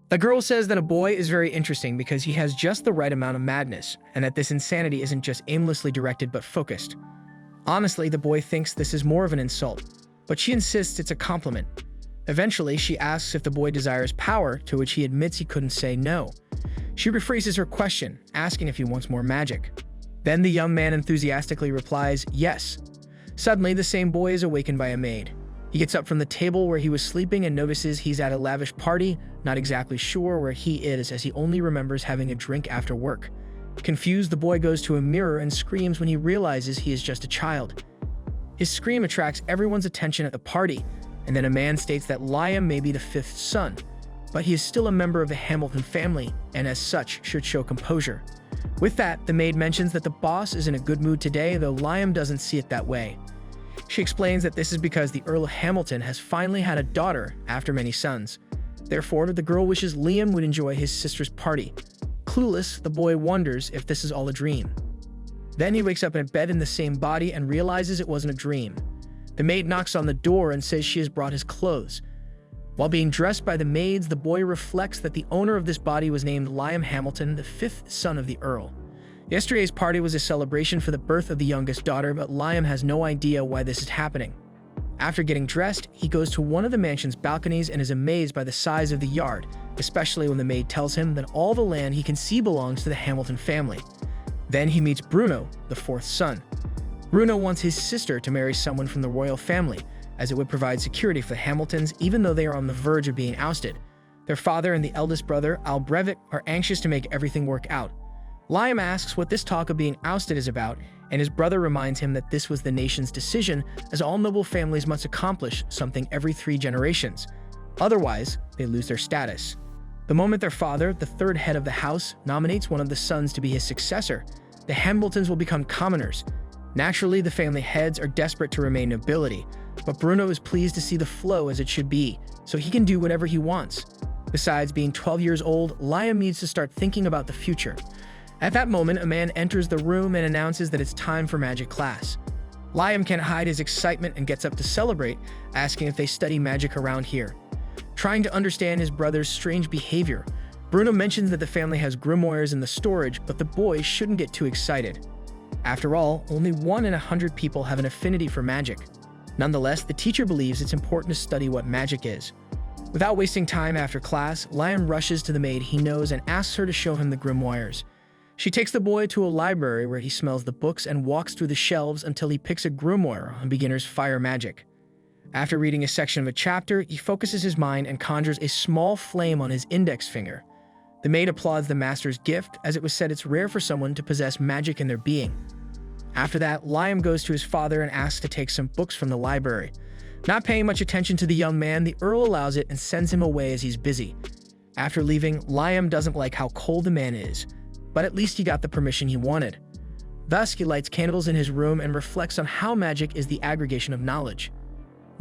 The girl says that a boy is very interesting because he has just the right amount of madness, and that this insanity isn't just aimlessly directed but focused. Honestly, the boy thinks this is more of an insult, but she insists it's a compliment. Eventually, she asks if the boy desires power, to which he admits he couldn't say no. She rephrases her question, asking if he wants more magic. Then the young man enthusiastically replies, yes. Suddenly, the same boy is awakened by a maid. He gets up from the table where he was sleeping and notices he's at a lavish party, not exactly sure where he is as he only remembers having a drink after work. Confused, the boy goes to a mirror and screams when he realizes he is just a child. His scream attracts everyone's attention at the party, and then a man states that Liam may be the fifth son, but he is still a member of the Hamilton family and as such should show composure. With that, the maid mentions that the boss is in a good mood today, though Liam doesn't see it that way. She explains that this is because the Earl of Hamilton has finally had a daughter after many sons. Therefore, the girl wishes Liam would enjoy his sister's party. Clueless, the boy wonders if this is all a dream. Then he wakes up in bed in the same body and realizes it wasn't a dream. The maid knocks on the door and says she has brought his clothes. While being dressed by the maids, the boy reflects that the owner of this body was named Liam Hamilton, the fifth son of the Earl. Yesterday's party was a celebration for the birth of the youngest daughter, but Liam has no idea why this is happening. After getting dressed, he goes to one of the mansion's balconies and is amazed by the size of the yard, especially when the maid tells him that all the land he can see belongs to the Hamilton family. Then he meets Bruno, the fourth son. Bruno wants his sister to marry someone from the royal family, as it would provide security for the Hamiltons even though they are on the verge of being ousted. Their father and the eldest brother, abridged, are anxious to make everything work out. Liam asks what this talk of being ousted is about, and his brother reminds him that this was the nation's decision, as all noble families must accomplish something every 3 generations. Otherwise, they lose their status. The moment their father, the third head of the house, nominates one of the sons to be his successor, the Hamiltons will become commoners. Naturally, the family heads are desperate to remain nobility, but Bruno is pleased to see the flow as it should be, so he can do whatever he wants. Besides being 12 years old, Liam needs to start thinking about the future. At that moment, a man enters the room and announces that it's time for magic class. Liam can't hide his excitement and gets up to celebrate, asking if they study magic around here. Trying to understand his brother's strange behavior, Bruno mentions that the family has grimoires in the storage, but the boy shouldn't get too excited. After all, only 1 in 100 people have an affinity for magic. Nonetheless, the teacher believes it's important to study what magic is. Without wasting time after class, Liam rushes to the maid he knows and asks her to show him the grimoires. She takes the boy to a library where he smells the books and walks through the shelves until he picks a grimoire on beginner's fire magic. After reading a section of a chapter, he focuses his mind and conjures a small flame on his index finger. The maid applauds the master's gift, as it was said it's rare for someone to possess magic in their being. After that, Liam goes to his father and asks to take some books from the library. Not paying much attention to the young man, the Earl allows it and sends him away as he's busy. After leaving, Liam doesn't like how cold the man is, but at least he got the permission he wanted. Thus, he lights candles in his room and reflects on how magic is the aggregation of knowledge.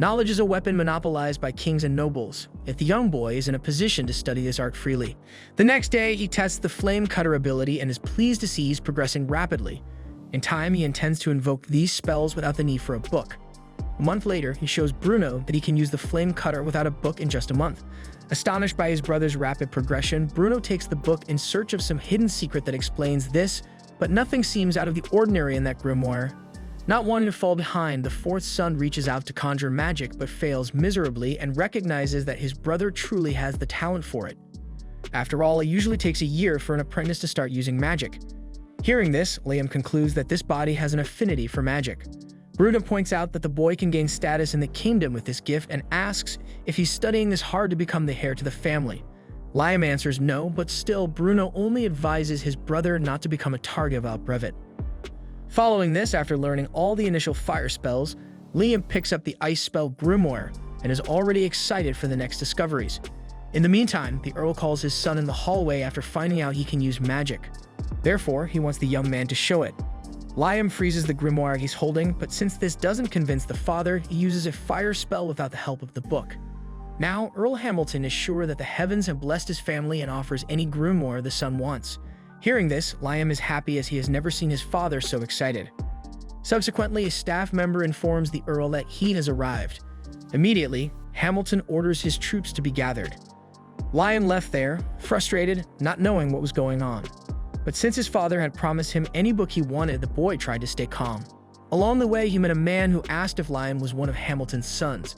Knowledge is a weapon monopolized by kings and nobles, yet the young boy is in a position to study this art freely. The next day, he tests the flame cutter ability and is pleased to see he's progressing rapidly. In time, he intends to invoke these spells without the need for a book. A month later, he shows Bruno that he can use the flame cutter without a book in just a month. Astonished by his brother's rapid progression, Bruno takes the book in search of some hidden secret that explains this, but nothing seems out of the ordinary in that grimoire. Not wanting to fall behind, the fourth son reaches out to conjure magic but fails miserably and recognizes that his brother truly has the talent for it. After all, it usually takes a year for an apprentice to start using magic. Hearing this, Liam concludes that this body has an affinity for magic. Bruno points out that the boy can gain status in the kingdom with this gift and asks if he's studying this hard to become the heir to the family. Liam answers no, but still, Bruno only advises his brother not to become a target of abridged. Following this, after learning all the initial fire spells, Liam picks up the ice spell grimoire and is already excited for the next discoveries. In the meantime, the Earl calls his son in the hallway after finding out he can use magic. Therefore, he wants the young man to show it. Liam freezes the grimoire he's holding, but since this doesn't convince the father, he uses a fire spell without the help of the book. Now, Earl Hamilton is sure that the heavens have blessed his family and offers any grimoire the son wants. Hearing this, Liam is happy as he has never seen his father so excited. Subsequently, a staff member informs the Earl that heat has arrived. Immediately, Hamilton orders his troops to be gathered. Liam left there, frustrated, not knowing what was going on. But since his father had promised him any book he wanted, the boy tried to stay calm. Along the way, he met a man who asked if Liam was one of Hamilton's sons.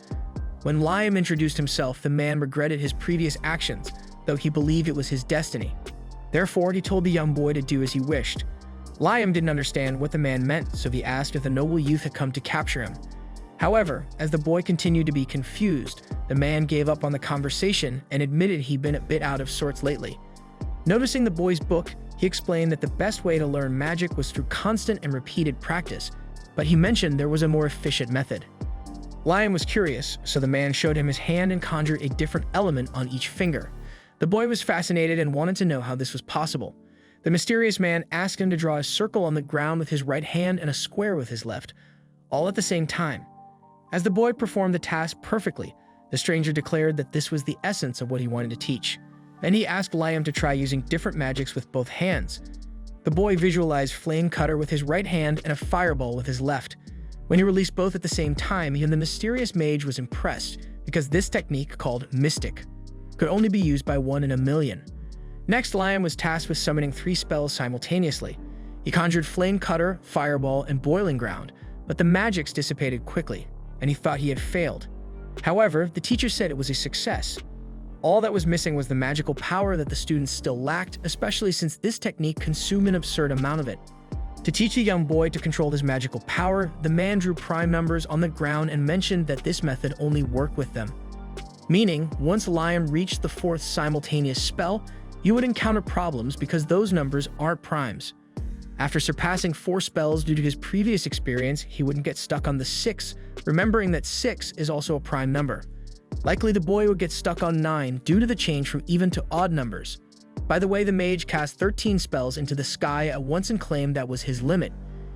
When Liam introduced himself, the man regretted his previous actions, though he believed it was his destiny. Therefore, he told the young boy to do as he wished. Liam didn't understand what the man meant, so he asked if the noble youth had come to capture him. However, as the boy continued to be confused, the man gave up on the conversation and admitted he'd been a bit out of sorts lately. Noticing the boy's book, he explained that the best way to learn magic was through constant and repeated practice, but he mentioned there was a more efficient method. Liam was curious, so the man showed him his hand and conjured a different element on each finger. The boy was fascinated and wanted to know how this was possible. The mysterious man asked him to draw a circle on the ground with his right hand and a square with his left, all at the same time. As the boy performed the task perfectly, the stranger declared that this was the essence of what he wanted to teach. Then he asked Liam to try using different magics with both hands. The boy visualized flame cutter with his right hand and a fireball with his left. When he released both at the same time, he and the mysterious mage was impressed because this technique, called mystic, could only be used by 1 in a million. Next, Liam was tasked with summoning 3 spells simultaneously. He conjured flame cutter, fireball, and boiling ground, but the magics dissipated quickly, and he thought he had failed. However, the teacher said it was a success. All that was missing was the magical power that the students still lacked, especially since this technique consumed an absurd amount of it. To teach the young boy to control his magical power, the man drew prime numbers on the ground and mentioned that this method only worked with them. Meaning, once Liam reached the 4th simultaneous spell, you would encounter problems because those numbers aren't primes. After surpassing 4 spells due to his previous experience, he wouldn't get stuck on the 6, remembering that 6 is also a prime number. Likely the boy would get stuck on 9 due to the change from even to odd numbers. By the way, the mage cast 13 spells into the sky at once and claimed that was his limit.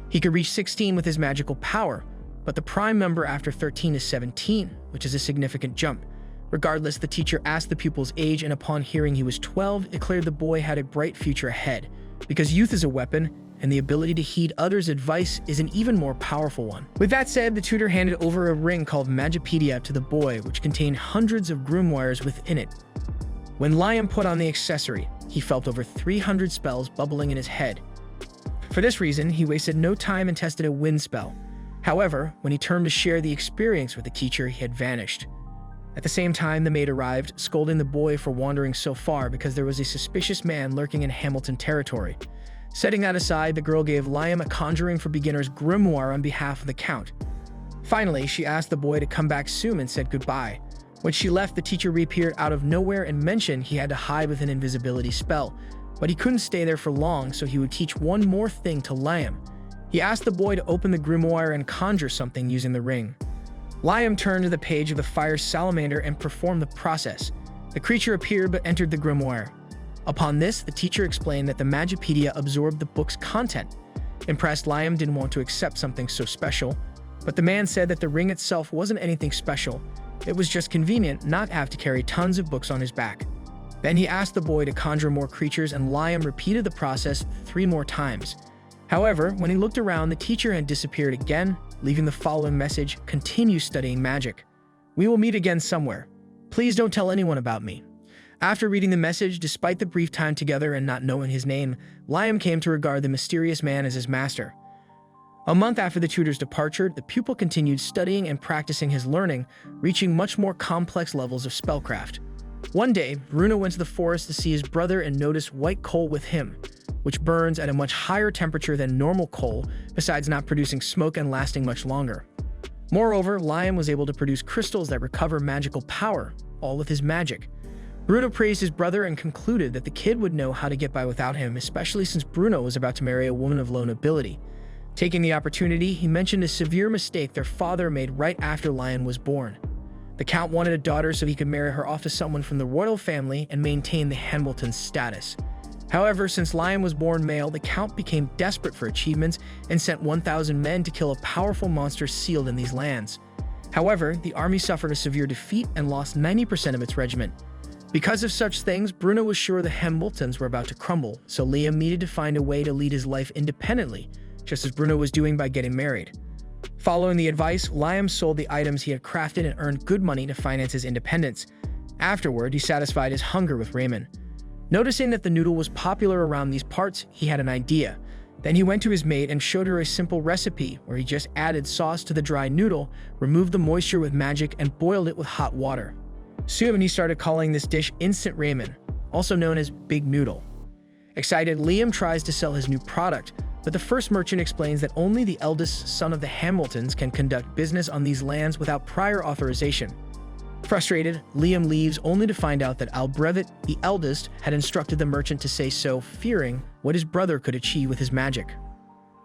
He could reach 16 with his magical power, but the prime number after 13 is 17, which is a significant jump. Regardless, the teacher asked the pupil's age, and upon hearing he was 12, declared the boy had a bright future ahead, because youth is a weapon, and the ability to heed others' advice is an even more powerful one. With that said, the tutor handed over a ring called Magipedia to the boy, which contained hundreds of grimoires within it. When Liam put on the accessory, he felt over 300 spells bubbling in his head. For this reason, he wasted no time and tested a wind spell. However, when he turned to share the experience with the teacher, he had vanished. At the same time, the maid arrived, scolding the boy for wandering so far because there was a suspicious man lurking in Hamilton territory. Setting that aside, the girl gave Liam a Conjuring for Beginners grimoire on behalf of the Count. Finally, she asked the boy to come back soon and said goodbye. When she left, the teacher reappeared out of nowhere and mentioned he had to hide with an invisibility spell, but he couldn't stay there for long, so he would teach one more thing to Liam. He asked the boy to open the grimoire and conjure something using the ring. Liam turned to the page of the fire salamander and performed the process. The creature appeared but entered the grimoire. Upon this, the teacher explained that the Magipedia absorbed the book's content. Impressed, Liam didn't want to accept something so special, but the man said that the ring itself wasn't anything special. It was just convenient not to have to carry tons of books on his back. Then he asked the boy to conjure more creatures, and Liam repeated the process 3 more times. However, when he looked around, the teacher had disappeared again, leaving the following message: continue studying magic. We will meet again somewhere. Please don't tell anyone about me. After reading the message, despite the brief time together and not knowing his name, Liam came to regard the mysterious man as his master. A month after the tutor's departure, the pupil continued studying and practicing his learning, reaching much more complex levels of spellcraft. One day, Bruno went to the forest to see his brother and noticed white coal with him, which burns at a much higher temperature than normal coal, besides not producing smoke and lasting much longer. Moreover, Liam was able to produce crystals that recover magical power, all with his magic. Bruno praised his brother and concluded that the kid would know how to get by without him, especially since Bruno was about to marry a woman of low nobility. Taking the opportunity, he mentioned a severe mistake their father made right after Liam was born. The Count wanted a daughter so he could marry her off to someone from the royal family and maintain the Hamilton status. However, since Liam was born male, the Count became desperate for achievements and sent 1,000 men to kill a powerful monster sealed in these lands. However, the army suffered a severe defeat and lost 90% of its regiment. Because of such things, Bruno was sure the Hamiltons were about to crumble, so Liam needed to find a way to lead his life independently, just as Bruno was doing by getting married. Following the advice, Liam sold the items he had crafted and earned good money to finance his independence. Afterward, he satisfied his hunger with ramen. Noticing that the noodle was popular around these parts, he had an idea. Then he went to his mate and showed her a simple recipe where he just added sauce to the dry noodle, removed the moisture with magic, and boiled it with hot water. Soon he started calling this dish instant ramen, also known as big noodle. Excited, Liam tries to sell his new product, but the first merchant explains that only the eldest son of the Hamiltons can conduct business on these lands without prior authorization. Frustrated, Liam leaves only to find out that Albrevet, the eldest, had instructed the merchant to say so, fearing what his brother could achieve with his magic.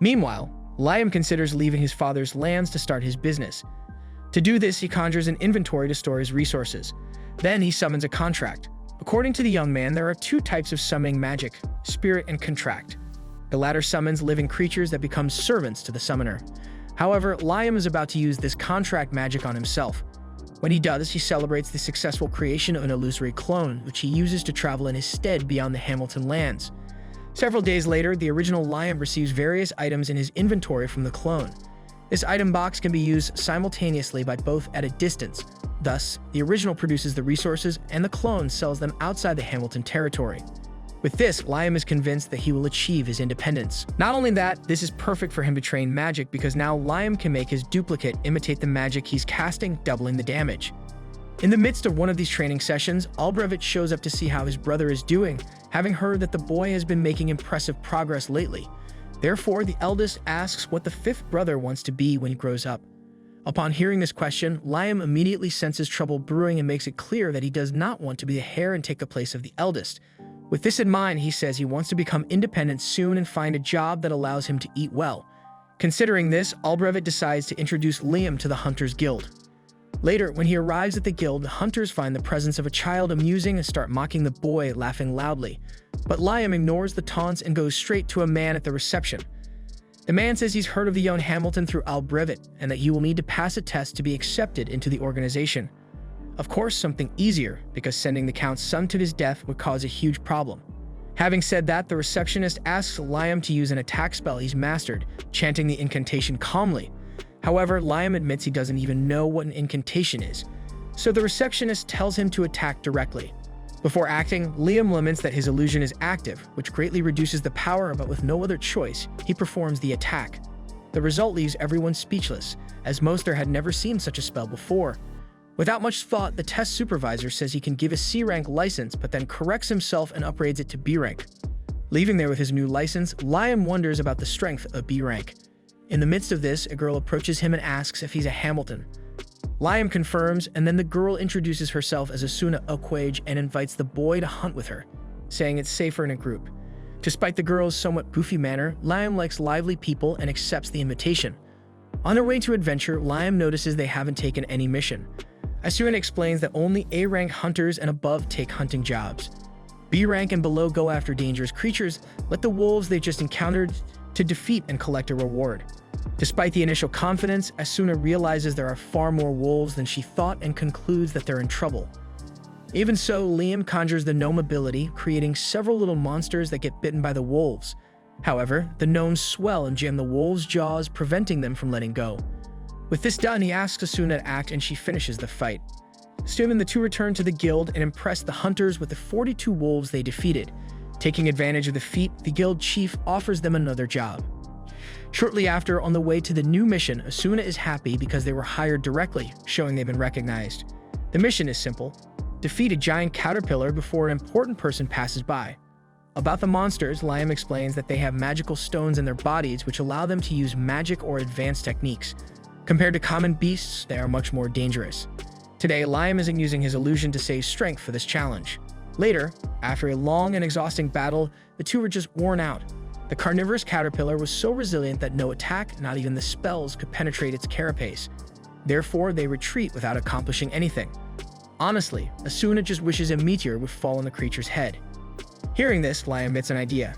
Meanwhile, Liam considers leaving his father's lands to start his business. To do this, he conjures an inventory to store his resources. Then he summons a contract. According to the young man, there are two types of summoning magic: spirit and contract. The latter summons living creatures that become servants to the summoner. However, Liam is about to use this contract magic on himself. When he does, he celebrates the successful creation of an illusory clone, which he uses to travel in his stead beyond the Hamilton lands. Several days later, the original Liam receives various items in his inventory from the clone. This item box can be used simultaneously by both at a distance. Thus, the original produces the resources and the clone sells them outside the Hamilton territory. With this, Liam is convinced that he will achieve his independence. Not only that, this is perfect for him to train magic because now Liam can make his duplicate imitate the magic he's casting, doubling the damage. In the midst of one of these training sessions, Albrevet shows up to see how his brother is doing, having heard that the boy has been making impressive progress lately. Therefore, the eldest asks what the fifth brother wants to be when he grows up. Upon hearing this question, Liam immediately senses trouble brewing and makes it clear that he does not want to be the heir and take the place of the eldest. With this in mind, he says he wants to become independent soon and find a job that allows him to eat well. Considering this, Albrevet decides to introduce Liam to the Hunters Guild. Later, when he arrives at the guild, the hunters find the presence of a child amusing and start mocking the boy, laughing loudly. But Liam ignores the taunts and goes straight to a man at the reception. The man says he's heard of the young Hamilton through Albrevet and that he will need to pass a test to be accepted into the organization. Of course, something easier, because sending the Count's son to his death would cause a huge problem. Having said that, the receptionist asks Liam to use an attack spell he's mastered, chanting the incantation calmly. However, Liam admits he doesn't even know what an incantation is, so the receptionist tells him to attack directly. Before acting, Liam laments that his illusion is active, which greatly reduces the power, but with no other choice, he performs the attack. The result leaves everyone speechless, as most there had never seen such a spell before. Without much thought, the test supervisor says he can give a C-rank license, but then corrects himself and upgrades it to B rank. Leaving there with his new license, Liam wonders about the strength of B rank. In the midst of this, a girl approaches him and asks if he's a Hamilton. Liam confirms, and then the girl introduces herself as Asuna Okwage and invites the boy to hunt with her, saying it's safer in a group. Despite the girl's somewhat goofy manner, Liam likes lively people and accepts the invitation. On their way to adventure, Liam notices they haven't taken any mission. Asuna explains that only A-rank hunters and above take hunting jobs. B-rank and below go after dangerous creatures, like the wolves they just encountered, to defeat and collect a reward. Despite the initial confidence, Asuna realizes there are far more wolves than she thought and concludes that they're in trouble. Even so, Liam conjures the gnome ability, creating several little monsters that get bitten by the wolves. However, the gnomes swell and jam the wolves' jaws, preventing them from letting go. With this done, he asks Asuna to act and she finishes the fight. Soon the two return to the guild and impress the hunters with the 42 wolves they defeated. Taking advantage of the feat, the guild chief offers them another job. Shortly after, on the way to the new mission, Asuna is happy because they were hired directly, showing they've been recognized. The mission is simple: defeat a giant caterpillar before an important person passes by. About the monsters, Liam explains that they have magical stones in their bodies which allow them to use magic or advanced techniques. Compared to common beasts, they are much more dangerous. Today, Liam isn't using his illusion to save strength for this challenge. Later, after a long and exhausting battle, the two were just worn out. The carnivorous caterpillar was so resilient that no attack, not even the spells, could penetrate its carapace. Therefore, they retreat without accomplishing anything. Honestly, Asuna just wishes a meteor would fall on the creature's head. Hearing this, Liam gets an idea.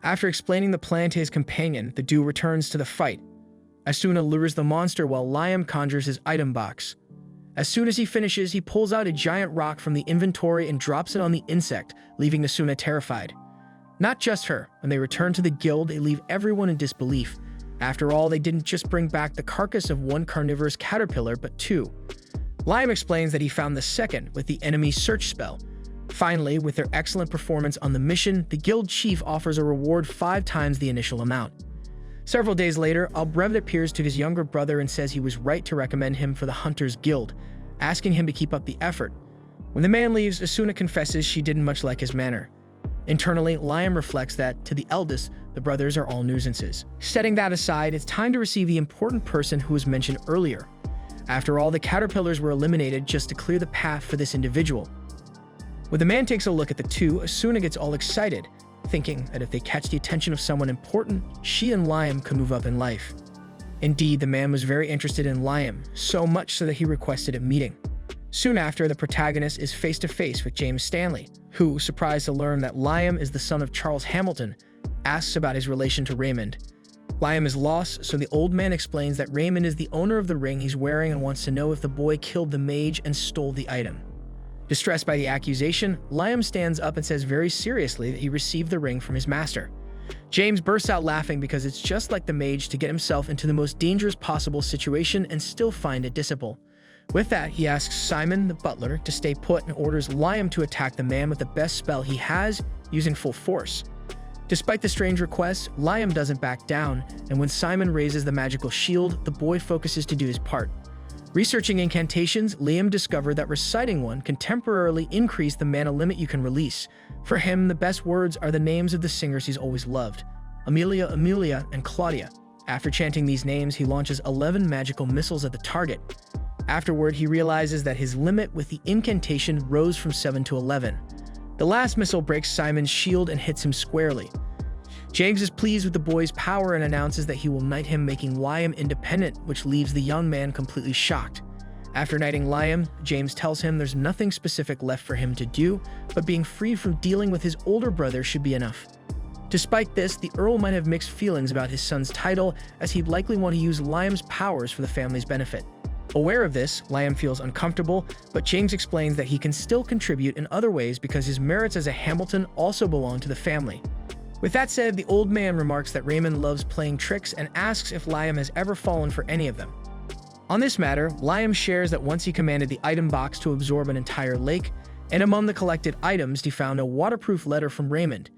After explaining the plan to his companion, the duo returns to the fight. Asuna lures the monster while Liam conjures his item box. As soon as he finishes, he pulls out a giant rock from the inventory and drops it on the insect, leaving Asuna terrified. Not just her. When they return to the guild, they leave everyone in disbelief. After all, they didn't just bring back the carcass of one carnivorous caterpillar, but two. Liam explains that he found the second with the enemy search spell. Finally, with their excellent performance on the mission, the guild chief offers a reward 5 times the initial amount. Several days later, Abridged appears to his younger brother and says he was right to recommend him for the Hunters Guild, asking him to keep up the effort. When the man leaves, Asuna confesses she didn't much like his manner. Internally, Liam reflects that, to the eldest, the brothers are all nuisances. Setting that aside, it's time to receive the important person who was mentioned earlier. After all, the caterpillars were eliminated just to clear the path for this individual. When the man takes a look at the two, Asuna gets all excited, thinking that if they catch the attention of someone important, she and Liam could move up in life. Indeed, the man was very interested in Liam, so much so that he requested a meeting. Soon after, the protagonist is face-to-face with James Stanley, who, surprised to learn that Liam is the son of Charles Hamilton, asks about his relation to Raymond. Liam is lost, so the old man explains that Raymond is the owner of the ring he's wearing and wants to know if the boy killed the mage and stole the item. Distressed by the accusation, Liam stands up and says very seriously that he received the ring from his master. James bursts out laughing because it's just like the mage to get himself into the most dangerous possible situation and still find it disciple. With that, he asks Simon, the butler, to stay put and orders Liam to attack the man with the best spell he has, using full force. Despite the strange request, Liam doesn't back down, and when Simon raises the magical shield, the boy focuses to do his part. Researching incantations, Liam discovered that reciting one can temporarily increase the mana limit you can release. For him, the best words are the names of the singers he's always loved: Amelia, and Claudia. After chanting these names, he launches 11 magical missiles at the target. Afterward, he realizes that his limit with the incantation rose from 7 to 11. The last missile breaks Simon's shield and hits him squarely. James is pleased with the boy's power and announces that he will knight him, making Liam independent, which leaves the young man completely shocked. After knighting Liam, James tells him there's nothing specific left for him to do, but being freed from dealing with his older brother should be enough. Despite this, the Earl might have mixed feelings about his son's title, as he'd likely want to use Liam's powers for the family's benefit. Aware of this, Liam feels uncomfortable, but James explains that he can still contribute in other ways because his merits as a Hamilton also belong to the family. With that said, the old man remarks that Raymond loves playing tricks and asks if Liam has ever fallen for any of them. On this matter, Liam shares that once he commanded the item box to absorb an entire lake, and among the collected items he found a waterproof letter from Raymond.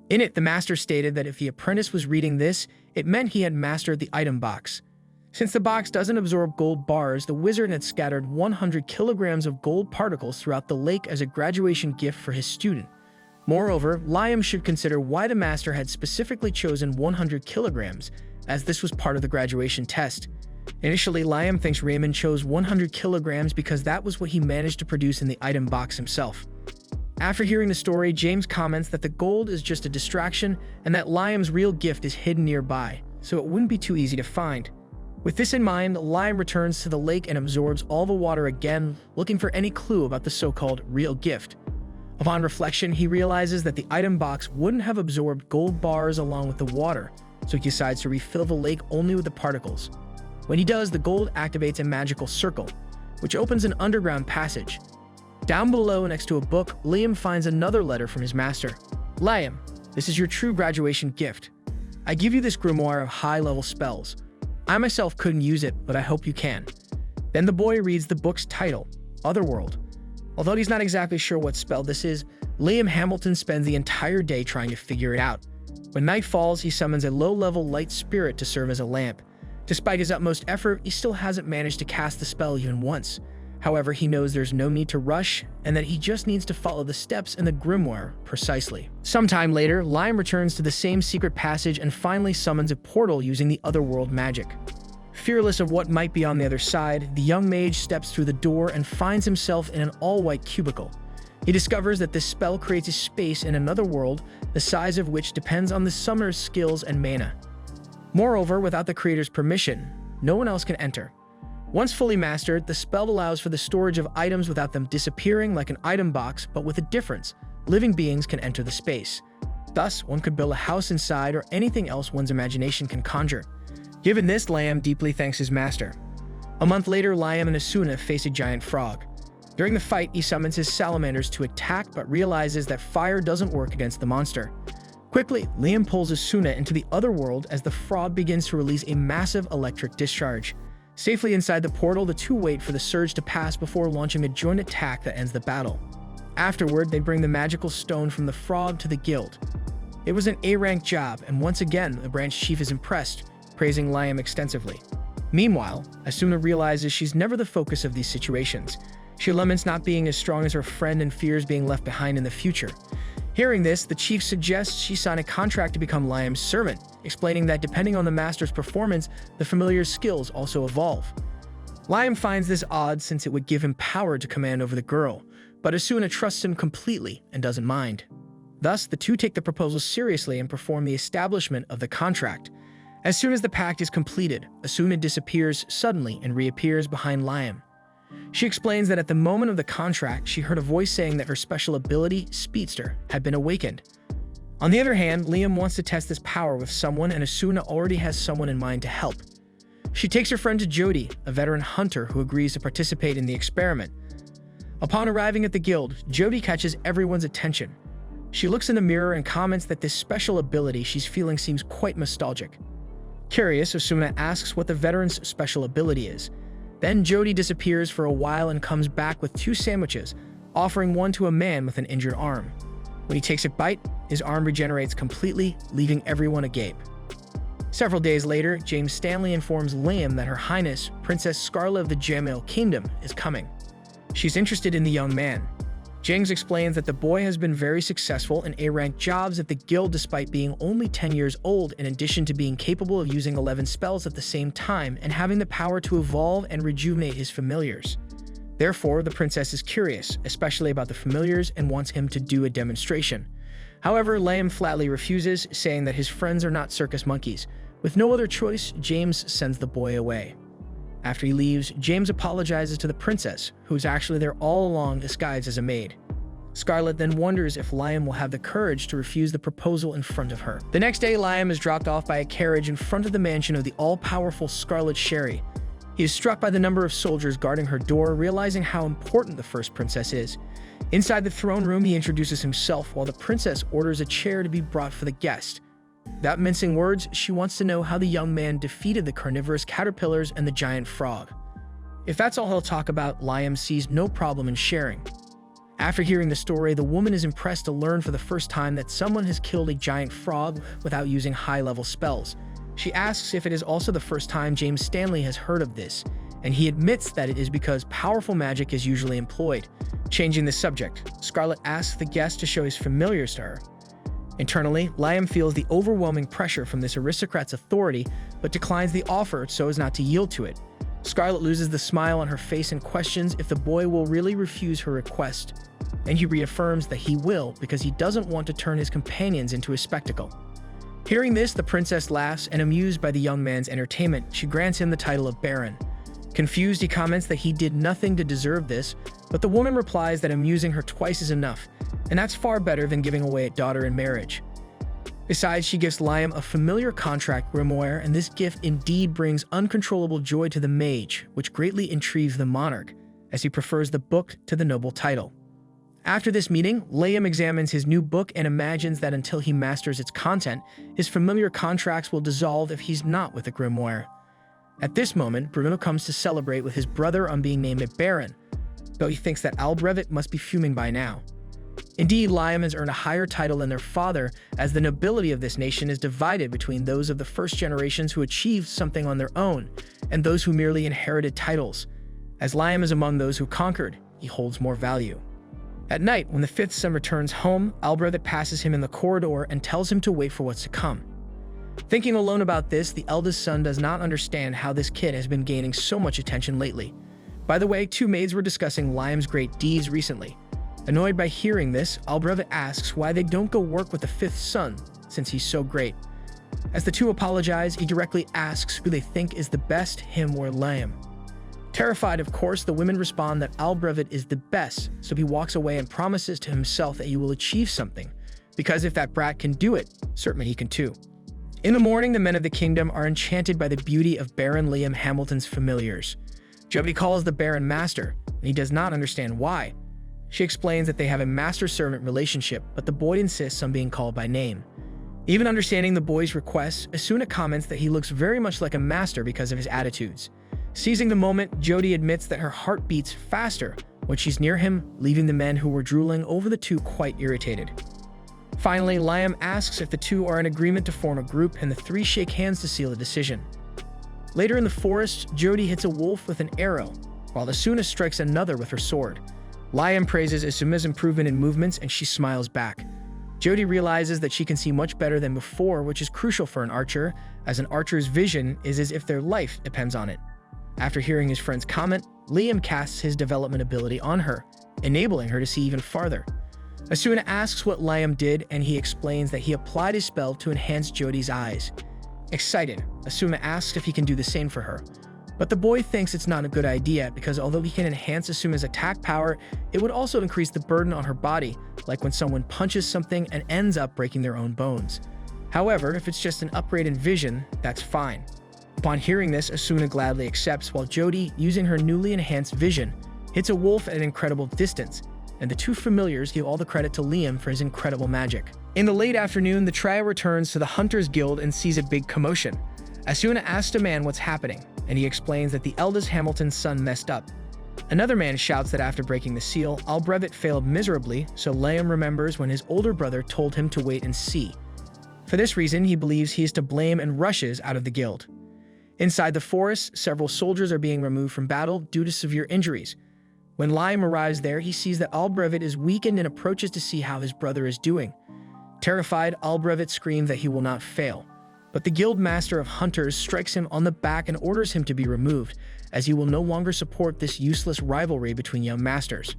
In it, the master stated that if the apprentice was reading this, it meant he had mastered the item box. Since the box doesn't absorb gold bars, the wizard had scattered 100 kilograms of gold particles throughout the lake as a graduation gift for his student. Moreover, Liam should consider why the master had specifically chosen 100 kilograms, as this was part of the graduation test. Initially, Liam thinks Raymond chose 100 kilograms because that was what he managed to produce in the item box himself. After hearing the story, James comments that the gold is just a distraction and that Liam's real gift is hidden nearby, so it wouldn't be too easy to find. With this in mind, Liam returns to the lake and absorbs all the water again, looking for any clue about the so-called real gift. Upon reflection, he realizes that the item box wouldn't have absorbed gold bars along with the water, so he decides to refill the lake only with the particles. When he does, the gold activates a magical circle, which opens an underground passage. Down below, next to a book, Liam finds another letter from his master. Liam, this is your true graduation gift. I give you this grimoire of high-level spells. I myself couldn't use it, but I hope you can. Then the boy reads the book's title, Otherworld. Although he's not exactly sure what spell this is, Liam Hamilton spends the entire day trying to figure it out. When night falls, he summons a low-level light spirit to serve as a lamp. Despite his utmost effort, he still hasn't managed to cast the spell even once. However, he knows there's no need to rush, and that he just needs to follow the steps in the grimoire precisely. Sometime later, Liam returns to the same secret passage and finally summons a portal using the Otherworld magic. Fearless of what might be on the other side, the young mage steps through the door and finds himself in an all-white cubicle. He discovers that this spell creates a space in another world, the size of which depends on the summoner's skills and mana. Moreover, without the creator's permission, no one else can enter. Once fully mastered, the spell allows for the storage of items without them disappearing like an item box, but with a difference: living beings can enter the space. Thus, one could build a house inside or anything else one's imagination can conjure. Given this, Liam deeply thanks his master. A month later, Liam and Asuna face a giant frog. During the fight, he summons his salamanders to attack, but realizes that fire doesn't work against the monster. Quickly, Liam pulls Asuna into the other world as the frog begins to release a massive electric discharge. Safely inside the portal, the two wait for the surge to pass before launching a joint attack that ends the battle. Afterward, they bring the magical stone from the frog to the guild. It was an A-rank job, and once again, the branch chief is impressed, praising Liam extensively. Meanwhile, Asuna realizes she's never the focus of these situations. She laments not being as strong as her friend and fears being left behind in the future. Hearing this, the chief suggests she sign a contract to become Liam's servant, explaining that depending on the master's performance, the familiar's skills also evolve. Liam finds this odd since it would give him power to command over the girl, but Asuna trusts him completely and doesn't mind. Thus, the two take the proposal seriously and perform the establishment of the contract. As soon as the pact is completed, Asuna disappears suddenly and reappears behind Liam. She explains that at the moment of the contract, she heard a voice saying that her special ability, Speedster, had been awakened. On the other hand, Liam wants to test this power with someone, and Asuna already has someone in mind to help. She takes her friend to Jody, a veteran hunter who agrees to participate in the experiment. Upon arriving at the guild, Jody catches everyone's attention. She looks in the mirror and comments that this special ability she's feeling seems quite nostalgic. Curious, Asuna asks what the veteran's special ability is. Then Jody disappears for a while and comes back with 2 sandwiches, offering one to a man with an injured arm. When he takes a bite, his arm regenerates completely, leaving everyone agape. Several days later, James Stanley informs Liam that Her Highness, Princess Scarlet of the Jamil Kingdom, is coming. She's interested in the young man. James explains that the boy has been very successful in A-rank jobs at the guild despite being only 10 years old, in addition to being capable of using 11 spells at the same time and having the power to evolve and rejuvenate his familiars. Therefore, the princess is curious, especially about the familiars, and wants him to do a demonstration. However, Liam flatly refuses, saying that his friends are not circus monkeys. With no other choice, James sends the boy away. After he leaves, James apologizes to the princess, who is actually there all along disguised as a maid. Scarlet then wonders if Liam will have the courage to refuse the proposal in front of her. The next day, Liam is dropped off by a carriage in front of the mansion of the all-powerful Scarlet Sherry. He is struck by the number of soldiers guarding her door, realizing how important the first princess is. Inside the throne room, he introduces himself while the princess orders a chair to be brought for the guest. Without mincing words, she wants to know how the young man defeated the carnivorous caterpillars and the giant frog. If that's all he'll talk about, Liam sees no problem in sharing. After hearing the story, the woman is impressed to learn for the first time that someone has killed a giant frog without using high-level spells. She asks if it is also the first time James Stanley has heard of this, and he admits that it is because powerful magic is usually employed. Changing the subject, Scarlet asks the guest to show his familiars to her. Internally, Liam feels the overwhelming pressure from this aristocrat's authority, but declines the offer so as not to yield to it. Scarlet loses the smile on her face and questions if the boy will really refuse her request, and he reaffirms that he will because he doesn't want to turn his companions into a spectacle. Hearing this, the princess laughs, and amused by the young man's entertainment, she grants him the title of Baron. Confused, he comments that he did nothing to deserve this, but the woman replies that amusing her twice is enough, and that's far better than giving away a daughter in marriage. Besides, she gives Liam a familiar contract grimoire, and this gift indeed brings uncontrollable joy to the mage, which greatly intrigues the monarch, as he prefers the book to the noble title. After this meeting, Liam examines his new book and imagines that until he masters its content, his familiar contracts will dissolve if he's not with the grimoire. At this moment, Bruno comes to celebrate with his brother on being named a baron, though he thinks that Albrevet must be fuming by now. Indeed, Liam has earned a higher title than their father, as the nobility of this nation is divided between those of the first generations who achieved something on their own, and those who merely inherited titles. As Liam is among those who conquered, he holds more value. At night, when the fifth son returns home, Albrevet passes him in the corridor and tells him to wait for what's to come. Thinking alone about this, the eldest son does not understand how this kid has been gaining so much attention lately. By the way, 2 maids were discussing Liam's great deeds recently. Annoyed by hearing this, Albrevet asks why they don't go work with the 5th son, since he's so great. As the 2 apologize, he directly asks who they think is the best, him or Liam. Terrified, of course, the women respond that Albrevet is the best, so he walks away and promises to himself that he will achieve something, because if that brat can do it, certainly he can too. In the morning, the men of the kingdom are enchanted by the beauty of Baron Liam Hamilton's familiars. Jody calls the Baron master, and he does not understand why. She explains that they have a master-servant relationship, but the boy insists on being called by name. Even understanding the boy's requests, Asuna comments that he looks very much like a master because of his attitudes. Seizing the moment, Jody admits that her heart beats faster when she's near him, leaving the men who were drooling over the two quite irritated. Finally, Liam asks if the two are in agreement to form a group, and the three shake hands to seal the decision. Later in the forest, Jody hits a wolf with an arrow, while Asuna strikes another with her sword. Liam praises Asuma's improvement in movements, and she smiles back. Jody realizes that she can see much better than before, which is crucial for an archer, as an archer's vision is as if their life depends on it. After hearing his friend's comment, Liam casts his development ability on her, enabling her to see even farther. Asuna asks what Liam did, and he explains that he applied his spell to enhance Jody's eyes. Excited, Asuna asks if he can do the same for her. But the boy thinks it's not a good idea because although he can enhance Asuma's attack power, it would also increase the burden on her body, like when someone punches something and ends up breaking their own bones. However, if it's just an upgrade in vision, that's fine. Upon hearing this, Asuna gladly accepts, while Jody, using her newly enhanced vision, hits a wolf at an incredible distance, and the two familiars give all the credit to Liam for his incredible magic. In the late afternoon, the trio returns to the Hunters Guild and sees a big commotion. Asuna asks a man what's happening, and he explains that the eldest Hamilton's son messed up. Another man shouts that after breaking the seal, Albrevet failed miserably, so Liam remembers when his older brother told him to wait and see. For this reason, he believes he is to blame and rushes out of the guild. Inside the forest, several soldiers are being removed from battle due to severe injuries. When Liam arrives there, he sees that Albrevet is weakened and approaches to see how his brother is doing. Terrified, Albrevet screams that he will not fail. But the guild master of hunters strikes him on the back and orders him to be removed, as he will no longer support this useless rivalry between young masters.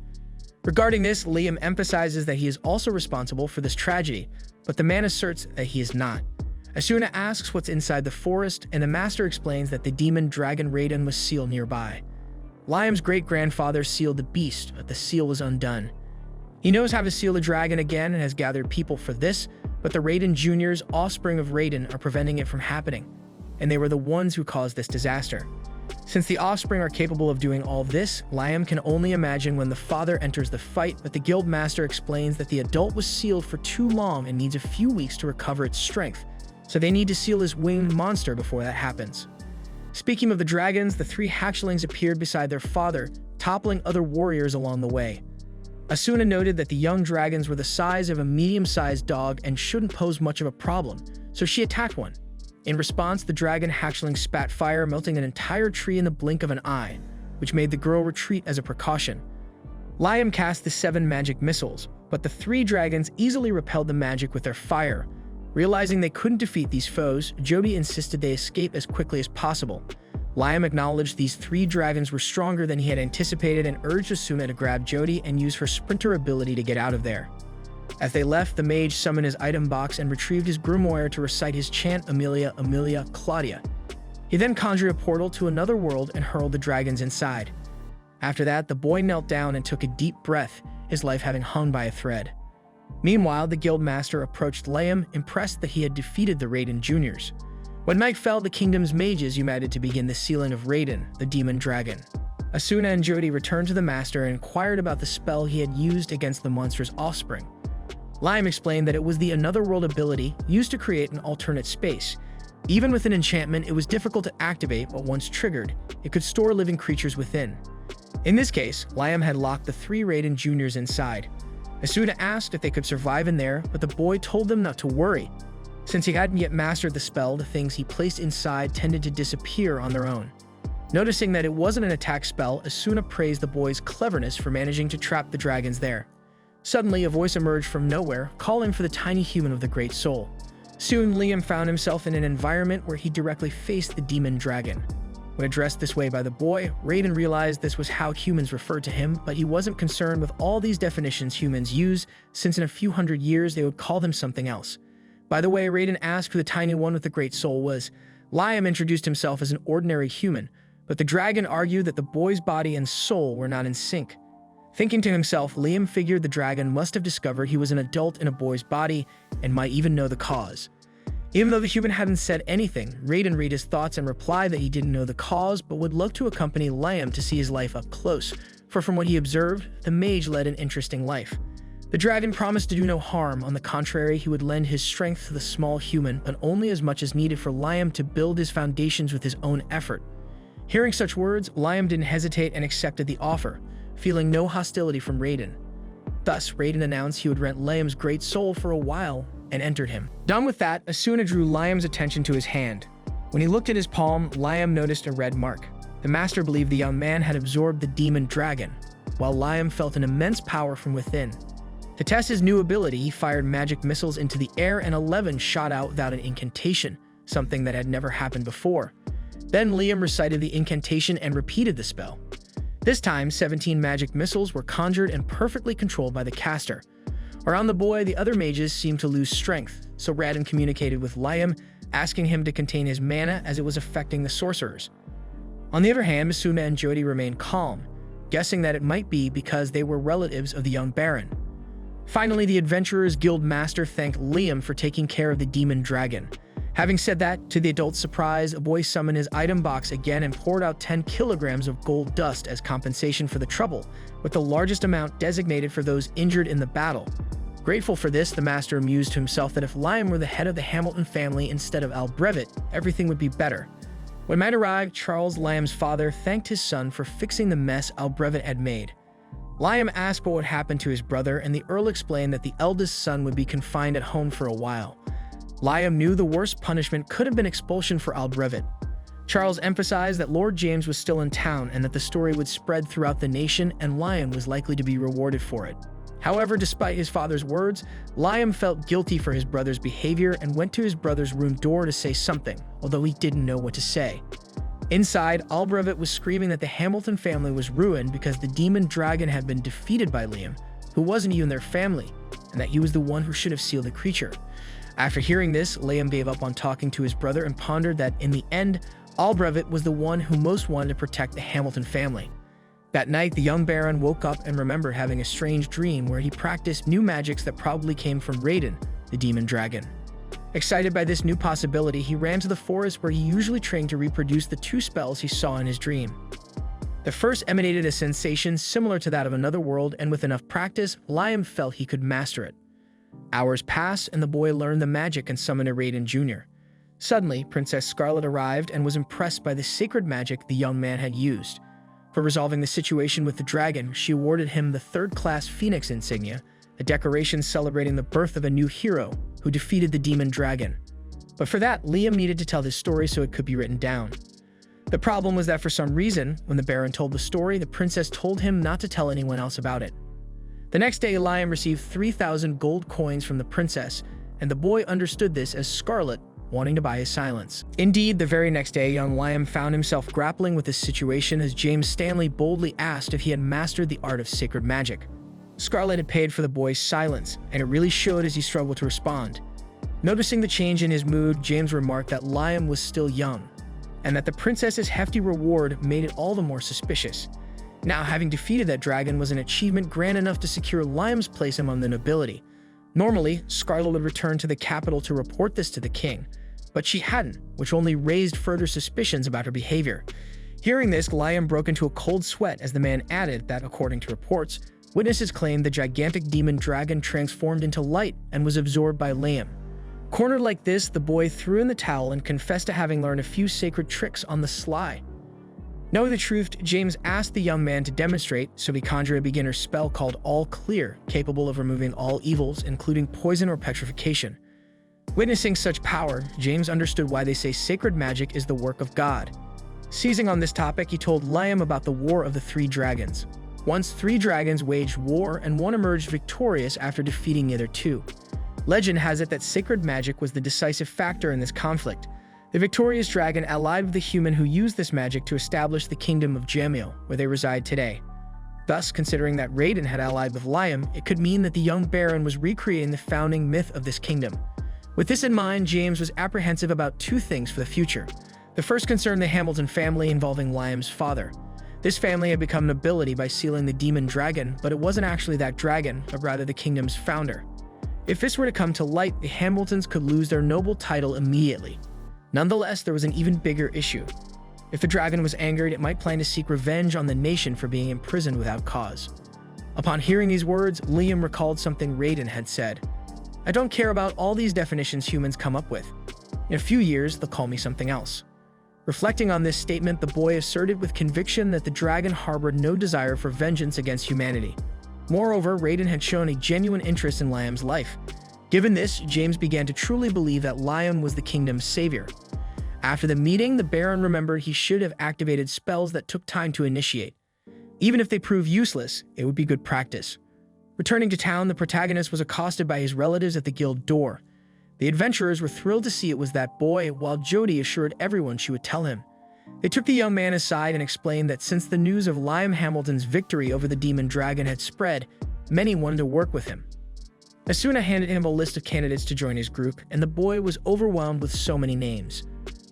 Regarding this, Liam emphasizes that he is also responsible for this tragedy, but the man asserts that he is not. Asuna asks what's inside the forest, and the master explains that the demon dragon Raiden was sealed nearby. Liam's great-grandfather sealed the beast, but the seal was undone. He knows how to seal the dragon again and has gathered people for this, but the Raiden Jr.'s offspring of Raiden are preventing it from happening, and they were the ones who caused this disaster. Since the offspring are capable of doing all this, Liam can only imagine when the father enters the fight, but the guild master explains that the adult was sealed for too long and needs a few weeks to recover its strength, so they need to seal this winged monster before that happens. Speaking of the dragons, the three hatchlings appeared beside their father, toppling other warriors along the way. Asuna noted that the young dragons were the size of a medium-sized dog and shouldn't pose much of a problem, so she attacked one. In response, the dragon hatchling spat fire, melting an entire tree in the blink of an eye, which made the girl retreat as a precaution. Liam cast the 7 magic missiles, but the 3 dragons easily repelled the magic with their fire. Realizing they couldn't defeat these foes, Jody insisted they escape as quickly as possible. Liam acknowledged these 3 dragons were stronger than he had anticipated and urged Asuna to grab Jody and use her sprinter ability to get out of there. As they left, the mage summoned his item box and retrieved his grimoire to recite his chant Amelia, Amelia, Claudia. He then conjured a portal to another world and hurled the dragons inside. After that, the boy knelt down and took a deep breath, his life having hung by a thread. Meanwhile, the guild master approached Liam, impressed that he had defeated the Raiden Juniors. When night fell, the kingdom's mages united to begin the sealing of Raiden, the demon dragon. Asuna and Jody returned to the master and inquired about the spell he had used against the monster's offspring. Liam explained that it was the Another World ability used to create an alternate space. Even with an enchantment, it was difficult to activate, but once triggered, it could store living creatures within. In this case, Liam had locked the 3 Raiden Juniors inside. Asuna asked if they could survive in there, but the boy told them not to worry. Since he hadn't yet mastered the spell, the things he placed inside tended to disappear on their own. Noticing that it wasn't an attack spell, Asuna praised the boy's cleverness for managing to trap the dragons there. Suddenly, a voice emerged from nowhere, calling for the tiny human of the Great Soul. Soon, Liam found himself in an environment where he directly faced the demon dragon. When addressed this way by the boy, Raiden realized this was how humans referred to him, but he wasn't concerned with all these definitions humans use, since in a few hundred years they would call them something else. By the way, Raiden asked who the tiny one with the great soul was. Liam introduced himself as an ordinary human, but the dragon argued that the boy's body and soul were not in sync. Thinking to himself, Liam figured the dragon must have discovered he was an adult in a boy's body and might even know the cause. Even though the human hadn't said anything, Raiden read his thoughts and replied that he didn't know the cause but would love to accompany Liam to see his life up close, for from what he observed, the mage led an interesting life. The dragon promised to do no harm. On the contrary, he would lend his strength to the small human, but only as much as needed for Liam to build his foundations with his own effort. Hearing such words, Liam didn't hesitate and accepted the offer, feeling no hostility from Raiden. Thus, Raiden announced he would rent Liam's great soul for a while and entered him. Done with that, Asuna drew Liam's attention to his hand. When he looked at his palm, Liam noticed a red mark. The master believed the young man had absorbed the demon dragon, while Liam felt an immense power from within. To test his new ability, he fired magic missiles into the air and 11 shot out without an incantation, something that had never happened before. Then Liam recited the incantation and repeated the spell. This time, 17 magic missiles were conjured and perfectly controlled by the caster. Around the boy, the other mages seemed to lose strength, so Raiden communicated with Liam, asking him to contain his mana as it was affecting the sorcerers. On the other hand, Misuna and Jody remained calm, guessing that it might be because they were relatives of the young Baron. Finally, the Adventurers Guild Master thanked Liam for taking care of the demon dragon. Having said that, to the adult's surprise, a boy summoned his item box again and poured out 10 kilograms of gold dust as compensation for the trouble, with the largest amount designated for those injured in the battle. Grateful for this, the master amused himself that if Liam were the head of the Hamilton family instead of abridged, everything would be better. When night arrived, Charles, Liam's father, thanked his son for fixing the mess abridged had made. Liam asked what would happen to his brother, and the Earl explained that the eldest son would be confined at home for a while. Liam knew the worst punishment could have been expulsion for abridged. Charles emphasized that Lord James was still in town and that the story would spread throughout the nation and Liam was likely to be rewarded for it. However, despite his father's words, Liam felt guilty for his brother's behavior and went to his brother's room door to say something, although he didn't know what to say. Inside, abridged was screaming that the Hamilton family was ruined because the demon dragon had been defeated by Liam, who wasn't even their family, and that he was the one who should have sealed the creature. After hearing this, Liam gave up on talking to his brother and pondered that, in the end, abridged was the one who most wanted to protect the Hamilton family. That night, the young Baron woke up and remembered having a strange dream where he practiced new magics that probably came from Raiden, the demon dragon. Excited by this new possibility, he ran to the forest where he usually trained to reproduce the 2 spells he saw in his dream. The first emanated a sensation similar to that of another world, and with enough practice, Liam felt he could master it. Hours passed, and the boy learned the magic and summoned a Raiden Jr. Suddenly, Princess Scarlet arrived and was impressed by the sacred magic the young man had used. For resolving the situation with the dragon, she awarded him the 3rd-class Phoenix insignia, a decoration celebrating the birth of a new hero who defeated the demon dragon. But for that, Liam needed to tell this story so it could be written down. The problem was that for some reason, when the Baron told the story, the princess told him not to tell anyone else about it. The next day, Liam received 3,000 gold coins from the princess, and the boy understood this as Scarlet wanting to buy his silence. Indeed, the very next day, young Liam found himself grappling with this situation as James Stanley boldly asked if he had mastered the art of sacred magic. Scarlet had paid for the boy's silence, and it really showed as he struggled to respond. Noticing the change in his mood, James remarked that Liam was still young, and that the princess's hefty reward made it all the more suspicious. Now, having defeated that dragon was an achievement grand enough to secure Liam's place among the nobility. Normally, Scarlet would return to the capital to report this to the king, but she hadn't, which only raised further suspicions about her behavior. Hearing this, Liam broke into a cold sweat as the man added that, according to reports, witnesses claimed the gigantic demon dragon transformed into light and was absorbed by Liam. Cornered like this, the boy threw in the towel and confessed to having learned a few sacred tricks on the sly. Knowing the truth, James asked the young man to demonstrate, so he conjured a beginner's spell called All Clear, capable of removing all evils, including poison or petrification. Witnessing such power, James understood why they say sacred magic is the work of God. Seizing on this topic, he told Liam about the War of the 3 Dragons. Once 3 dragons waged war, and one emerged victorious after defeating the other 2. Legend has it that sacred magic was the decisive factor in this conflict. The victorious dragon allied with the human who used this magic to establish the kingdom of Jamil, where they reside today. Thus, considering that Raiden had allied with Liam, it could mean that the young Baron was recreating the founding myth of this kingdom. With this in mind, James was apprehensive about 2 things for the future. The first concerned the Hamilton family involving Liam's father. This family had become nobility by sealing the demon dragon, but it wasn't actually that dragon, but rather the kingdom's founder. If this were to come to light, the Hamiltons could lose their noble title immediately. Nonetheless, there was an even bigger issue. If the dragon was angered, it might plan to seek revenge on the nation for being imprisoned without cause. Upon hearing these words, Liam recalled something Raiden had said. "I don't care about all these definitions humans come up with. In a few years, they'll call me something else." Reflecting on this statement, the boy asserted with conviction that the dragon harbored no desire for vengeance against humanity. Moreover, Raiden had shown a genuine interest in Liam's life. Given this, James began to truly believe that Liam was the kingdom's savior. After the meeting, the Baron remembered he should have activated spells that took time to initiate. Even if they proved useless, it would be good practice. Returning to town, the protagonist was accosted by his relatives at the guild door. The adventurers were thrilled to see it was that boy, while Jody assured everyone she would tell him. They took the young man aside and explained that since the news of Liam Hamilton's victory over the demon dragon had spread, many wanted to work with him. Asuna handed him a list of candidates to join his group, and the boy was overwhelmed with so many names.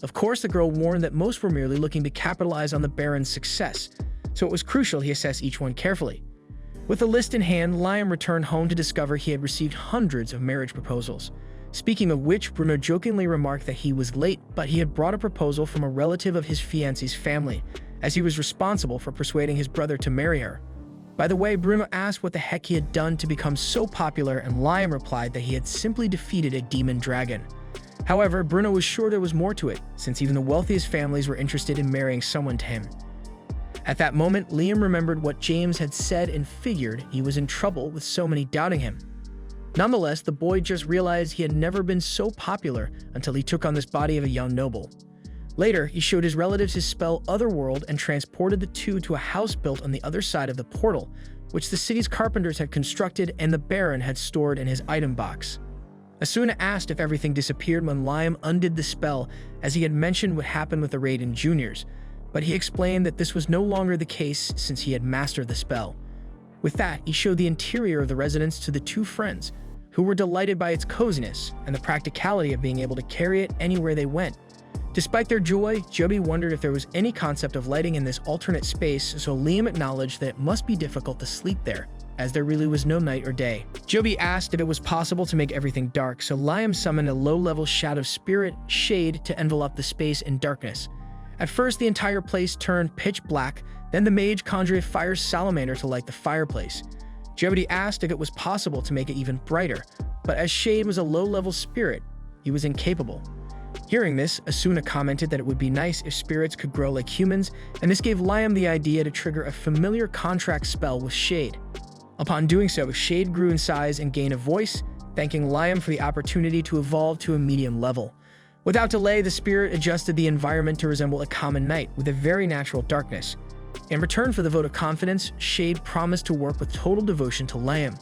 Of course, the girl warned that most were merely looking to capitalize on the Baron's success, so it was crucial he assess each one carefully. With the list in hand, Liam returned home to discover he had received hundreds of marriage proposals. Speaking of which, Bruno jokingly remarked that he was late, but he had brought a proposal from a relative of his fiancée's family, as he was responsible for persuading his brother to marry her. By the way, Bruno asked what the heck he had done to become so popular, and Liam replied that he had simply defeated a demon dragon. However, Bruno was sure there was more to it, since even the wealthiest families were interested in marrying someone to him. At that moment, Liam remembered what James had said and figured he was in trouble with so many doubting him. Nonetheless, the boy just realized he had never been so popular until he took on this body of a young noble. Later, he showed his relatives his spell Otherworld and transported the two to a house built on the other side of the portal, which the city's carpenters had constructed and the Baron had stored in his item box. Asuna asked if everything disappeared when Liam undid the spell, as he had mentioned what happened with the Raiden Juniors, but he explained that this was no longer the case since he had mastered the spell. With that, he showed the interior of the residence to the two friends, who were delighted by its coziness and the practicality of being able to carry it anywhere they went. Despite their joy, Joby wondered if there was any concept of lighting in this alternate space, so Liam acknowledged that it must be difficult to sleep there, as there really was no night or day. Joby asked if it was possible to make everything dark, so Liam summoned a low-level shadow spirit, Shade, to envelop the space in darkness. At first, the entire place turned pitch black, then the mage conjured a fire salamander to light the fireplace. Jody asked if it was possible to make it even brighter, but as Shade was a low-level spirit, he was incapable. Hearing this, Asuna commented that it would be nice if spirits could grow like humans, and this gave Liam the idea to trigger a familiar contract spell with Shade. Upon doing so, Shade grew in size and gained a voice, thanking Liam for the opportunity to evolve to a medium level. Without delay, the spirit adjusted the environment to resemble a common night with a very natural darkness. In return for the vote of confidence, Shade promised to work with total devotion to Liam.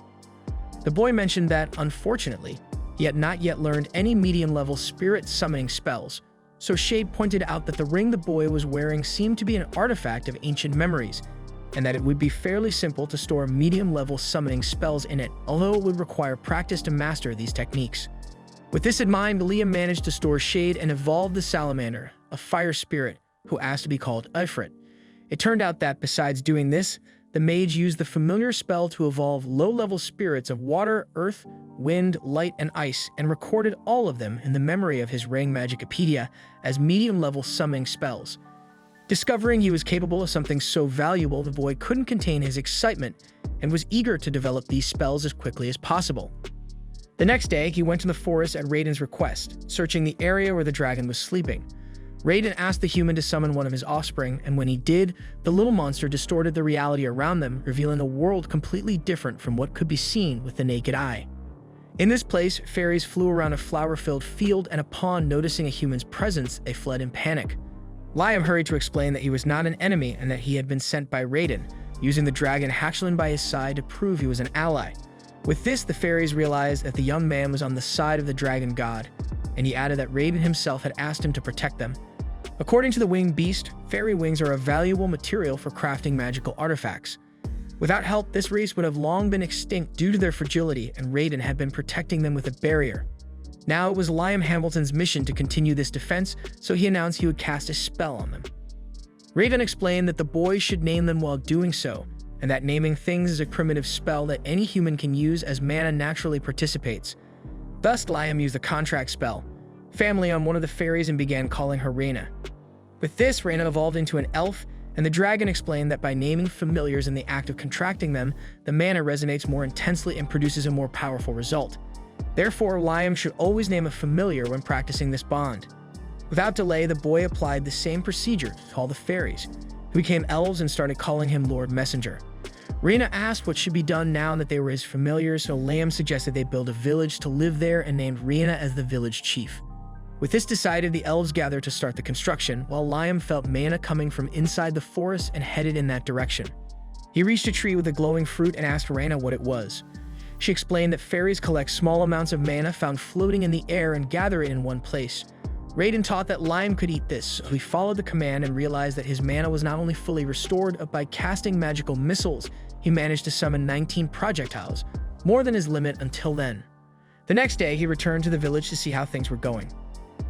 The boy mentioned that, unfortunately, he had not yet learned any medium-level spirit summoning spells, so Shade pointed out that the ring the boy was wearing seemed to be an artifact of ancient memories, and that it would be fairly simple to store medium-level summoning spells in it, although it would require practice to master these techniques. With this in mind, Liam managed to store Shade and evolve the salamander, a fire spirit, who asked to be called Ifrit. It turned out that, besides doing this, the mage used the familiar spell to evolve low-level spirits of water, earth, wind, light, and ice, and recorded all of them in the memory of his ring Magicopedia as medium-level summoning spells. Discovering he was capable of something so valuable, the boy couldn't contain his excitement and was eager to develop these spells as quickly as possible. The next day, he went to the forest at Raiden's request, searching the area where the dragon was sleeping. Raiden asked the human to summon one of his offspring, and when he did, the little monster distorted the reality around them, revealing a world completely different from what could be seen with the naked eye. In this place, fairies flew around a flower-filled field, and upon noticing a human's presence, they fled in panic. Liam hurried to explain that he was not an enemy and that he had been sent by Raiden, using the dragon hatchling by his side to prove he was an ally. With this, the fairies realized that the young man was on the side of the dragon god, and he added that Raiden himself had asked him to protect them. According to the winged beast, fairy wings are a valuable material for crafting magical artifacts. Without help, this race would have long been extinct due to their fragility, and Raiden had been protecting them with a barrier. Now it was Liam Hamilton's mission to continue this defense, so he announced he would cast a spell on them. Raiden explained that the boys should name them while doing so, and that naming things is a primitive spell that any human can use as mana naturally participates. Thus, Liam used the contract spell, family on one of the fairies, and began calling her Reyna. With this, Reyna evolved into an elf, and the dragon explained that by naming familiars in the act of contracting them, the mana resonates more intensely and produces a more powerful result. Therefore, Liam should always name a familiar when practicing this bond. Without delay, the boy applied the same procedure to all the fairies, who became elves and started calling him Lord Messenger. Rena asked what should be done now that they were his familiars, so Liam suggested they build a village to live there and named Rena as the village chief. With this decided, the elves gathered to start the construction, while Liam felt mana coming from inside the forest and headed in that direction. He reached a tree with a glowing fruit and asked Rena what it was. She explained that fairies collect small amounts of mana found floating in the air and gather it in one place. Raiden taught that Liam could eat this, so he followed the command and realized that his mana was not only fully restored, but by casting magical missiles, he managed to summon 19 projectiles, more than his limit until then. The next day, he returned to the village to see how things were going.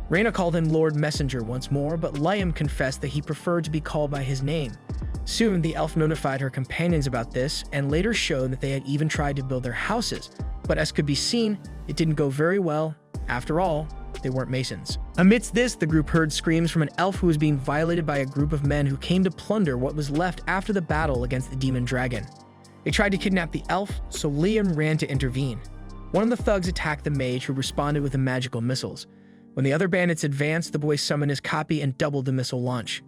Rena called him Lord Messenger once more, but Liam confessed that he preferred to be called by his name. Soon, the elf notified her companions about this, and later showed that they had even tried to build their houses, but as could be seen, it didn't go very well. After all, they weren't masons. Amidst this, the group heard screams from an elf who was being violated by a group of men who came to plunder what was left after the battle against the demon dragon. They tried to kidnap the elf, so Liam ran to intervene. One of the thugs attacked the mage, who responded with the magical missiles. When the other bandits advanced, the boy summoned his copy and doubled the missile launch.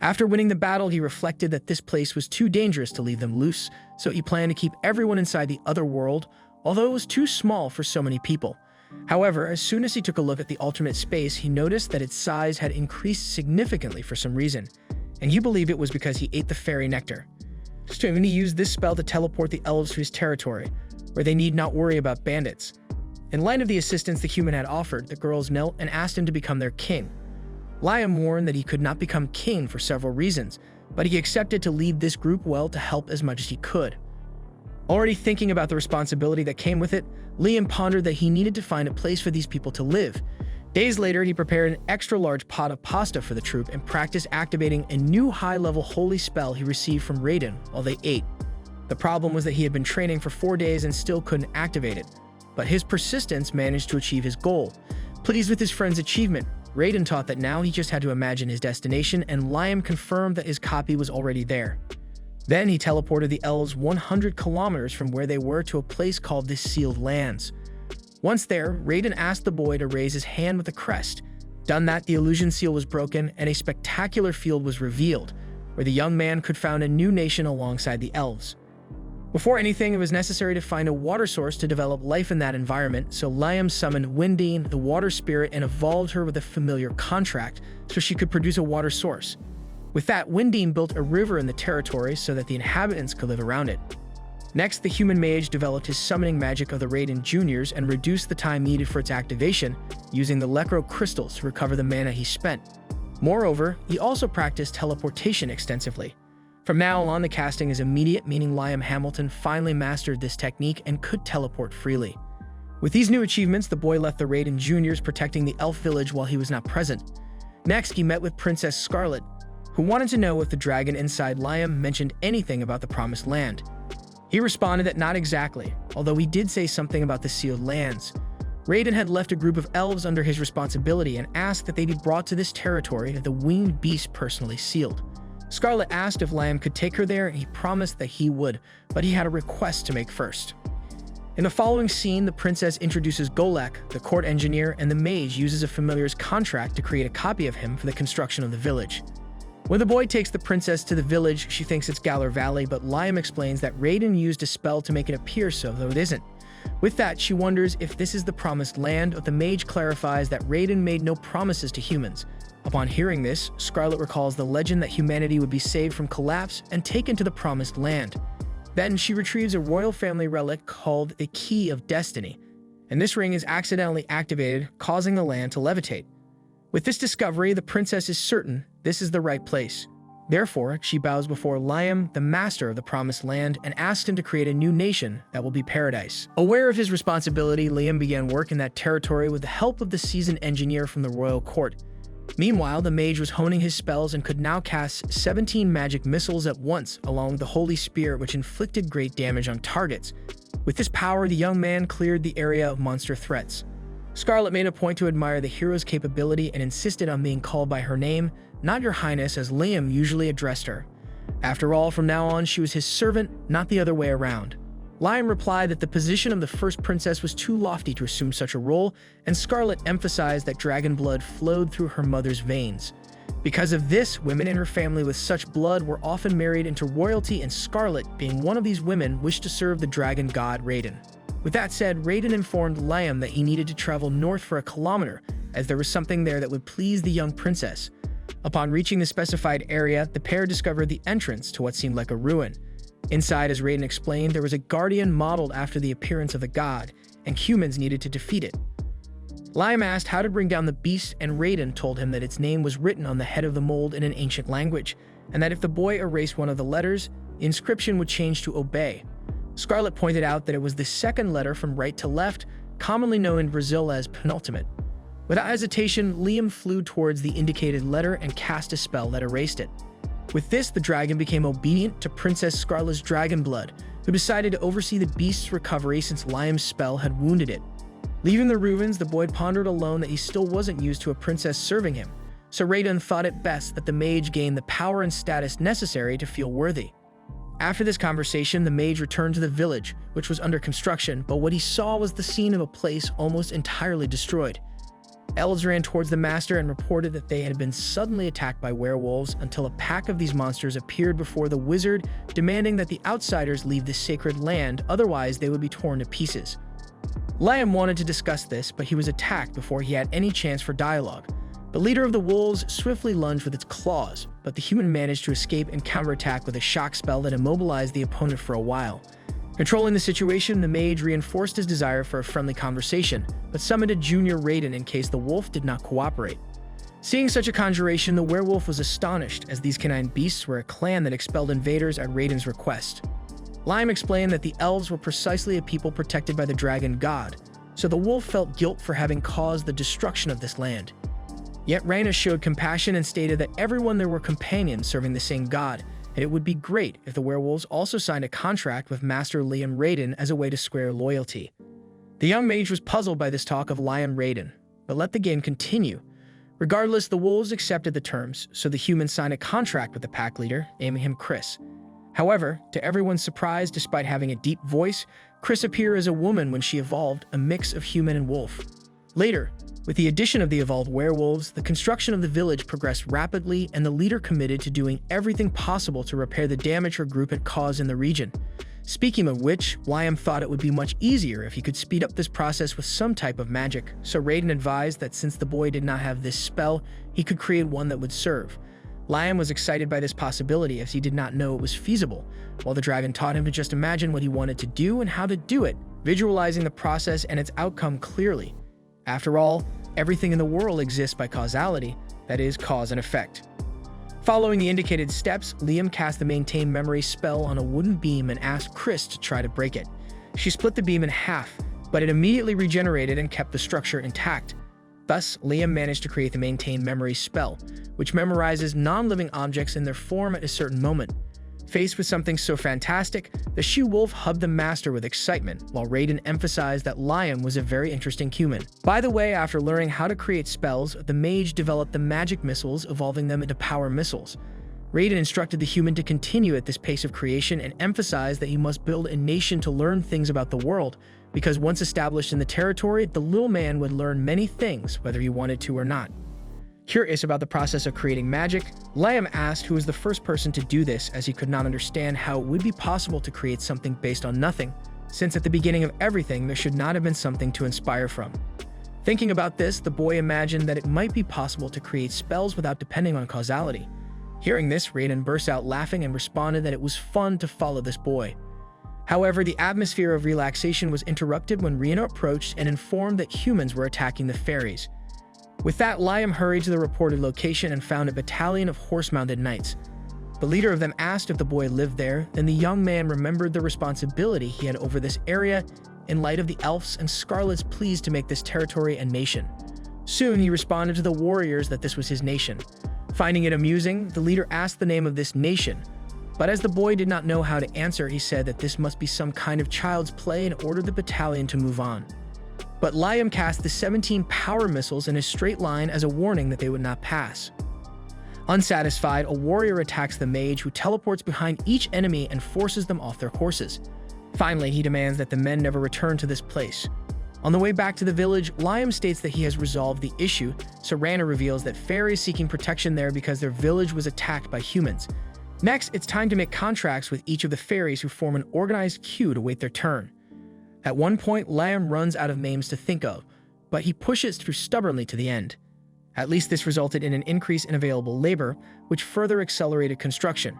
After winning the battle, he reflected that this place was too dangerous to leave them loose, so he planned to keep everyone inside the other world, although it was too small for so many people. However, as soon as he took a look at the alternate space, he noticed that its size had increased significantly for some reason, and he believed it was because he ate the fairy nectar. Soon he used this spell to teleport the elves to his territory, where they need not worry about bandits. In light of the assistance the human had offered, the girls knelt and asked him to become their king. Liam warned that he could not become king for several reasons, but he accepted to lead this group well to help as much as he could. Already thinking about the responsibility that came with it, Liam pondered that he needed to find a place for these people to live. Days later, he prepared an extra-large pot of pasta for the troop and practiced activating a new high-level holy spell he received from Raiden while they ate. The problem was that he had been training for 4 days and still couldn't activate it, but his persistence managed to achieve his goal. Pleased with his friend's achievement, Raiden taught that now he just had to imagine his destination, and Liam confirmed that his copy was already there. Then he teleported the elves 100 kilometers from where they were to a place called the Sealed Lands. Once there, Raiden asked the boy to raise his hand with a crest. Done that, the illusion seal was broken and a spectacular field was revealed, where the young man could found a new nation alongside the elves. Before anything, it was necessary to find a water source to develop life in that environment, so Liam summoned Windine, the water spirit, and evolved her with a familiar contract so she could produce a water source. With that, Windine built a river in the territory so that the inhabitants could live around it. Next, the human mage developed his summoning magic of the Raiden Juniors and reduced the time needed for its activation, using the Lecro crystals to recover the mana he spent. Moreover, he also practiced teleportation extensively. From now on, the casting is immediate, meaning Liam Hamilton finally mastered this technique and could teleport freely. With these new achievements, the boy left the Raiden Juniors protecting the elf village while he was not present. Next, he met with Princess Scarlet, who wanted to know if the dragon inside Liam mentioned anything about the Promised Land. He responded that not exactly, although he did say something about the Sealed Lands. Raiden had left a group of elves under his responsibility and asked that they be brought to this territory that the winged beast personally sealed. Scarlet asked if Liam could take her there, and he promised that he would, but he had a request to make first. In the following scene, the princess introduces Golek, the court engineer, and the mage uses a familiar's contract to create a copy of him for the construction of the village. When the boy takes the princess to the village, she thinks it's Galar Valley, but Liam explains that Raiden used a spell to make it appear so, though it isn't. With that, she wonders if this is the Promised Land, but the mage clarifies that Raiden made no promises to humans. Upon hearing this, Scarlet recalls the legend that humanity would be saved from collapse and taken to the Promised Land. Then she retrieves a royal family relic called the Key of Destiny, and this ring is accidentally activated, causing the land to levitate. With this discovery, the princess is certain this is the right place. Therefore, she bows before Liam, the master of the Promised Land, and asks him to create a new nation that will be paradise. Aware of his responsibility, Liam began work in that territory with the help of the seasoned engineer from the royal court. Meanwhile, the mage was honing his spells and could now cast 17 magic missiles at once, along with the Holy Spirit, which inflicted great damage on targets. With this power, the young man cleared the area of monster threats. Scarlet made a point to admire the hero's capability and insisted on being called by her name, not Your Highness, as Liam usually addressed her. After all, from now on, she was his servant, not the other way around. Liam replied that the position of the first princess was too lofty to assume such a role, and Scarlet emphasized that dragon blood flowed through her mother's veins. Because of this, women in her family with such blood were often married into royalty, and Scarlet, being one of these women, wished to serve the dragon god Raiden. With that said, Raiden informed Liam that he needed to travel north for a kilometer, as there was something there that would please the young princess. Upon reaching the specified area, the pair discovered the entrance to what seemed like a ruin. Inside, as Raiden explained, there was a guardian modeled after the appearance of the god, and humans needed to defeat it. Liam asked how to bring down the beast, and Raiden told him that its name was written on the head of the mold in an ancient language, and that if the boy erased one of the letters, the inscription would change to obey. Scarlet pointed out that it was the second letter from right to left, commonly known in Brazil as penultimate. Without hesitation, Liam flew towards the indicated letter and cast a spell that erased it. With this, the dragon became obedient to Princess Scarlet's dragon blood, who decided to oversee the beast's recovery since Liam's spell had wounded it. Leaving the ruins, the boy pondered alone that he still wasn't used to a princess serving him, so Raiden thought it best that the mage gain the power and status necessary to feel worthy. After this conversation, the mage returned to the village, which was under construction, but what he saw was the scene of a place almost entirely destroyed. Elves ran towards the master and reported that they had been suddenly attacked by werewolves until a pack of these monsters appeared before the wizard, demanding that the outsiders leave this sacred land, otherwise they would be torn to pieces. Liam wanted to discuss this, but he was attacked before he had any chance for dialogue. The leader of the wolves swiftly lunged with its claws, but the human managed to escape and counterattack with a shock spell that immobilized the opponent for a while. Controlling the situation, the mage reinforced his desire for a friendly conversation, but summoned a junior Raiden in case the wolf did not cooperate. Seeing such a conjuration, the werewolf was astonished, as these canine beasts were a clan that expelled invaders at Raiden's request. Liam explained that the elves were precisely a people protected by the dragon god, so the wolf felt guilt for having caused the destruction of this land. Yet Raina showed compassion and stated that everyone there were companions serving the same god, and it would be great if the werewolves also signed a contract with Master Liam Raiden as a way to square loyalty. The young mage was puzzled by this talk of Liam Raiden, but let the game continue. Regardless, the wolves accepted the terms, so the humans signed a contract with the pack leader, naming him Chris. However, to everyone's surprise, despite having a deep voice, Chris appeared as a woman when she evolved, a mix of human and wolf. Later, with the addition of the evolved werewolves, the construction of the village progressed rapidly, and the leader committed to doing everything possible to repair the damage her group had caused in the region. Speaking of which, Liam thought it would be much easier if he could speed up this process with some type of magic, so Raiden advised that since the boy did not have this spell, he could create one that would serve. Liam was excited by this possibility as he did not know it was feasible, while the dragon taught him to just imagine what he wanted to do and how to do it, visualizing the process and its outcome clearly. After all, everything in the world exists by causality, that is, cause and effect. Following the indicated steps, Liam cast the Maintain Memory spell on a wooden beam and asked Chris to try to break it. She split the beam in half, but it immediately regenerated and kept the structure intact. Thus, Liam managed to create the Maintain Memory spell, which memorizes non-living objects in their form at a certain moment. Faced with something so fantastic, the she-wolf hugged the master with excitement, while Raiden emphasized that Liam was a very interesting human. By the way, after learning how to create spells, the mage developed the magic missiles, evolving them into power missiles. Raiden instructed the human to continue at this pace of creation and emphasized that he must build a nation to learn things about the world, because once established in the territory, the little man would learn many things, whether he wanted to or not. Curious about the process of creating magic, Liam asked who was the first person to do this, as he could not understand how it would be possible to create something based on nothing, since at the beginning of everything there should not have been something to inspire from. Thinking about this, the boy imagined that it might be possible to create spells without depending on causality. Hearing this, Raiden burst out laughing and responded that it was fun to follow this boy. However, the atmosphere of relaxation was interrupted when Rina approached and informed that humans were attacking the fairies. With that, Liam hurried to the reported location and found a battalion of horse-mounted knights. The leader of them asked if the boy lived there, then the young man remembered the responsibility he had over this area in light of the elves and Scarlet's pleas to make this territory a nation. Soon, he responded to the warriors that this was his nation. Finding it amusing, the leader asked the name of this nation, but as the boy did not know how to answer, he said that this must be some kind of child's play and ordered the battalion to move on. But Liam cast the 17 power missiles in a straight line as a warning that they would not pass. Unsatisfied, a warrior attacks the mage, who teleports behind each enemy and forces them off their horses. Finally, he demands that the men never return to this place. On the way back to the village, Liam states that he has resolved the issue, so Rana reveals that fairies seeking protection there because their village was attacked by humans. Next, it's time to make contracts with each of the fairies who form an organized queue to wait their turn. At one point, Liam runs out of names to think of, but he pushes through stubbornly to the end. At least this resulted in an increase in available labor, which further accelerated construction.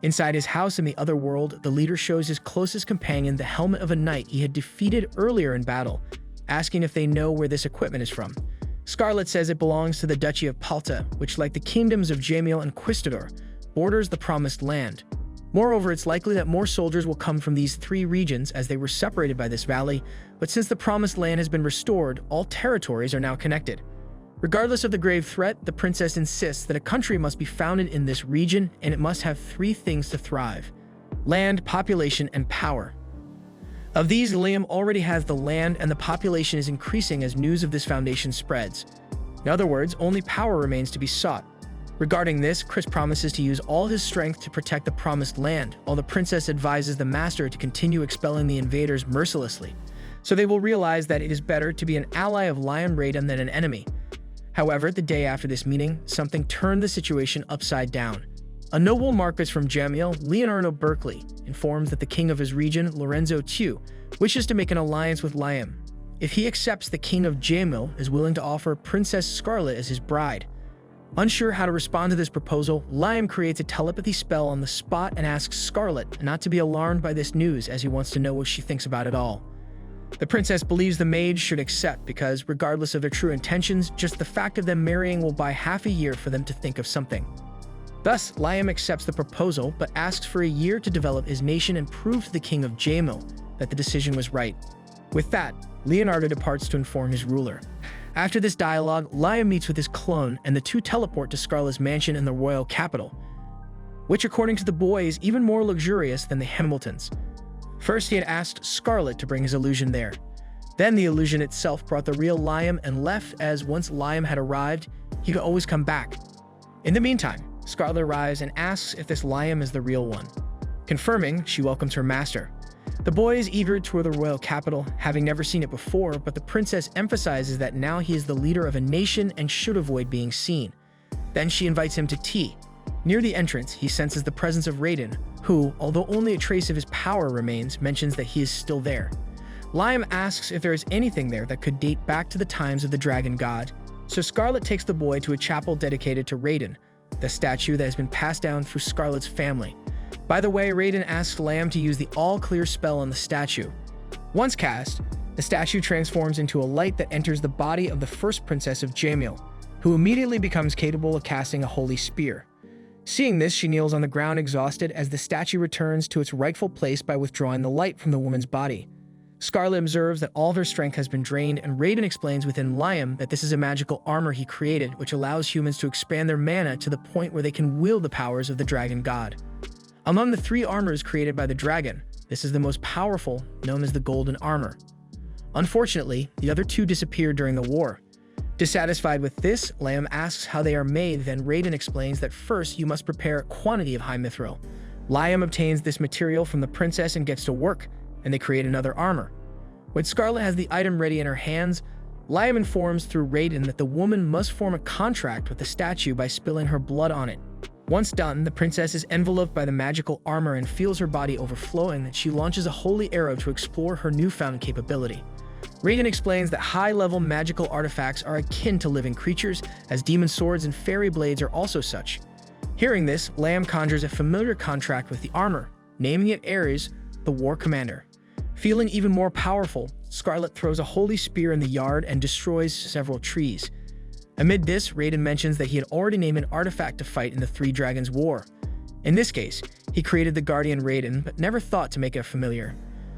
Inside his house in the other world, the leader shows his closest companion the helmet of a knight he had defeated earlier in battle, asking if they know where this equipment is from. Scarlet says it belongs to the Duchy of Palta, which, like the kingdoms of Jamil and Quistador, borders the Promised Land. Moreover, it's likely that more soldiers will come from these three regions as they were separated by this valley, but since the Promised Land has been restored, all territories are now connected. Regardless of the grave threat, the princess insists that a country must be founded in this region and it must have three things to thrive: land, population, and power. Of these, Liam already has the land and the population is increasing as news of this foundation spreads. In other words, only power remains to be sought. Regarding this, Chris promises to use all his strength to protect the Promised Land, while the princess advises the master to continue expelling the invaders mercilessly. So they will realize that it is better to be an ally of Liam Raiden than an enemy. However, the day after this meeting, something turned the situation upside down. A noble Marquis from Jamil, Leonardo Berkeley, informs that the king of his region, Lorenzo Chu, wishes to make an alliance with Liam. If he accepts, the king of Jamil is willing to offer Princess Scarlet as his bride. Unsure how to respond to this proposal, Liam creates a telepathy spell on the spot and asks Scarlet not to be alarmed by this news, as he wants to know what she thinks about it all. The princess believes the mage should accept because, regardless of their true intentions, just the fact of them marrying will buy half a year for them to think of something. Thus, Liam accepts the proposal, but asks for a year to develop his nation and prove to the king of Jamil that the decision was right. With that, Leonardo departs to inform his ruler. After this dialogue, Liam meets with his clone, and the two teleport to Scarlet's mansion in the royal capital, which according to the boy is even more luxurious than the Hamiltons'. First, he had asked Scarlet to bring his illusion there. Then the illusion itself brought the real Liam and left, as once Liam had arrived, he could always come back. In the meantime, Scarlet arrives and asks if this Liam is the real one. Confirming, she welcomes her master. The boy is eager to tour the royal capital, having never seen it before, but the princess emphasizes that now he is the leader of a nation and should avoid being seen. Then she invites him to tea. Near the entrance, he senses the presence of Raiden, who, although only a trace of his power remains, mentions that he is still there. Liam asks if there is anything there that could date back to the times of the dragon god, so Scarlet takes the boy to a chapel dedicated to Raiden, the statue that has been passed down through Scarlet's family. By the way, Raiden asks Liam to use the all-clear spell on the statue. Once cast, the statue transforms into a light that enters the body of the first princess of Jamil, who immediately becomes capable of casting a holy spear. Seeing this, she kneels on the ground exhausted as the statue returns to its rightful place by withdrawing the light from the woman's body. Scarlet observes that all of her strength has been drained, and Raiden explains within Liam that this is a magical armor he created, which allows humans to expand their mana to the point where they can wield the powers of the dragon god. Among the three armors created by the dragon, this is the most powerful, known as the golden armor. Unfortunately, the other two disappeared during the war. Dissatisfied with this, Liam asks how they are made, then Raiden explains that first you must prepare a quantity of high mithril. Liam obtains this material from the princess and gets to work, and they create another armor. When Scarlet has the item ready in her hands, Liam informs through Raiden that the woman must form a contract with the statue by spilling her blood on it. Once done, the princess is enveloped by the magical armor and feels her body overflowing, and she launches a holy arrow to explore her newfound capability. Raiden explains that high-level magical artifacts are akin to living creatures, as demon swords and fairy blades are also such. Hearing this, Liam conjures a familiar contract with the armor, naming it Ares, the war commander. Feeling even more powerful, Scarlet throws a holy spear in the yard and destroys several trees. Amid this, Raiden mentions that he had already named an artifact to fight in the Three Dragons War. In this case, he created the Guardian Raiden, but never thought to make it familiar.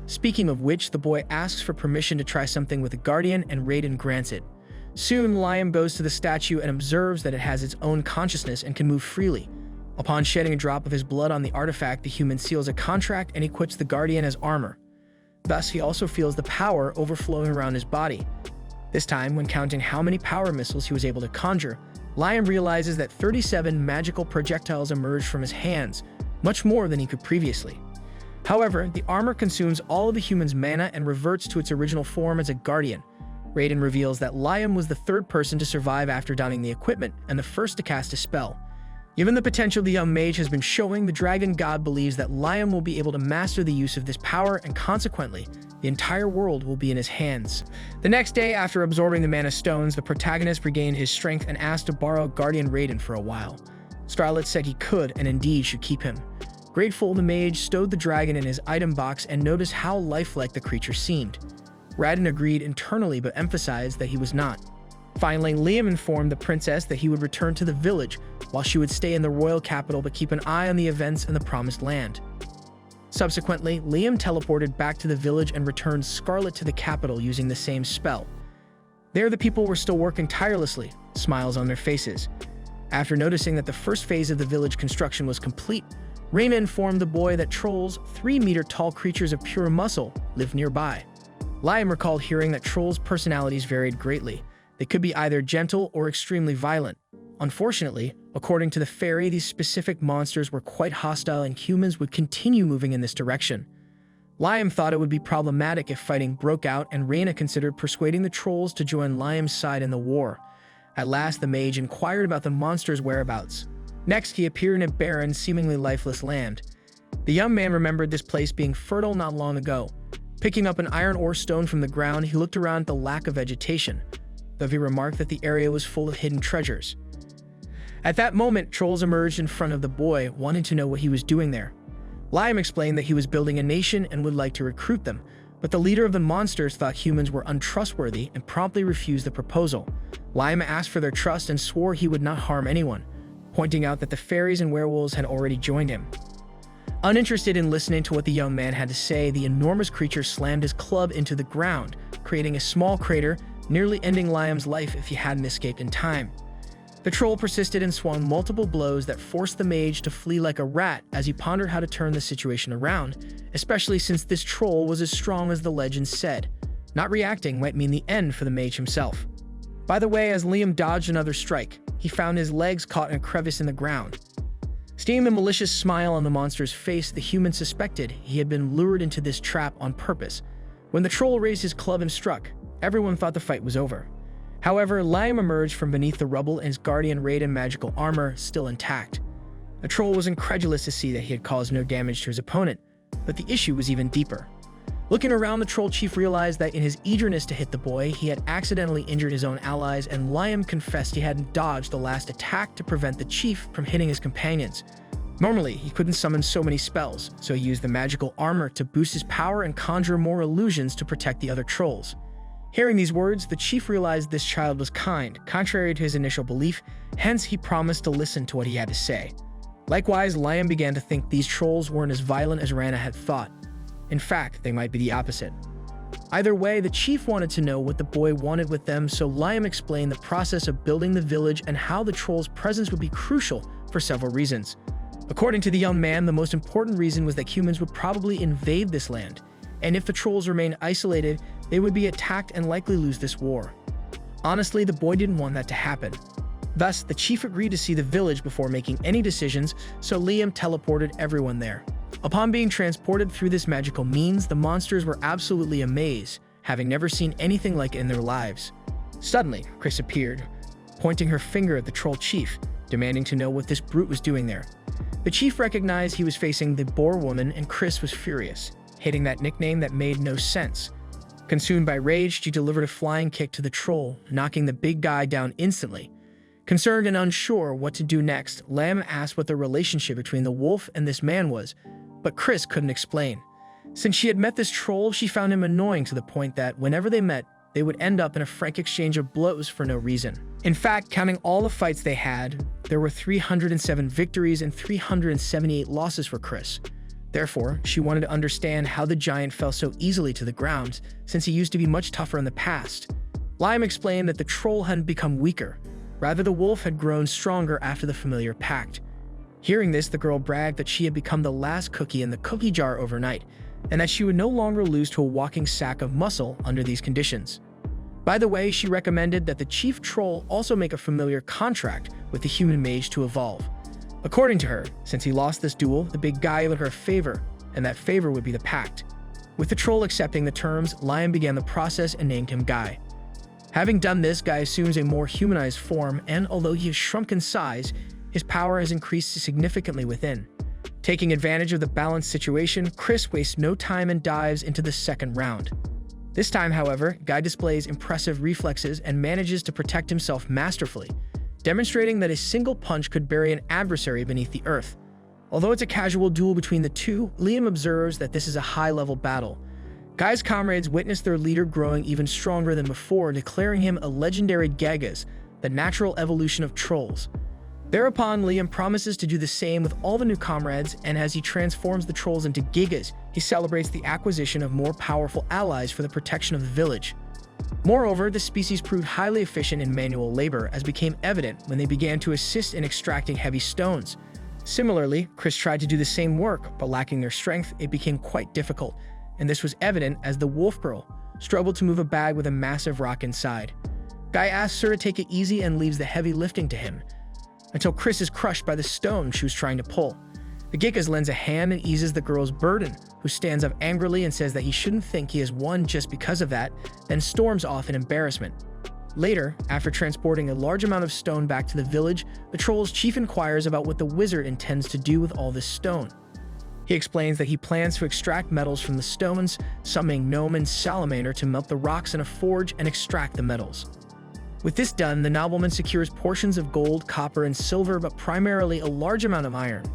Speaking of which, the boy asks for permission to try something with the Guardian, and Raiden grants it. Soon, Liam goes to the statue and observes that it has its own consciousness and can move freely. Upon shedding a drop of his blood on the artifact, the human seals a contract and equips the Guardian as armor. Thus, he also feels the power overflowing around his body. This time, when counting how many power missiles he was able to conjure, Liam realizes that 37 magical projectiles emerged from his hands, much more than he could previously. However, the armor consumes all of the human's mana and reverts to its original form as a guardian. Raiden reveals that Liam was the third person to survive after donning the equipment and the first to cast a spell. Given the potential the young mage has been showing, the dragon god believes that Liam will be able to master the use of this power, and consequently, the entire world will be in his hands. The next day, after absorbing the mana stones, the protagonist regained his strength and asked to borrow Guardian Raiden for a while. Scarlet said he could and indeed should keep him. Grateful, the mage stowed the dragon in his item box and noticed how lifelike the creature seemed. Raiden agreed internally but emphasized that he was not. Finally, Liam informed the princess that he would return to the village, while she would stay in the royal capital but keep an eye on the events in the Promised Land. Subsequently, Liam teleported back to the village and returned Scarlet to the capital using the same spell. There, the people were still working tirelessly, smiles on their faces. After noticing that the first phase of the village construction was complete, Raina informed the boy that trolls, 3-meter-tall creatures of pure muscle, lived nearby. Liam recalled hearing that trolls' personalities varied greatly. They could be either gentle or extremely violent. Unfortunately, according to the fairy, these specific monsters were quite hostile and humans would continue moving in this direction. Liam thought it would be problematic if fighting broke out, and Raina considered persuading the trolls to join Liam's side in the war. At last, the mage inquired about the monsters' whereabouts. Next, he appeared in a barren, seemingly lifeless land. The young man remembered this place being fertile not long ago. Picking up an iron ore stone from the ground, he looked around at the lack of vegetation, though he remarked that the area was full of hidden treasures. At that moment, trolls emerged in front of the boy, wanting to know what he was doing there. Liam explained that he was building a nation and would like to recruit them, but the leader of the monsters thought humans were untrustworthy and promptly refused the proposal. Liam asked for their trust and swore he would not harm anyone, pointing out that the fairies and werewolves had already joined him. Uninterested in listening to what the young man had to say, the enormous creature slammed his club into the ground, creating a small crater, nearly ending Liam's life if he hadn't escaped in time. The troll persisted and swung multiple blows that forced the mage to flee like a rat as he pondered how to turn the situation around, especially since this troll was as strong as the legend said. Not reacting might mean the end for the mage himself. By the way, as Liam dodged another strike, he found his legs caught in a crevice in the ground. Seeing the malicious smile on the monster's face, the human suspected he had been lured into this trap on purpose. When the troll raised his club and struck, everyone thought the fight was over. However, Liam emerged from beneath the rubble in his Guardian Raiden magical armor, still intact. The troll was incredulous to see that he had caused no damage to his opponent, but the issue was even deeper. Looking around, the troll chief realized that in his eagerness to hit the boy, he had accidentally injured his own allies, and Liam confessed he hadn't dodged the last attack to prevent the chief from hitting his companions. Normally, he couldn't summon so many spells, so he used the magical armor to boost his power and conjure more illusions to protect the other trolls. Hearing these words, the chief realized this child was kind, contrary to his initial belief, hence he promised to listen to what he had to say. Likewise, Liam began to think these trolls weren't as violent as Rana had thought. In fact, they might be the opposite. Either way, the chief wanted to know what the boy wanted with them, so Liam explained the process of building the village and how the troll's presence would be crucial for several reasons. According to the young man, the most important reason was that humans would probably invade this land, and if the trolls remained isolated, they would be attacked and likely lose this war. Honestly, the boy didn't want that to happen. Thus, the chief agreed to see the village before making any decisions, so Liam teleported everyone there. Upon being transported through this magical means, the monsters were absolutely amazed, having never seen anything like it in their lives. Suddenly, Chris appeared, pointing her finger at the troll chief, demanding to know what this brute was doing there. The chief recognized he was facing the boar woman, and Chris was furious, hating that nickname that made no sense. Consumed by rage, she delivered a flying kick to the troll, knocking the big guy down instantly. Concerned and unsure what to do next, Lamb asked what the relationship between the wolf and this man was, but Chris couldn't explain. Since she had met this troll, she found him annoying to the point that whenever they met, they would end up in a frank exchange of blows for no reason. In fact, counting all the fights they had, there were 307 victories and 378 losses for Chris. Therefore, she wanted to understand how the giant fell so easily to the ground, since he used to be much tougher in the past. Liam explained that the troll hadn't become weaker. Rather, the wolf had grown stronger after the familiar pact. Hearing this, the girl bragged that she had become the last cookie in the cookie jar overnight, and that she would no longer lose to a walking sack of muscle under these conditions. By the way, she recommended that the chief troll also make a familiar contract with the human mage to evolve. According to her, since he lost this duel, the big guy owed her a favor, and that favor would be the pact. With the troll accepting the terms, Liam began the process and named him Guy. Having done this, Guy assumes a more humanized form, and although he has shrunk in size, his power has increased significantly within. Taking advantage of the balanced situation, Chris wastes no time and dives into the second round. This time, however, Guy displays impressive reflexes and manages to protect himself masterfully, demonstrating that a single punch could bury an adversary beneath the earth. Although it's a casual duel between the two, Liam observes that this is a high-level battle. Guy's comrades witness their leader growing even stronger than before, declaring him a legendary Gagas, the natural evolution of trolls. Thereupon, Liam promises to do the same with all the new comrades, and as he transforms the trolls into Gigas, he celebrates the acquisition of more powerful allies for the protection of the village. Moreover, the species proved highly efficient in manual labor, as became evident when they began to assist in extracting heavy stones. Similarly, Chris tried to do the same work, but lacking their strength, it became quite difficult, and this was evident as the wolf girl struggled to move a bag with a massive rock inside. Guy asks her to take it easy and leaves the heavy lifting to him, until Chris is crushed by the stone she was trying to pull. The Gigas lends a hand and eases the girl's burden, who stands up angrily and says that he shouldn't think he has won just because of that, then storms off in embarrassment. Later, after transporting a large amount of stone back to the village, the troll's chief inquires about what the wizard intends to do with all this stone. He explains that he plans to extract metals from the stones, summoning gnome and salamander to melt the rocks in a forge and extract the metals. With this done, the nobleman secures portions of gold, copper, and silver, but primarily a large amount of iron.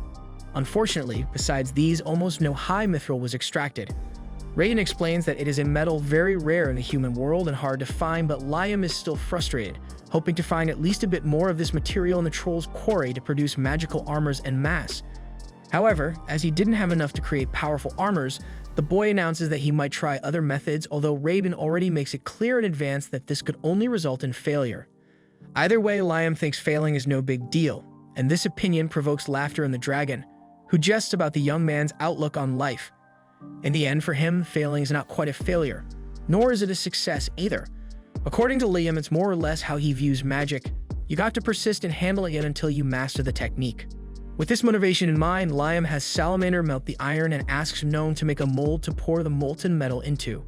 Unfortunately, besides these, almost no high mithril was extracted. Raiden explains that it is a metal very rare in the human world and hard to find, but Liam is still frustrated, hoping to find at least a bit more of this material in the troll's quarry to produce magical armors en masse. However, as he didn't have enough to create powerful armors, the boy announces that he might try other methods, although Raiden already makes it clear in advance that this could only result in failure. Either way, Liam thinks failing is no big deal, and this opinion provokes laughter in the dragon, who jests about the young man's outlook on life. In the end, for him, failing is not quite a failure, nor is it a success either. According to Liam, it's more or less how he views magic. You got to persist in handling it until you master the technique. With this motivation in mind, Liam has Salamander melt the iron and asks Gnome to make a mold to pour the molten metal into.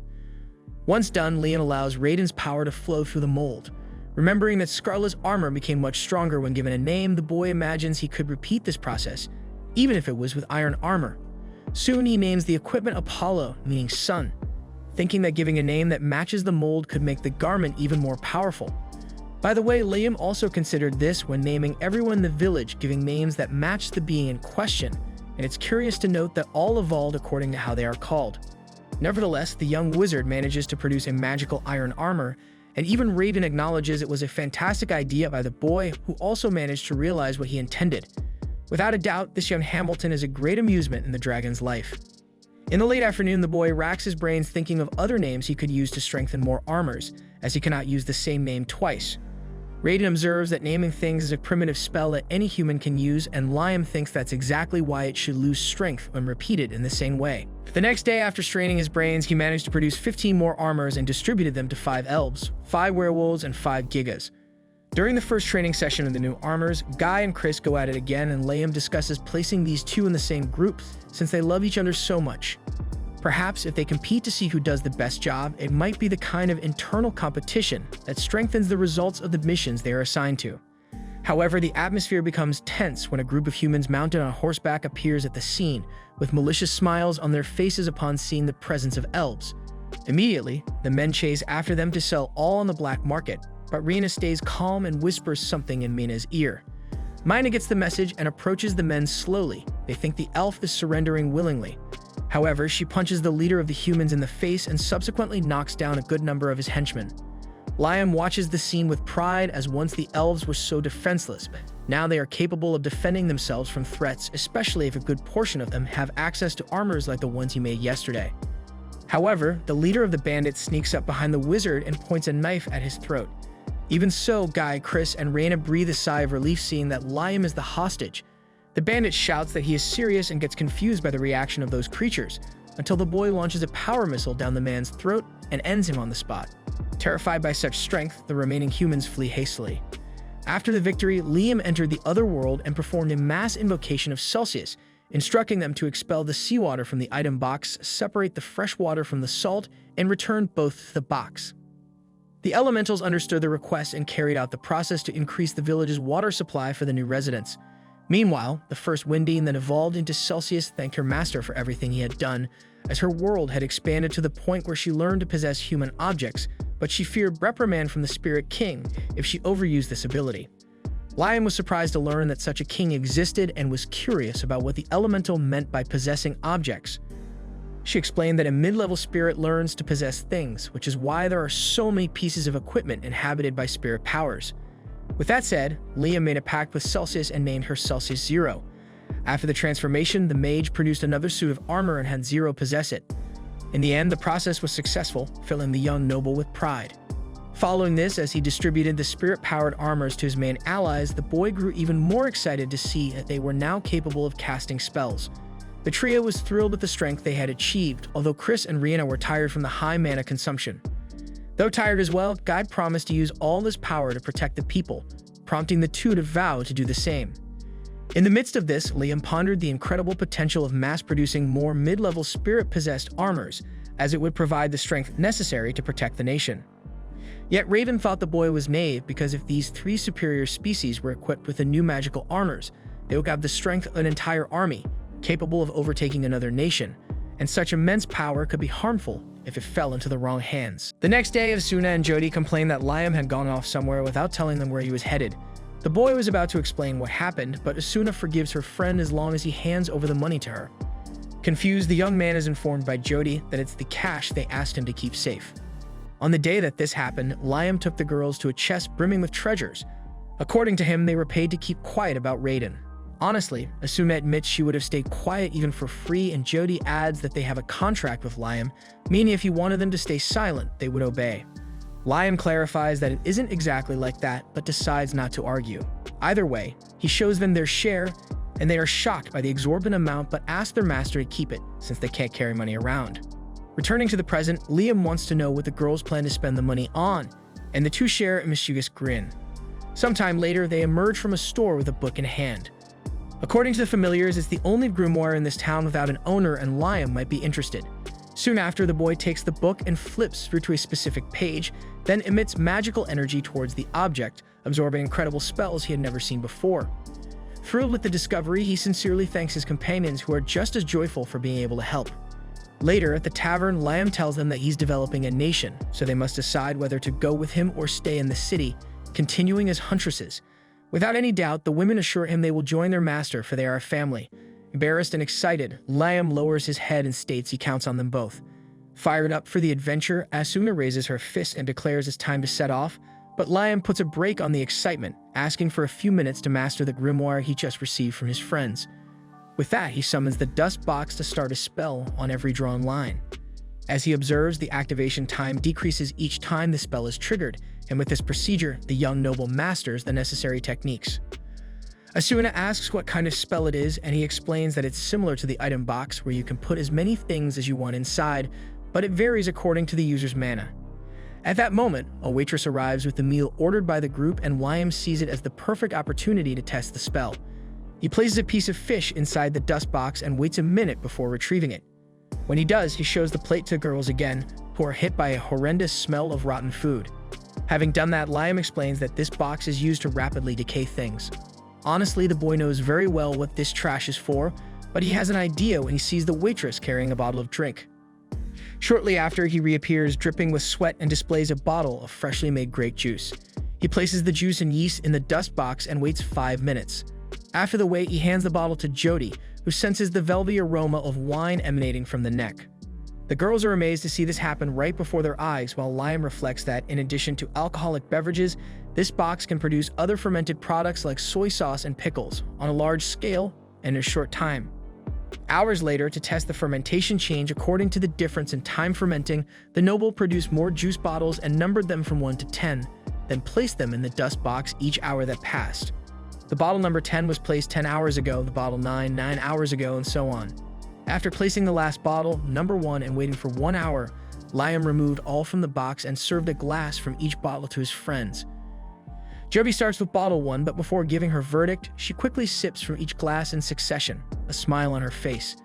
Once done, Liam allows Raiden's power to flow through the mold. Remembering that Scarlet's armor became much stronger when given a name, the boy imagines he could repeat this process, even if it was with iron armor. Soon he names the equipment Apollo, meaning sun, thinking that giving a name that matches the mold could make the garment even more powerful. By the way, Liam also considered this when naming everyone in the village, giving names that matched the being in question, and it's curious to note that all evolved according to how they are called. Nevertheless, the young wizard manages to produce a magical iron armor, and even Raiden acknowledges it was a fantastic idea by the boy, who also managed to realize what he intended. Without a doubt, this young Hamilton is a great amusement in the dragon's life. In the late afternoon, the boy racks his brains thinking of other names he could use to strengthen more armors, as he cannot use the same name twice. Raiden observes that naming things is a primitive spell that any human can use, and Liam thinks that's exactly why it should lose strength when repeated in the same way. The next day, after straining his brains, he managed to produce 15 more armors and distributed them to 5 elves, 5 werewolves, and 5 gigas. During the first training session of the new armors, Guy and Chris go at it again, and Liam discusses placing these two in the same group since they love each other so much. Perhaps if they compete to see who does the best job, it might be the kind of internal competition that strengthens the results of the missions they are assigned to. However, the atmosphere becomes tense when a group of humans mounted on horseback appears at the scene, with malicious smiles on their faces upon seeing the presence of elves. Immediately, the men chase after them to sell all on the black market, but Rena stays calm and whispers something in Mina's ear. Mina gets the message and approaches the men slowly. They think the elf is surrendering willingly. However, she punches the leader of the humans in the face and subsequently knocks down a good number of his henchmen. Liam watches the scene with pride, as once the elves were so defenseless, but now they are capable of defending themselves from threats, especially if a good portion of them have access to armors like the ones he made yesterday. However, the leader of the bandits sneaks up behind the wizard and points a knife at his throat. Even so, Guy, Chris, and Reyna breathe a sigh of relief seeing that Liam is the hostage. The bandit shouts that he is serious and gets confused by the reaction of those creatures, until the boy launches a power missile down the man's throat and ends him on the spot. Terrified by such strength, the remaining humans flee hastily. After the victory, Liam entered the other world and performed a mass invocation of Celsius, instructing them to expel the seawater from the item box, separate the fresh water from the salt, and return both to the box. The elementals understood the request and carried out the process to increase the village's water supply for the new residents. Meanwhile, the first Windine then evolved into Celsius thanked her master for everything he had done, as her world had expanded to the point where she learned to possess human objects, but she feared reprimand from the Spirit King if she overused this ability. Liam was surprised to learn that such a king existed and was curious about what the elemental meant by possessing objects. She explained that a mid-level spirit learns to possess things, which is why there are so many pieces of equipment inhabited by spirit powers. With that said, Liam made a pact with Celsius and named her Celsius Zero. After the transformation, the mage produced another suit of armor and had Zero possess it. In the end, the process was successful, filling the young noble with pride. Following this, as he distributed the spirit-powered armors to his main allies, the boy grew even more excited to see that they were now capable of casting spells. The trio was thrilled with the strength they had achieved, although Chris and Rihanna were tired from the high mana consumption. Though tired as well, Guide promised to use all his power to protect the people, prompting the two to vow to do the same. In the midst of this, Liam pondered the incredible potential of mass-producing more mid-level spirit-possessed armors, as it would provide the strength necessary to protect the nation. Yet Raven thought the boy was naive because if these three superior species were equipped with the new magical armors, they would have the strength of an entire army, capable of overtaking another nation, and such immense power could be harmful if it fell into the wrong hands. The next day, Asuna and Jody complained that Liam had gone off somewhere without telling them where he was headed. The boy was about to explain what happened, but Asuna forgives her friend as long as he hands over the money to her. Confused, the young man is informed by Jody that it's the cash they asked him to keep safe. On the day that this happened, Liam took the girls to a chest brimming with treasures. According to him, they were paid to keep quiet about Raiden. Honestly, Asuna admits she would have stayed quiet even for free, and Jody adds that they have a contract with Liam, meaning if he wanted them to stay silent, they would obey. Liam clarifies that it isn't exactly like that, but decides not to argue. Either way, he shows them their share, and they are shocked by the exorbitant amount but ask their master to keep it, since they can't carry money around. Returning to the present, Liam wants to know what the girls plan to spend the money on, and the two share a mischievous grin. Sometime later, they emerge from a store with a book in hand. According to the familiars, it's the only grimoire in this town without an owner, and Liam might be interested. Soon after, the boy takes the book and flips through to a specific page, then emits magical energy towards the object, absorbing incredible spells he had never seen before. Thrilled with the discovery, he sincerely thanks his companions, who are just as joyful for being able to help. Later, at the tavern, Liam tells them that he's developing a nation, so they must decide whether to go with him or stay in the city, continuing as huntresses. Without any doubt, the women assure him they will join their master, for they are a family. Embarrassed and excited, Liam lowers his head and states he counts on them both. Fired up for the adventure, Asuna raises her fist and declares it's time to set off, but Liam puts a brake on the excitement, asking for a few minutes to master the grimoire he just received from his friends. With that, he summons the dust box to start a spell on every drawn line. As he observes, the activation time decreases each time the spell is triggered, and with this procedure, the young noble masters the necessary techniques. Asuna asks what kind of spell it is, and he explains that it's similar to the item box, where you can put as many things as you want inside, but it varies according to the user's mana. At that moment, a waitress arrives with the meal ordered by the group, and Liam sees it as the perfect opportunity to test the spell. He places a piece of fish inside the dust box and waits a minute before retrieving it. When he does, he shows the plate to girls again, who are hit by a horrendous smell of rotten food. Having done that, Liam explains that this box is used to rapidly decay things. Honestly, the boy knows very well what this trash is for, but he has an idea when he sees the waitress carrying a bottle of drink. Shortly after, he reappears dripping with sweat and displays a bottle of freshly made grape juice. He places the juice and yeast in the dust box and waits 5 minutes. After the wait, he hands the bottle to Jody, who senses the velvety aroma of wine emanating from the neck. The girls are amazed to see this happen right before their eyes, while Liam reflects that, in addition to alcoholic beverages, this box can produce other fermented products like soy sauce and pickles, on a large scale and in a short time. Hours later, to test the fermentation change according to the difference in time fermenting, the noble produced more juice bottles and numbered them from 1 to 10, then placed them in the dust box each hour that passed. The bottle number 10 was placed 10 hours ago, the bottle 9 hours ago, and so on. After placing the last bottle, number 1, and waiting for 1 hour, Liam removed all from the box and served a glass from each bottle to his friends. Jody starts with bottle 1, but before giving her verdict, she quickly sips from each glass in succession, a smile on her face.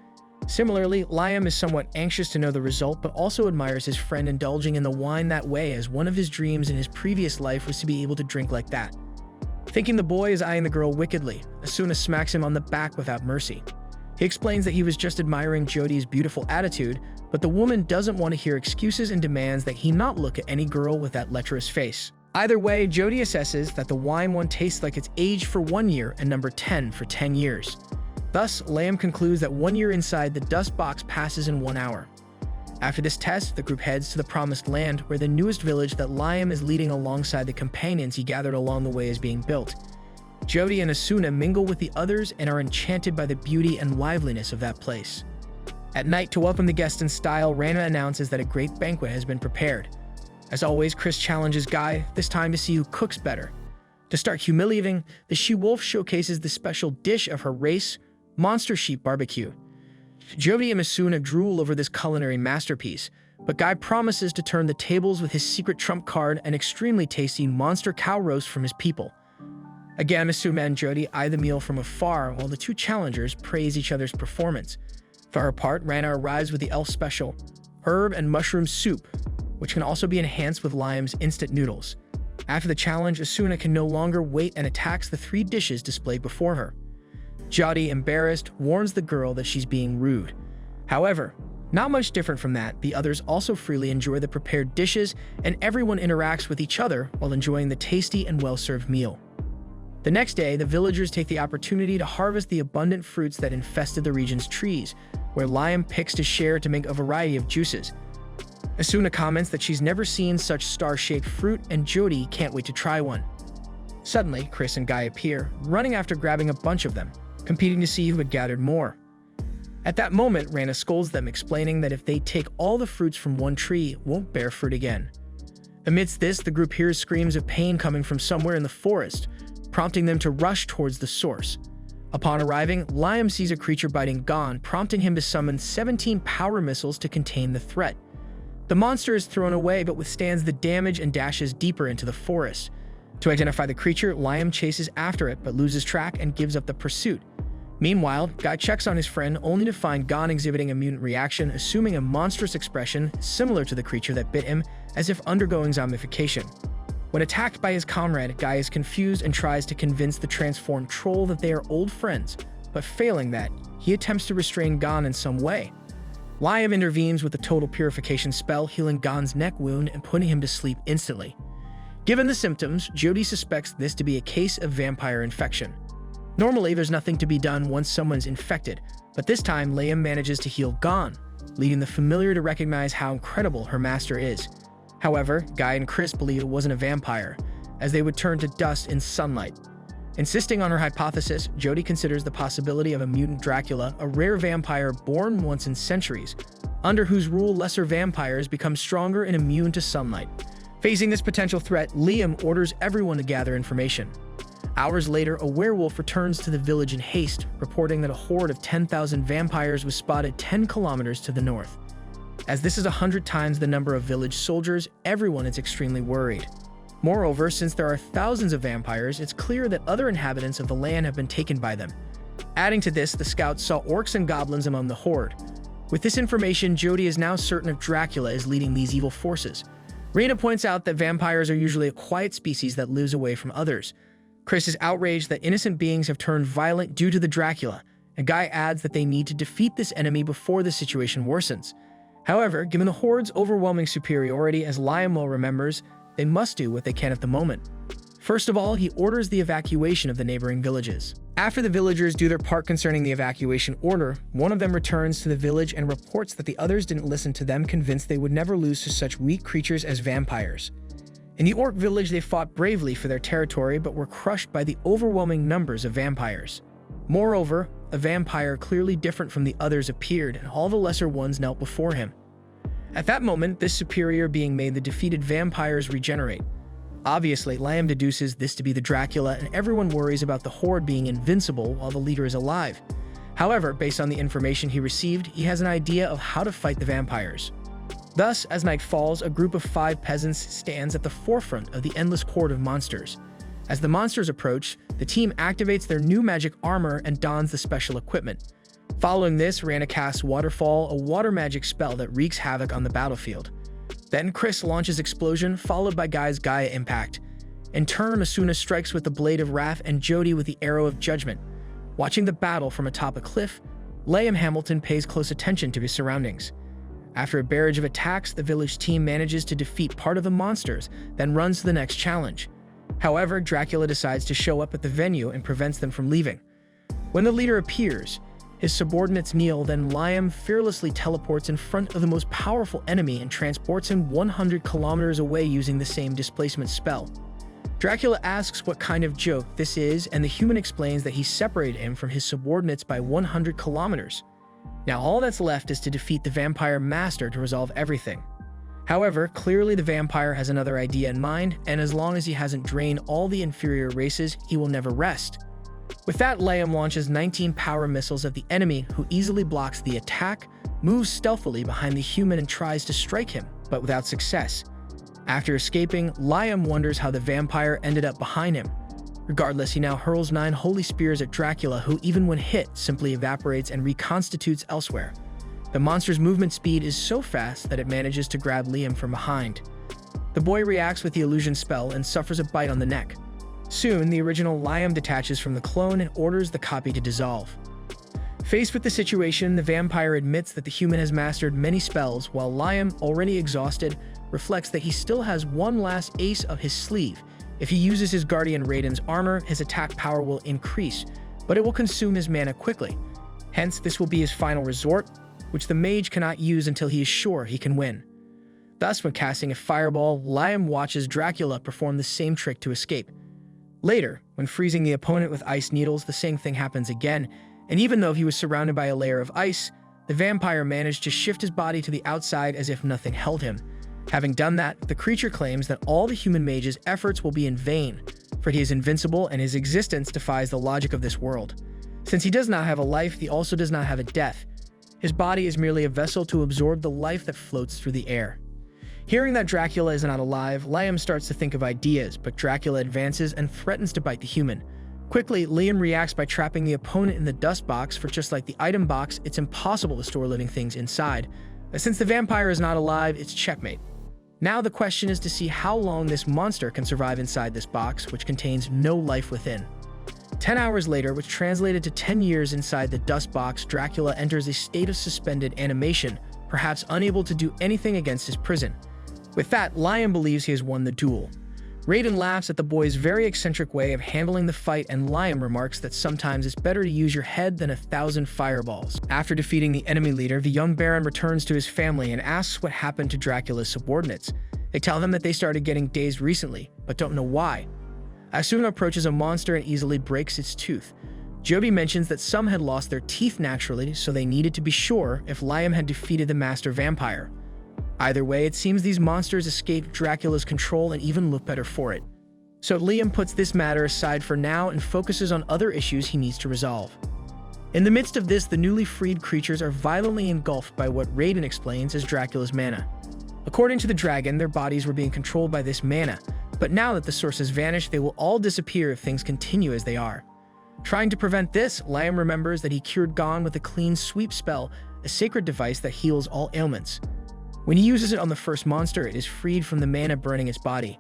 Similarly, Liam is somewhat anxious to know the result, but also admires his friend indulging in the wine that way, as one of his dreams in his previous life was to be able to drink like that. Thinking the boy is eyeing the girl wickedly, Asuna smacks him on the back without mercy. He explains that he was just admiring Jody's beautiful attitude, but the woman doesn't want to hear excuses and demands that he not look at any girl with that lecherous face. Either way, Jody assesses that the wine one tastes like it's aged for 1 year and number 10 for 10 years. Thus, Liam concludes that 1 year inside the dust box passes in 1 hour. After this test, the group heads to the Promised Land, where the newest village that Liam is leading alongside the companions he gathered along the way is being built. Jody and Asuna mingle with the others and are enchanted by the beauty and liveliness of that place. At night, to welcome the guests in style, Rana announces that a great banquet has been prepared. As always, Chris challenges Guy, this time to see who cooks better. To start humiliating, the she-wolf showcases the special dish of her race, monster sheep barbecue. Jody and Asuna drool over this culinary masterpiece, but Guy promises to turn the tables with his secret trump card, an extremely tasty monster cow roast from his people. Again, Asuna and Jody eye the meal from afar while the two challengers praise each other's performance. For her part, Rana arrives with the elf special, herb and mushroom soup, which can also be enhanced with Liam's instant noodles. After the challenge, Asuna can no longer wait and attacks the 3 dishes displayed before her. Jody, embarrassed, warns the girl that she's being rude. However, not much different from that, the others also freely enjoy the prepared dishes, and everyone interacts with each other while enjoying the tasty and well-served meal. The next day, the villagers take the opportunity to harvest the abundant fruits that infested the region's trees, where Liam picks to share to make a variety of juices. Asuna comments that she's never seen such star-shaped fruit, and Jody can't wait to try one. Suddenly, Chris and Guy appear, running after grabbing a bunch of them, competing to see who had gathered more. At that moment, Rana scolds them, explaining that if they take all the fruits from one tree, it won't bear fruit again. Amidst this, the group hears screams of pain coming from somewhere in the forest, prompting them to rush towards the source. Upon arriving, Liam sees a creature biting Gon, prompting him to summon 17 power missiles to contain the threat. The monster is thrown away but withstands the damage and dashes deeper into the forest. To identify the creature, Liam chases after it but loses track and gives up the pursuit. Meanwhile, Guy checks on his friend only to find Gon exhibiting a mutant reaction, assuming a monstrous expression similar to the creature that bit him, as if undergoing zombification. When attacked by his comrade, Guy is confused and tries to convince the transformed troll that they are old friends, but failing that, he attempts to restrain Gon in some way. Liam intervenes with the total purification spell, healing Gon's neck wound and putting him to sleep instantly. Given the symptoms, Jody suspects this to be a case of vampire infection. Normally, there's nothing to be done once someone's infected, but this time Liam manages to heal Gon, leading the familiar to recognize how incredible her master is. However, Guy and Chris believe it wasn't a vampire, as they would turn to dust in sunlight. Insisting on her hypothesis, Jody considers the possibility of a mutant Dracula, a rare vampire born once in centuries, under whose rule lesser vampires become stronger and immune to sunlight. Facing this potential threat, Liam orders everyone to gather information. Hours later, a werewolf returns to the village in haste, reporting that a horde of 10,000 vampires was spotted 10 kilometers to the north. As this is 100 times the number of village soldiers, everyone is extremely worried. Moreover, since there are thousands of vampires, it's clear that other inhabitants of the land have been taken by them. Adding to this, the scouts saw orcs and goblins among the horde. With this information, Jody is now certain if Dracula is leading these evil forces. Rena points out that vampires are usually a quiet species that lives away from others. Chris is outraged that innocent beings have turned violent due to the Dracula, and Guy adds that they need to defeat this enemy before the situation worsens. However, given the horde's overwhelming superiority, as Liam well remembers, they must do what they can at the moment. First of all, he orders the evacuation of the neighboring villages. After the villagers do their part concerning the evacuation order, one of them returns to the village and reports that the others didn't listen to them, convinced they would never lose to such weak creatures as vampires. In the orc village, they fought bravely for their territory but were crushed by the overwhelming numbers of vampires. Moreover, a vampire clearly different from the others appeared, and all the lesser ones knelt before him. At that moment, this superior being made the defeated vampires regenerate. Obviously, Liam deduces this to be the Dracula, and everyone worries about the horde being invincible while the leader is alive. However, based on the information he received, he has an idea of how to fight the vampires. Thus, as night falls, a group of 5 peasants stands at the forefront of the endless horde of monsters. As the monsters approach, the team activates their new magic armor and dons the special equipment. Following this, Rana casts Waterfall, a water magic spell that wreaks havoc on the battlefield. Then Chris launches Explosion, followed by Guy's Gaia Impact. In turn, Asuna strikes with the Blade of Wrath and Jody with the Arrow of Judgment. Watching the battle from atop a cliff, Liam Hamilton pays close attention to his surroundings. After a barrage of attacks, the village team manages to defeat part of the monsters, then runs to the next challenge. However, Dracula decides to show up at the venue and prevents them from leaving. When the leader appears, his subordinates kneel, then Liam fearlessly teleports in front of the most powerful enemy and transports him 100 kilometers away using the same displacement spell. Dracula asks what kind of joke this is, and the human explains that he separated him from his subordinates by 100 kilometers. Now all that's left is to defeat the vampire master to resolve everything. However, clearly the vampire has another idea in mind, and as long as he hasn't drained all the inferior races, he will never rest. With that, Liam launches 19 power missiles at the enemy, who easily blocks the attack, moves stealthily behind the human and tries to strike him, but without success. After escaping, Liam wonders how the vampire ended up behind him. Regardless, he now hurls 9 holy spears at Dracula, who even when hit, simply evaporates and reconstitutes elsewhere. The monster's movement speed is so fast that it manages to grab Liam from behind. The boy reacts with the illusion spell and suffers a bite on the neck. Soon, the original Liam detaches from the clone and orders the copy to dissolve. Faced with the situation, the vampire admits that the human has mastered many spells, while Liam, already exhausted, reflects that he still has one last ace up his sleeve. If he uses his Guardian Raiden's armor, his attack power will increase, but it will consume his mana quickly. Hence, this will be his final resort, which the mage cannot use until he is sure he can win. Thus, when casting a fireball, Liam watches Dracula perform the same trick to escape. Later, when freezing the opponent with ice needles, the same thing happens again, and even though he was surrounded by a layer of ice, the vampire managed to shift his body to the outside as if nothing held him. Having done that, the creature claims that all the human mage's efforts will be in vain, for he is invincible and his existence defies the logic of this world. Since he does not have a life, he also does not have a death. His body is merely a vessel to absorb the life that floats through the air. Hearing that Dracula is not alive, Liam starts to think of ideas, but Dracula advances and threatens to bite the human. Quickly, Liam reacts by trapping the opponent in the dust box, for just like the item box, it's impossible to store living things inside. But since the vampire is not alive, it's checkmate. Now the question is to see how long this monster can survive inside this box, which contains no life within. 10 hours later, which translated to 10 years inside the dust box, Dracula enters a state of suspended animation, perhaps unable to do anything against his prison. With that, Liam believes he has won the duel. Raiden laughs at the boy's very eccentric way of handling the fight, and Liam remarks that sometimes it's better to use your head than 1,000 fireballs. After defeating the enemy leader, the young Baron returns to his family and asks what happened to Dracula's subordinates. They tell him that they started getting dazed recently, but don't know why. Asuna approaches a monster and easily breaks its tooth. Jody mentions that some had lost their teeth naturally, so they needed to be sure if Liam had defeated the master vampire. Either way, it seems these monsters escaped Dracula's control and even look better for it. So Liam puts this matter aside for now and focuses on other issues he needs to resolve. In the midst of this, the newly freed creatures are violently engulfed by what Raiden explains as Dracula's mana. According to the dragon, their bodies were being controlled by this mana, but now that the source has vanished, they will all disappear if things continue as they are. Trying to prevent this, Liam remembers that he cured Gon with a clean sweep spell, a sacred device that heals all ailments. When he uses it on the first monster, it is freed from the mana burning its body.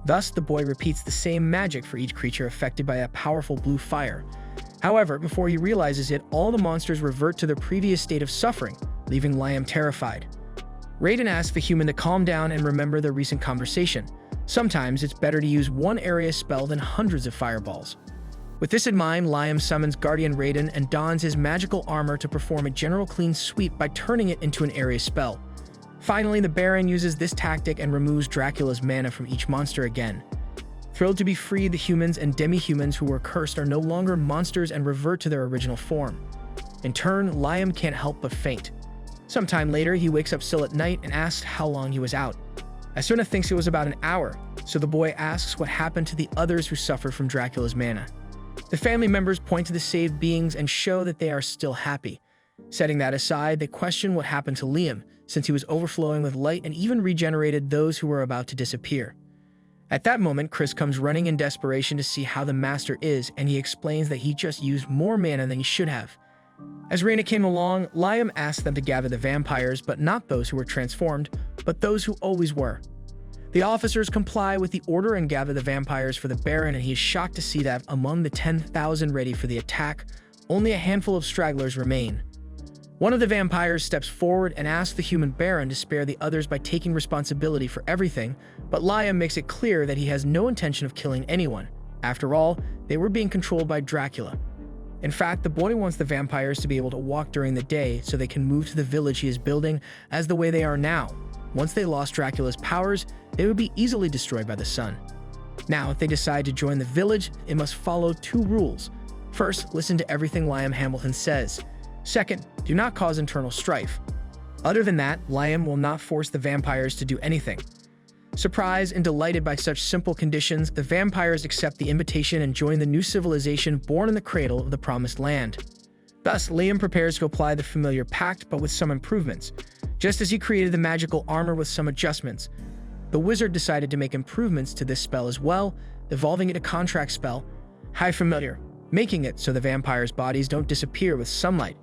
Thus, the boy repeats the same magic for each creature affected by a powerful blue fire. However, before he realizes it, all the monsters revert to their previous state of suffering, leaving Liam terrified. Raiden asks the human to calm down and remember their recent conversation. Sometimes it's better to use one area spell than hundreds of fireballs. With this in mind, Liam summons Guardian Raiden and dons his magical armor to perform a general clean sweep by turning it into an area spell. Finally, the Baron uses this tactic and removes Dracula's mana from each monster again. Thrilled to be freed, the humans and demi-humans who were cursed are no longer monsters and revert to their original form. In turn, Liam can't help but faint. Sometime later, he wakes up still at night and asks how long he was out. Asuna thinks it was about an hour, so the boy asks what happened to the others who suffered from Dracula's mana. The family members point to the saved beings and show that they are still happy. Setting that aside, they question what happened to Liam, since he was overflowing with light and even regenerated those who were about to disappear. At that moment, Chris comes running in desperation to see how the master is, and he explains that he just used more mana than he should have. As Reyna came along, Liam asked them to gather the vampires, but not those who were transformed, but those who always were. The officers comply with the order and gather the vampires for the Baron, and he is shocked to see that among the 10,000 ready for the attack, only a handful of stragglers remain. One of the vampires steps forward and asks the human Baron to spare the others by taking responsibility for everything, but Liam makes it clear that he has no intention of killing anyone. After all, they were being controlled by Dracula. In fact, the boy wants the vampires to be able to walk during the day so they can move to the village he is building as the way they are now. Once they lost Dracula's powers, they would be easily destroyed by the sun. Now, if they decide to join the village, it must follow 2 rules. First, listen to everything Liam Hamilton says. Second, do not cause internal strife. Other than that, Liam will not force the vampires to do anything. Surprised and delighted by such simple conditions, the vampires accept the invitation and join the new civilization born in the cradle of the Promised Land. Thus, Liam prepares to apply the familiar pact, but with some improvements. Just as he created the magical armor with some adjustments, the wizard decided to make improvements to this spell as well, evolving it a contract spell, High Familiar, making it so the vampires' bodies don't disappear with sunlight.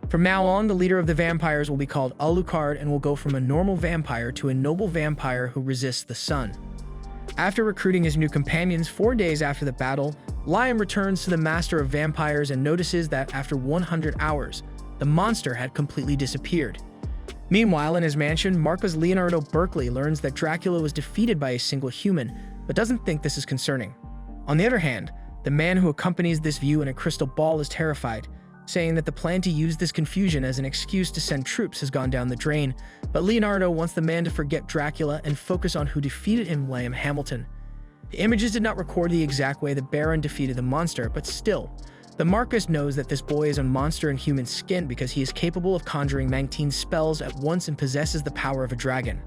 From now on, the leader of the vampires will be called Alucard and will go from a normal vampire to a noble vampire who resists the sun. After recruiting his new companions 4 days after the battle, Liam returns to the Master of Vampires and notices that after 100 hours, the monster had completely disappeared. Meanwhile, in his mansion, Marquis Leonardo Berkeley learns that Dracula was defeated by a single human, but doesn't think this is concerning. On the other hand, the man who accompanies this view in a crystal ball is terrified, saying that the plan to use this confusion as an excuse to send troops has gone down the drain, but Leonardo wants the man to forget Dracula and focus on who defeated him, Liam Hamilton. The images did not record the exact way the Baron defeated the monster, but still, the Marquis knows that this boy is a monster in human skin because he is capable of conjuring 19 spells at once and possesses the power of a dragon.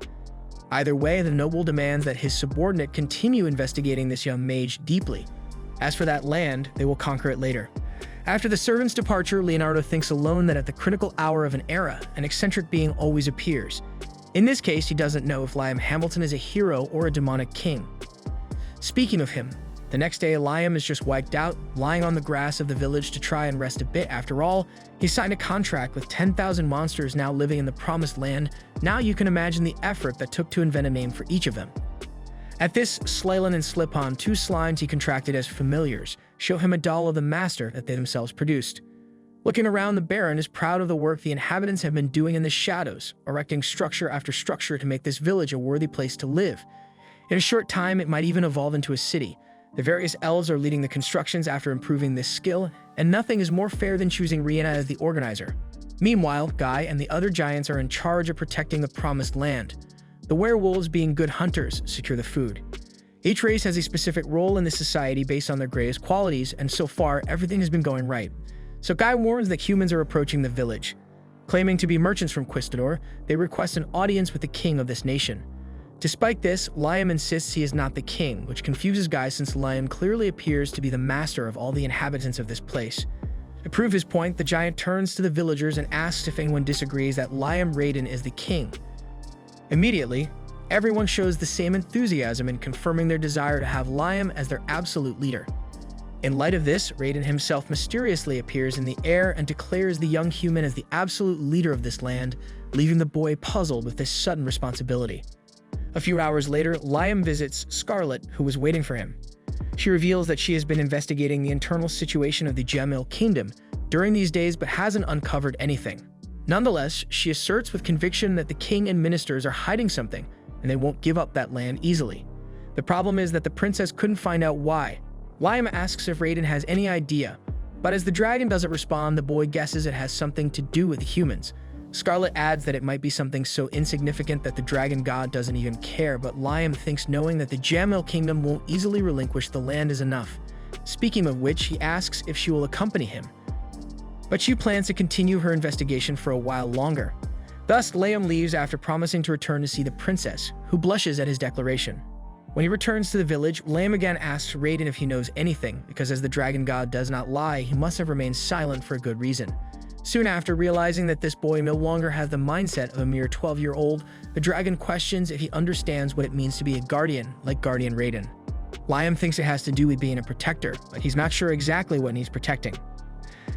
Either way, the noble demands that his subordinate continue investigating this young mage deeply. As for that land, they will conquer it later. After the servant's departure, Leonardo thinks alone that at the critical hour of an era, an eccentric being always appears. In this case, he doesn't know if Liam Hamilton is a hero or a demonic king. Speaking of him, the next day Liam is just wiped out, lying on the grass of the village to try and rest a bit. After all, he signed a contract with 10,000 monsters now living in the Promised Land. Now you can imagine the effort that took to invent a name for each of them. At this, Slalin and Slipon, 2 slimes he contracted as familiars, show him a doll of the master that they themselves produced. Looking around, the Baron is proud of the work the inhabitants have been doing in the shadows, erecting structure after structure to make this village a worthy place to live. In a short time, it might even evolve into a city. The various elves are leading the constructions after improving this skill, and nothing is more fair than choosing Rhianna as the organizer. Meanwhile, Guy and the other giants are in charge of protecting the Promised Land. The werewolves, being good hunters, secure the food. Each race has a specific role in this society based on their greatest qualities, and so far, everything has been going right. So Guy warns that humans are approaching the village. Claiming to be merchants from Quistador, they request an audience with the king of this nation. Despite this, Liam insists he is not the king, which confuses Guy since Liam clearly appears to be the master of all the inhabitants of this place. To prove his point, the giant turns to the villagers and asks if anyone disagrees that Liam Raiden is the king. Immediately, everyone shows the same enthusiasm in confirming their desire to have Liam as their absolute leader. In light of this, Raiden himself mysteriously appears in the air and declares the young human as the absolute leader of this land, leaving the boy puzzled with this sudden responsibility. A few hours later, Liam visits Scarlet, who was waiting for him. She reveals that she has been investigating the internal situation of the Jamil Kingdom during these days but hasn't uncovered anything. Nonetheless, she asserts with conviction that the king and ministers are hiding something, and they won't give up that land easily. The problem is that the princess couldn't find out why. Liam asks if Raiden has any idea, but as the dragon doesn't respond, the boy guesses it has something to do with humans. Scarlet adds that it might be something so insignificant that the dragon god doesn't even care, but Liam thinks knowing that the Jamil Kingdom won't easily relinquish the land is enough. Speaking of which, he asks if she will accompany him. But she plans to continue her investigation for a while longer. Thus, Liam leaves after promising to return to see the princess, who blushes at his declaration. When he returns to the village, Liam again asks Raiden if he knows anything, because as the dragon god does not lie, he must have remained silent for a good reason. Soon after realizing that this boy no longer has the mindset of a mere 12-year-old, the dragon questions if he understands what it means to be a guardian, like Guardian Raiden. Liam thinks it has to do with being a protector, but he's not sure exactly what he's protecting.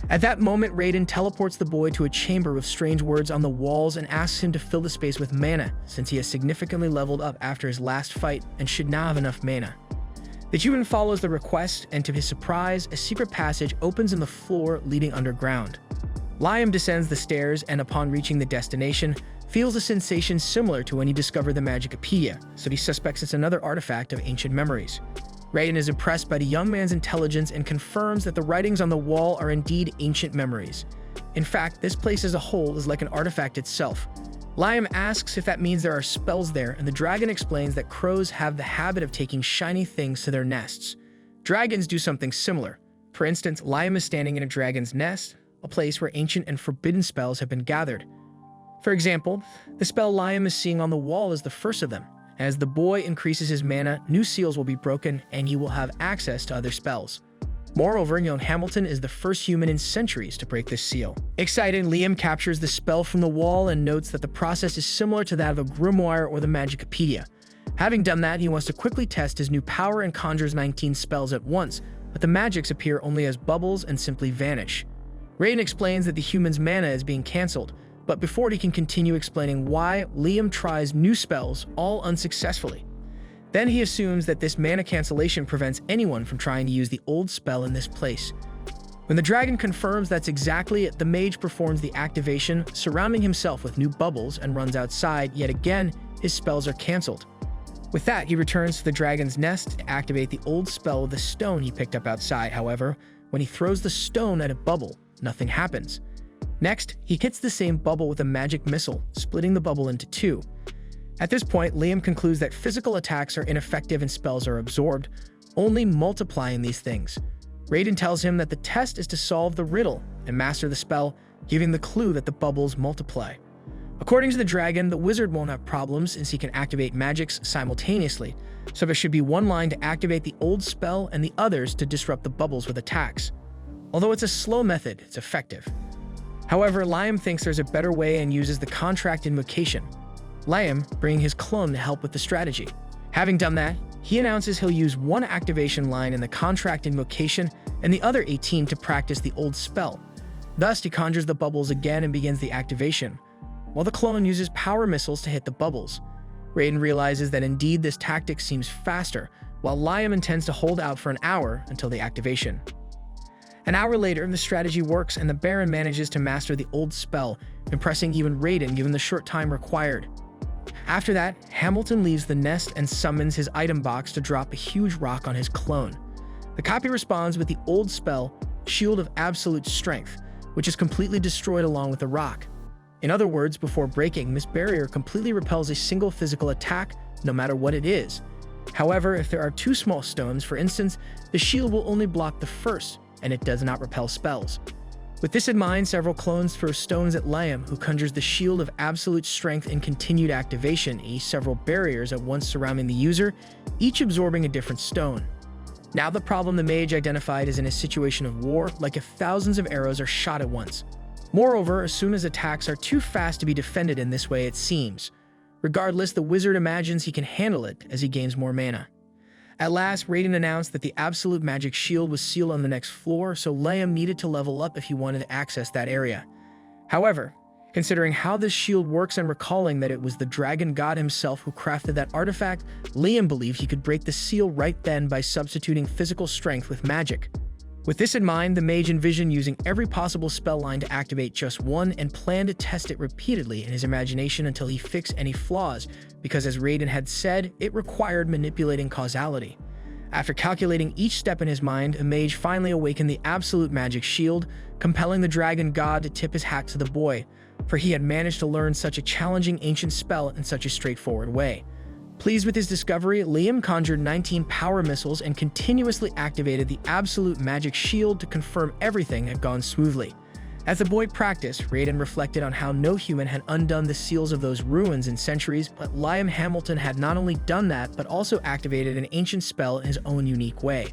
At that moment, Raiden teleports the boy to a chamber with strange words on the walls and asks him to fill the space with mana, since he has significantly leveled up after his last fight and should now have enough mana. The human follows the request, and to his surprise, a secret passage opens in the floor leading underground. Liam descends the stairs and, upon reaching the destination, feels a sensation similar to when he discovered the Magicopedia, so he suspects it's another artifact of ancient memories. Raiden is impressed by the young man's intelligence and confirms that the writings on the wall are indeed ancient memories. In fact, this place as a whole is like an artifact itself. Liam asks if that means there are spells there, and the dragon explains that crows have the habit of taking shiny things to their nests. Dragons do something similar. For instance, Liam is standing in a dragon's nest, a place where ancient and forbidden spells have been gathered. For example, the spell Liam is seeing on the wall is the first of them. As the boy increases his mana, new seals will be broken, and he will have access to other spells. Moreover, young Hamilton is the first human in centuries to break this seal. Excited, Liam captures the spell from the wall and notes that the process is similar to that of a grimoire or the Magicopedia. Having done that, he wants to quickly test his new power and conjures 19 spells at once, but the magics appear only as bubbles and simply vanish. Raiden explains that the human's mana is being cancelled, but before he can continue explaining why, Liam tries new spells, all unsuccessfully. Then he assumes that this mana cancellation prevents anyone from trying to use the old spell in this place. When the dragon confirms that's exactly it, the mage performs the activation, surrounding himself with new bubbles, and runs outside. Yet again, his spells are cancelled. With that, he returns to the dragon's nest to activate the old spell with the stone he picked up outside. However, when he throws the stone at a bubble, nothing happens. Next, he hits the same bubble with a magic missile, splitting the bubble into two. At this point, Liam concludes that physical attacks are ineffective and spells are absorbed, only multiplying these things. Raiden tells him that the test is to solve the riddle and master the spell, giving the clue that the bubbles multiply. According to the dragon, the wizard won't have problems since he can activate magics simultaneously, so there should be one line to activate the old spell and the others to disrupt the bubbles with attacks. Although it's a slow method, it's effective. However, Liam thinks there's a better way and uses the contract invocation. Liam bringing his clone to help with the strategy. Having done that, he announces he'll use one activation line in the contract invocation and the other 18 to practice the old spell. Thus, he conjures the bubbles again and begins the activation, while the clone uses power missiles to hit the bubbles. Raiden realizes that indeed this tactic seems faster, while Liam intends to hold out for an hour until the activation. An hour later, the strategy works and the Baron manages to master the old spell, impressing even Raiden given the short time required. After that, Hamilton leaves the nest and summons his item box to drop a huge rock on his clone. The copy responds with the old spell, Shield of Absolute Strength, which is completely destroyed along with the rock. In other words, before breaking, this barrier completely repels a single physical attack, no matter what it is. However, if there are two small stones, for instance, the shield will only block the first, and it does not repel spells. With this in mind, several clones throw stones at Liam, who conjures the Shield of Absolute Strength in continued activation, several barriers at once surrounding the user, each absorbing a different stone. Now the problem the mage identified is in a situation of war, like if thousands of arrows are shot at once. Moreover, as soon as attacks are too fast to be defended in this way, it seems. Regardless, the wizard imagines he can handle it as he gains more mana. At last, Raiden announced that the Absolute Magic Shield was sealed on the next floor, so Liam needed to level up if he wanted to access that area. However, considering how this shield works and recalling that it was the dragon god himself who crafted that artifact, Liam believed he could break the seal right then by substituting physical strength with magic. With this in mind, the mage envisioned using every possible spell line to activate just one and planned to test it repeatedly in his imagination until he fixed any flaws, because as Raiden had said, it required manipulating causality. After calculating each step in his mind, the mage finally awakened the Absolute Magic Shield, compelling the dragon god to tip his hat to the boy, for he had managed to learn such a challenging ancient spell in such a straightforward way. Pleased with his discovery, Liam conjured 19 power missiles and continuously activated the Absolute Magic Shield to confirm everything had gone smoothly. As the boy practiced, Raiden reflected on how no human had undone the seals of those ruins in centuries, but Liam Hamilton had not only done that, but also activated an ancient spell in his own unique way.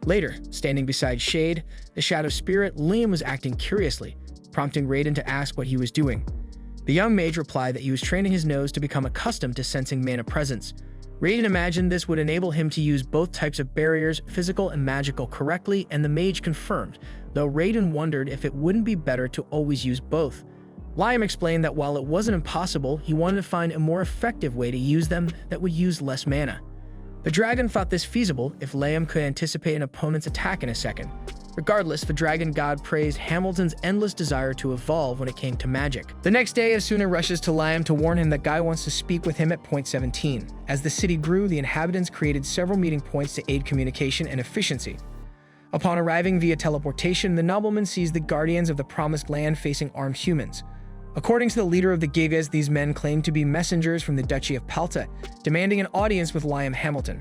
Later, standing beside Shade, the shadow spirit, Liam was acting curiously, prompting Raiden to ask what he was doing. The young mage replied that he was training his nose to become accustomed to sensing mana presence. Raiden imagined this would enable him to use both types of barriers, physical and magical, correctly, and the mage confirmed, though Raiden wondered if it wouldn't be better to always use both. Liam explained that while it wasn't impossible, he wanted to find a more effective way to use them that would use less mana. The dragon thought this feasible if Liam could anticipate an opponent's attack in a second. Regardless, the dragon god praised Hamilton's endless desire to evolve when it came to magic. The next day, Asuna rushes to Liam to warn him that Guy wants to speak with him at point 17. As the city grew, the inhabitants created several meeting points to aid communication and efficiency. Upon arriving via teleportation, the nobleman sees the guardians of the Promised Land facing armed humans. According to the leader of the Gigas, these men claim to be messengers from the Duchy of Palta, demanding an audience with Liam Hamilton.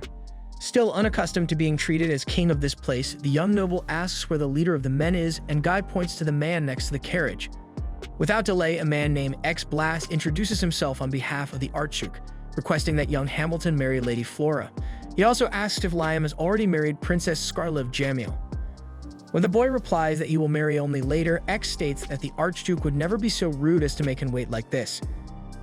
Still unaccustomed to being treated as king of this place, the young noble asks where the leader of the men is, and Guy points to the man next to the carriage. Without delay, a man named X-Blast introduces himself on behalf of the Archduke, requesting that young Hamilton marry Lady Flora. He also asks if Liam has already married Princess Scarlet of Jamil. When the boy replies that he will marry only later, X states that the Archduke would never be so rude as to make him wait like this.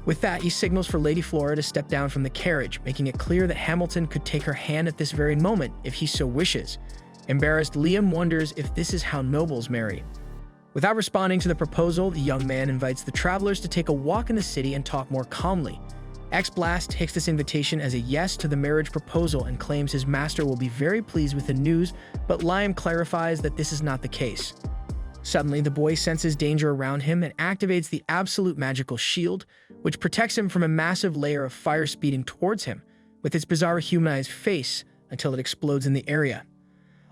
With that, he signals for Lady Flora to step down from the carriage, making it clear that Hamilton could take her hand at this very moment if he so wishes. Embarrassed, Liam wonders if this is how nobles marry. Without responding to the proposal, the young man invites the travelers to take a walk in the city and talk more calmly. X-Blast takes this invitation as a yes to the marriage proposal and claims his master will be very pleased with the news, but Liam clarifies that this is not the case. Suddenly, the boy senses danger around him and activates the absolute magical shield, which protects him from a massive layer of fire speeding towards him, with its bizarre humanized face, until it explodes in the area.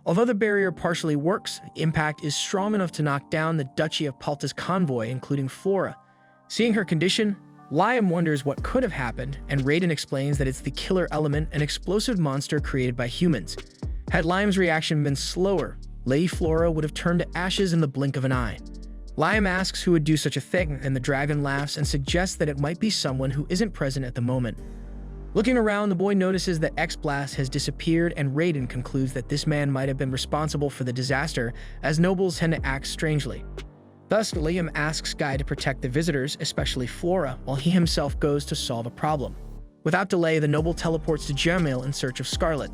Although the barrier partially works, the impact is strong enough to knock down the Duchy of Palta's convoy, including Flora. Seeing her condition, Liam wonders what could have happened, and Raiden explains that it's the killer element, an explosive monster created by humans. Had Liam's reaction been slower, Lady Flora would have turned to ashes in the blink of an eye. Liam asks who would do such a thing, and the dragon laughs and suggests that it might be someone who isn't present at the moment. Looking around, the boy notices that X-Blast has disappeared, and Raiden concludes that this man might have been responsible for the disaster, as nobles tend to act strangely. Thus, Liam asks Guy to protect the visitors, especially Flora, while he himself goes to solve a problem. Without delay, the noble teleports to Jamil in search of Scarlet.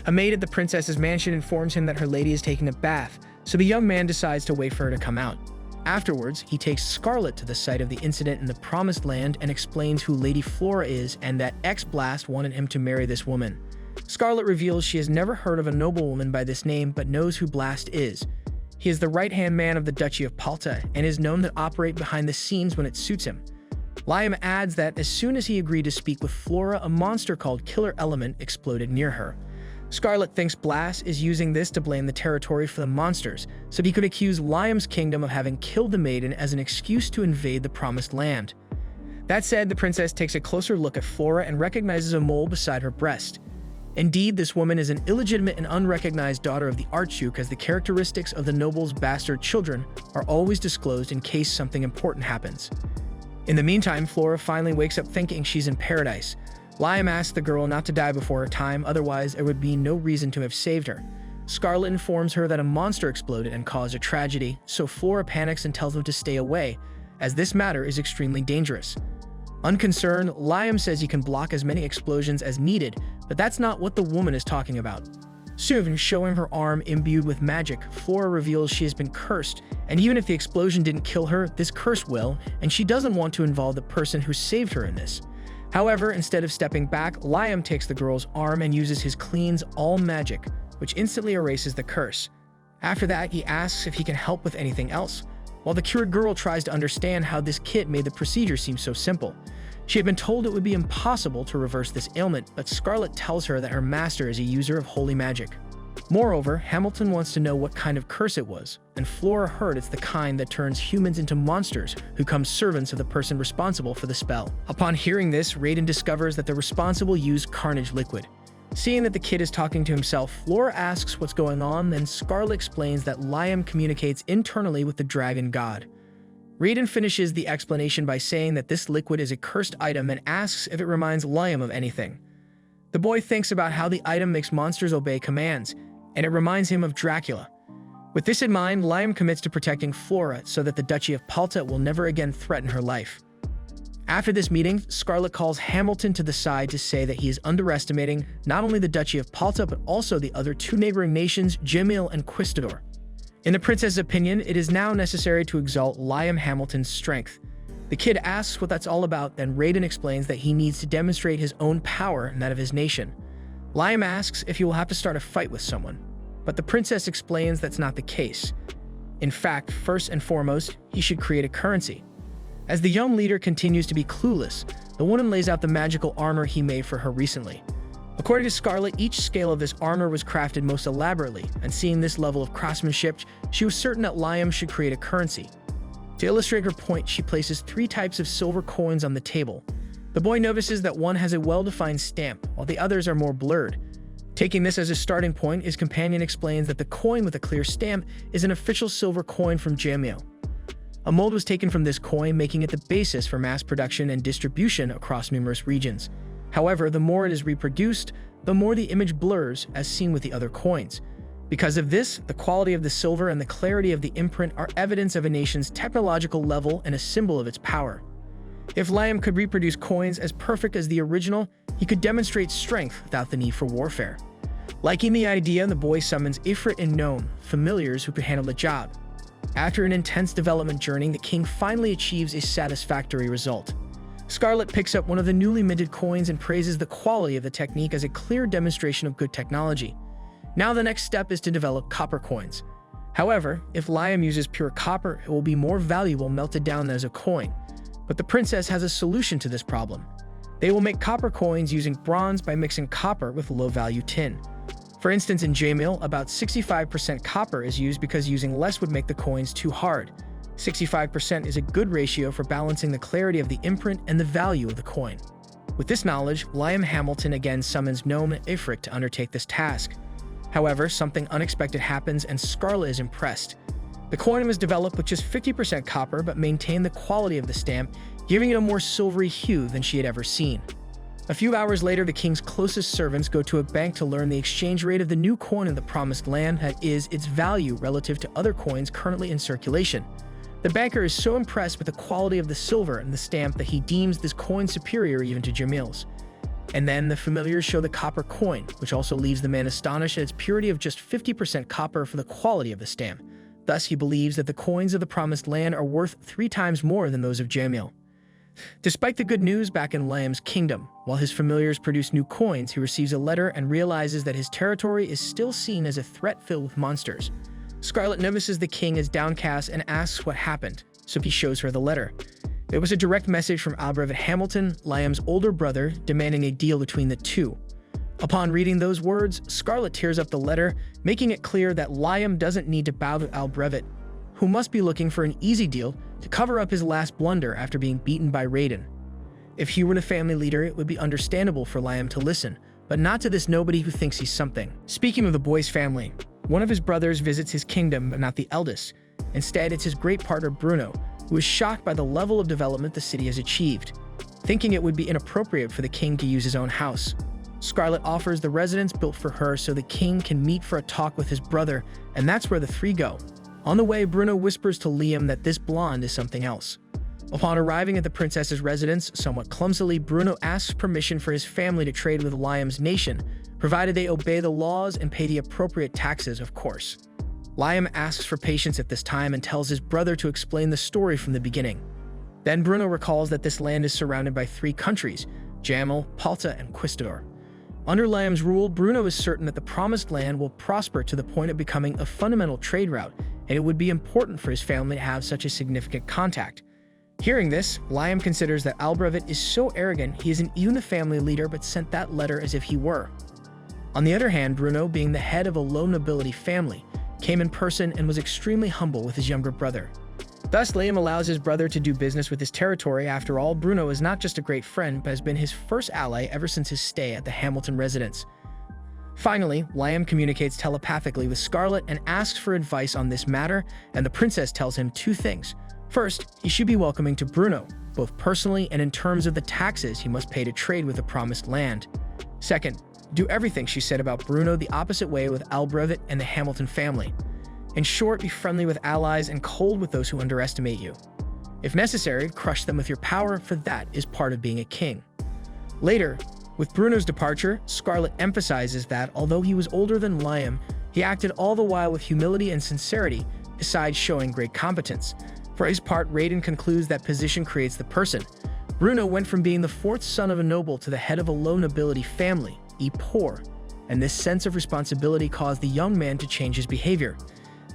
A maid at the princess's mansion informs him that her lady is taking a bath, so the young man decides to wait for her to come out. Afterwards, he takes Scarlet to the site of the incident in the Promised Land and explains who Lady Flora is and that X-Blast wanted him to marry this woman. Scarlet reveals she has never heard of a noblewoman by this name but knows who Blast is. He is the right-hand man of the Duchy of Palta and is known to operate behind the scenes when it suits him. Liam adds that as soon as he agreed to speak with Flora, a monster called Killer Element exploded near her. Scarlet thinks Blast is using this to blame the territory for the monsters, so he could accuse Liam's kingdom of having killed the maiden as an excuse to invade the Promised Land. That said, the princess takes a closer look at Flora and recognizes a mole beside her breast. Indeed, this woman is an illegitimate and unrecognized daughter of the Archduke, as the characteristics of the noble's bastard children are always disclosed in case something important happens. In the meantime, Flora finally wakes up thinking she's in paradise. Liam asks the girl not to die before her time, otherwise there would be no reason to have saved her. Scarlet informs her that a monster exploded and caused a tragedy, so Flora panics and tells them to stay away, as this matter is extremely dangerous. Unconcerned, Liam says he can block as many explosions as needed, but that's not what the woman is talking about. Soon, showing her arm imbued with magic, Flora reveals she has been cursed, and even if the explosion didn't kill her, this curse will, and she doesn't want to involve the person who saved her in this. However, instead of stepping back, Liam takes the girl's arm and uses his Cleanse All magic, which instantly erases the curse. After that, he asks if he can help with anything else, while the cured girl tries to understand how this kit made the procedure seem so simple. She had been told it would be impossible to reverse this ailment, but Scarlet tells her that her master is a user of holy magic. Moreover, Hamilton wants to know what kind of curse it was, and Flora heard it's the kind that turns humans into monsters who become servants of the person responsible for the spell. Upon hearing this, Raiden discovers that the responsible used Carnage liquid. Seeing that the kid is talking to himself, Flora asks what's going on, then Scarlet explains that Liam communicates internally with the dragon god. Raiden finishes the explanation by saying that this liquid is a cursed item and asks if it reminds Liam of anything. The boy thinks about how the item makes monsters obey commands, and it reminds him of Dracula. With this in mind, Liam commits to protecting Flora so that the Duchy of Palta will never again threaten her life. After this meeting, Scarlet calls Hamilton to the side to say that he is underestimating not only the Duchy of Palta but also the other two neighboring nations, Jamil and Quistador. In the princess's opinion, it is now necessary to exalt Liam Hamilton's strength. The kid asks what that's all about, then Raiden explains that he needs to demonstrate his own power and that of his nation. Liam asks if he will have to start a fight with someone, but the princess explains that's not the case. In fact, first and foremost, he should create a currency. As the young leader continues to be clueless, the woman lays out the magical armor he made for her recently. According to Scarlet, each scale of this armor was crafted most elaborately, and seeing this level of craftsmanship, she was certain that Liam should create a currency. To illustrate her point, she places 3 types of silver coins on the table. The boy notices that one has a well-defined stamp, while the others are more blurred. Taking this as a starting point, his companion explains that the coin with a clear stamp is an official silver coin from Jamil. A mold was taken from this coin, making it the basis for mass production and distribution across numerous regions. However, the more it is reproduced, the more the image blurs, as seen with the other coins. Because of this, the quality of the silver and the clarity of the imprint are evidence of a nation's technological level and a symbol of its power. If Liam could reproduce coins as perfect as the original, he could demonstrate strength without the need for warfare. Liking the idea, the boy summons Ifrit and Gnome, familiars who could handle the job. After an intense development journey, the king finally achieves a satisfactory result. Scarlet picks up one of the newly minted coins and praises the quality of the technique as a clear demonstration of good technology. Now the next step is to develop copper coins. However, if Liam uses pure copper, it will be more valuable melted down as a coin. But the princess has a solution to this problem. They will make copper coins using bronze by mixing copper with low-value tin. For instance, in Jamil, about 65% copper is used because using less would make the coins too hard. 65% is a good ratio for balancing the clarity of the imprint and the value of the coin. With this knowledge, Liam Hamilton again summons Gnome and Ifrit to undertake this task. However, something unexpected happens and Scarlet is impressed. The coin was developed with just 50% copper but maintained the quality of the stamp, giving it a more silvery hue than she had ever seen. A few hours later, the king's closest servants go to a bank to learn the exchange rate of the new coin in the Promised Land, that is, its value relative to other coins currently in circulation. The banker is so impressed with the quality of the silver and the stamp that he deems this coin superior even to Jamil's. And then the familiars show the copper coin, which also leaves the man astonished at its purity of just 50% copper for the quality of the stamp. Thus, he believes that the coins of the Promised Land are worth 3 times more than those of Jamil. Despite the good news back in Liam's kingdom, while his familiars produce new coins, he receives a letter and realizes that his territory is still seen as a threat filled with monsters. Scarlet notices the king is downcast and asks what happened, so he shows her the letter. It was a direct message from abridged Hamilton, Liam's older brother, demanding a deal between the two. Upon reading those words, Scarlet tears up the letter, making it clear that Liam doesn't need to bow to abridged, who must be looking for an easy deal to cover up his last blunder after being beaten by Raiden. If he were the family leader, it would be understandable for Liam to listen, but not to this nobody who thinks he's something. Speaking of the boy's family, one of his brothers visits his kingdom, but not the eldest. Instead, it's his great partner Bruno, who is shocked by the level of development the city has achieved. Thinking it would be inappropriate for the king to use his own house, Scarlet offers the residence built for her so the king can meet for a talk with his brother, and that's where the 3 go. On the way, Bruno whispers to Liam that this blonde is something else. Upon arriving at the princess's residence, somewhat clumsily, Bruno asks permission for his family to trade with Liam's nation, provided they obey the laws and pay the appropriate taxes, of course. Liam asks for patience at this time and tells his brother to explain the story from the beginning. Then Bruno recalls that this land is surrounded by 3 countries, Jamil, Palta, and Quistador. Under Liam's rule, Bruno is certain that the Promised Land will prosper to the point of becoming a fundamental trade route, and it would be important for his family to have such a significant contact. Hearing this, Liam considers that abridged is so arrogant he isn't even a family leader but sent that letter as if he were. On the other hand, Bruno, being the head of a low nobility family, came in person and was extremely humble with his younger brother. Thus, Liam allows his brother to do business with his territory. After all, Bruno is not just a great friend, but has been his first ally ever since his stay at the Hamilton residence. Finally, Liam communicates telepathically with Scarlet and asks for advice on this matter, and the princess tells him 2 things. First, he should be welcoming to Bruno, both personally and in terms of the taxes he must pay to trade with the Promised Land. Second, do everything she said about Bruno the opposite way with abridged and the Hamilton family. In short, be friendly with allies and cold with those who underestimate you. If necessary, crush them with your power, for that is part of being a king. Later, with Bruno's departure, Scarlet emphasizes that although he was older than Liam, he acted all the while with humility and sincerity, besides showing great competence. For his part, Raiden concludes that position creates the person. Bruno went from being the fourth son of a noble to the head of a low nobility family, poor, and this sense of responsibility caused the young man to change his behavior.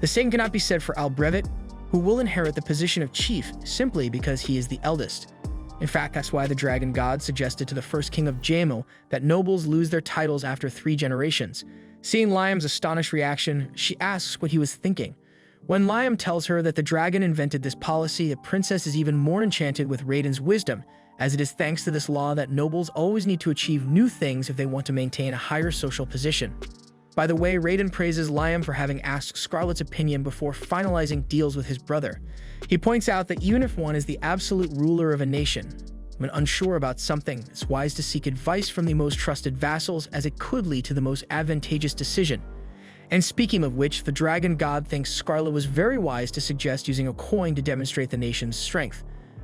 The same cannot be said for Albrevet, who will inherit the position of chief simply because he is the eldest. In fact, that's why the dragon god suggested to the first king of Jamel that nobles lose their titles after 3 generations. Seeing Liam's astonished reaction, she asks what he was thinking. When Liam tells her that the dragon invented this policy, the princess is even more enchanted with Raiden's wisdom, as it is thanks to this law that nobles always need to achieve new things if they want to maintain a higher social position. By the way, Raiden praises Liam for having asked Scarlet's opinion before finalizing deals with his brother. He points out that even if one is the absolute ruler of a nation, when unsure about something, it's wise to seek advice from the most trusted vassals, as it could lead to the most advantageous decision. And speaking of which, the dragon god thinks Scarlet was very wise to suggest using a coin to demonstrate the nation's strength,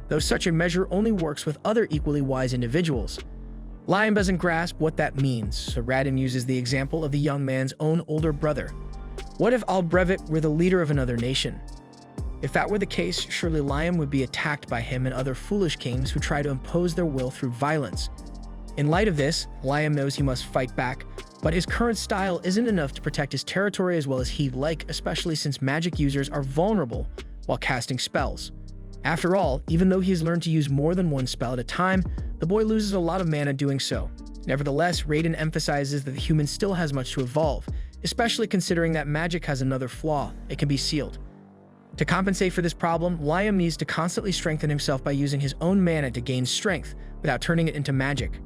though such a measure only works with other equally wise individuals. Liam doesn't grasp what that means, so Raiden uses the example of the young man's own older brother. What if Albrevet were the leader of another nation? If that were the case, surely Liam would be attacked by him and other foolish kings who try to impose their will through violence. In light of this, Liam knows he must fight back, but his current style isn't enough to protect his territory as well as he'd like, especially since magic users are vulnerable while casting spells. After all, even though he has learned to use more than one spell at a time, the boy loses a lot of mana doing so. Nevertheless, Raiden emphasizes that the human still has much to evolve, especially considering that magic has another flaw: it can be sealed. To compensate for this problem, Liam needs to constantly strengthen himself by using his own mana to gain strength without turning it into magic.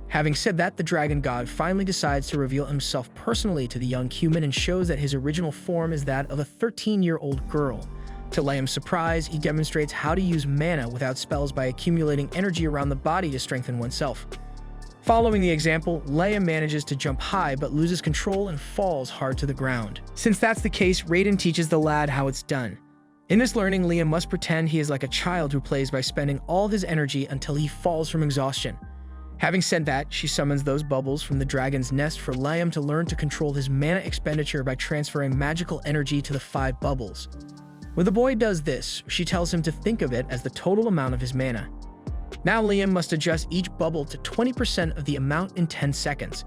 Having said that, the dragon god finally decides to reveal himself personally to the young human and shows that his original form is that of a 13-year-old girl. To Liam's surprise, he demonstrates how to use mana without spells by accumulating energy around the body to strengthen oneself. Following the example, Liam manages to jump high but loses control and falls hard to the ground. Since that's the case, Raiden teaches the lad how it's done. In this learning, Liam must pretend he is like a child who plays by spending all his energy until he falls from exhaustion. Having said that, she summons those bubbles from the dragon's nest for Liam to learn to control his mana expenditure by transferring magical energy to the 5 bubbles. When the boy does this, she tells him to think of it as the total amount of his mana. Now Liam must adjust each bubble to 20% of the amount in 10 seconds.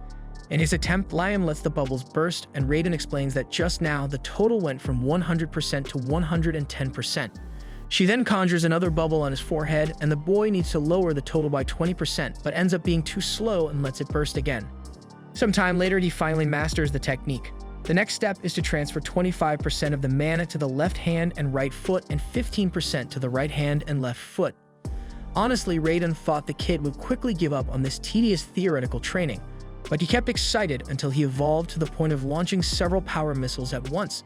In his attempt, Liam lets the bubbles burst, and Raiden explains that just now the total went from 100% to 110%. She then conjures another bubble on his forehead, and the boy needs to lower the total by 20%, but ends up being too slow and lets it burst again. Sometime later, he finally masters the technique. The next step is to transfer 25% of the mana to the left hand and right foot and 15% to the right hand and left foot. Honestly, Raiden thought the kid would quickly give up on this tedious theoretical training, but he kept excited until he evolved to the point of launching several power missiles at once.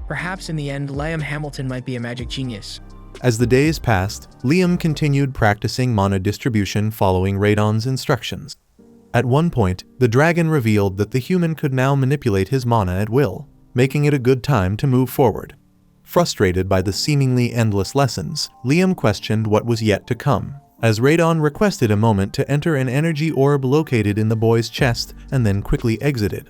Perhaps in the end, Liam Hamilton might be a magic genius. As the days passed, Liam continued practicing mana distribution following Raiden's instructions. At one point, the dragon revealed that the human could now manipulate his mana at will, making it a good time to move forward. Frustrated by the seemingly endless lessons, Liam questioned what was yet to come, as Raiden requested a moment to enter an energy orb located in the boy's chest and then quickly exited.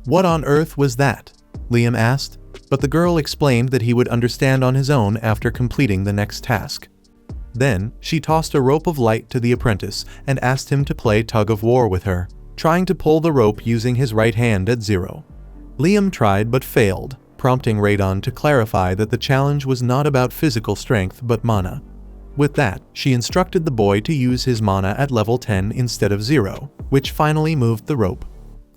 "What on earth was that?" Liam asked, but the girl explained that he would understand on his own after completing the next task. Then, she tossed a rope of light to the apprentice and asked him to play tug-of-war with her, trying to pull the rope using his right hand at 0. Liam tried but failed, prompting Raiden to clarify that the challenge was not about physical strength but mana. With that, she instructed the boy to use his mana at level 10 instead of 0, which finally moved the rope.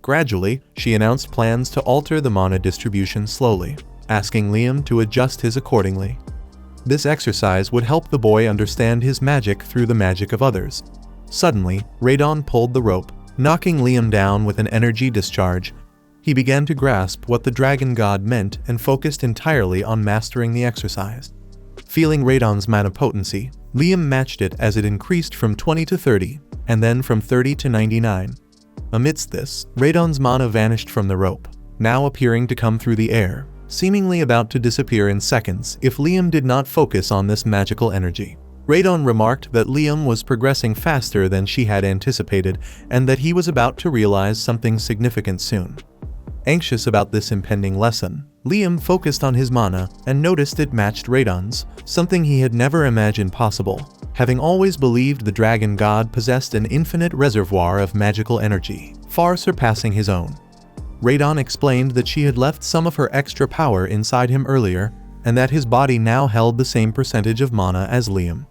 Gradually, she announced plans to alter the mana distribution slowly, asking Liam to adjust his accordingly. This exercise would help the boy understand his magic through the magic of others. Suddenly, Raiden pulled the rope, knocking Liam down with an energy discharge. He began to grasp what the dragon god meant and focused entirely on mastering the exercise. Feeling Raiden's mana potency, Liam matched it as it increased from 20 to 30, and then from 30 to 99. Amidst this, Raiden's mana vanished from the rope, now appearing to come through the air, seemingly about to disappear in seconds if Liam did not focus on this magical energy. Radon remarked that Liam was progressing faster than she had anticipated and that he was about to realize something significant soon. Anxious about this impending lesson, Liam focused on his mana and noticed it matched Radon's, something he had never imagined possible, having always believed the dragon god possessed an infinite reservoir of magical energy, far surpassing his own. Radon explained that she had left some of her extra power inside him earlier, and that his body now held the same percentage of mana as Liam.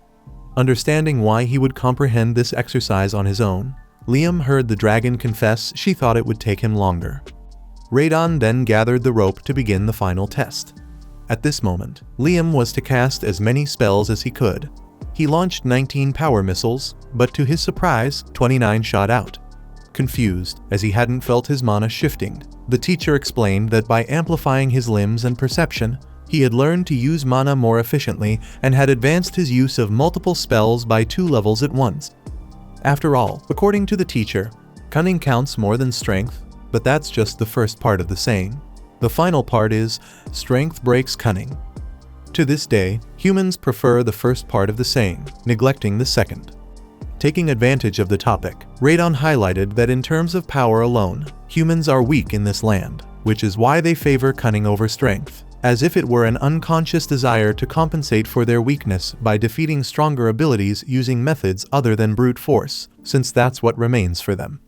Understanding why he would comprehend this exercise on his own, Liam heard the dragon confess she thought it would take him longer. Radon then gathered the rope to begin the final test. At this moment, Liam was to cast as many spells as he could. He launched 19 power missiles, but to his surprise, 29 shot out. Confused, as he hadn't felt his mana shifting, the teacher explained that by amplifying his limbs and perception, he had learned to use mana more efficiently and had advanced his use of multiple spells by 2 levels at once. After all, according to the teacher, cunning counts more than strength, but that's just the first part of the saying. The final part is, strength breaks cunning. To this day, humans prefer the first part of the saying, neglecting the second. Taking advantage of the topic, Radon highlighted that in terms of power alone, humans are weak in this land, which is why they favor cunning over strength, as if it were an unconscious desire to compensate for their weakness by defeating stronger abilities using methods other than brute force, since that's what remains for them.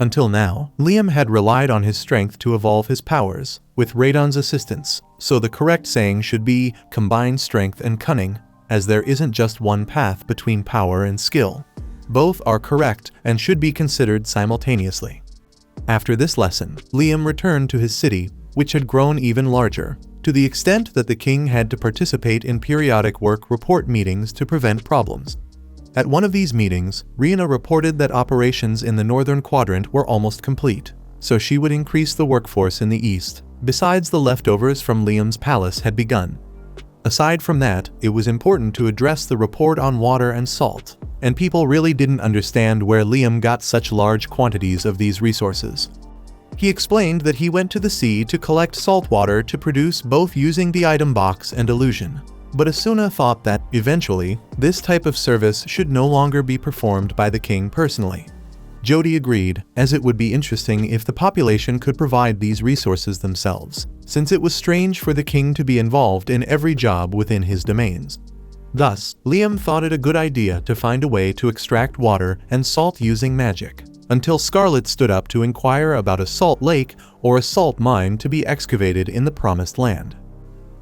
Until now, Liam had relied on his strength to evolve his powers, with Radon's assistance, so the correct saying should be combine strength and cunning, as there isn't just one path between power and skill. Both are correct and should be considered simultaneously. After this lesson, Liam returned to his city, which had grown even larger, to the extent that the king had to participate in periodic work report meetings to prevent problems. At one of these meetings, Rena reported that operations in the northern quadrant were almost complete, so she would increase the workforce in the east, besides the leftovers from Liam's palace had begun. Aside from that, it was important to address the report on water and salt, and people really didn't understand where Liam got such large quantities of these resources. He explained that he went to the sea to collect salt water to produce both using the item box and illusion. But Asuna thought that, eventually, this type of service should no longer be performed by the king personally. Jody agreed, as it would be interesting if the population could provide these resources themselves, since it was strange for the king to be involved in every job within his domains. Thus, Liam thought it a good idea to find a way to extract water and salt using magic, until Scarlet stood up to inquire about a salt lake or a salt mine to be excavated in the Promised Land.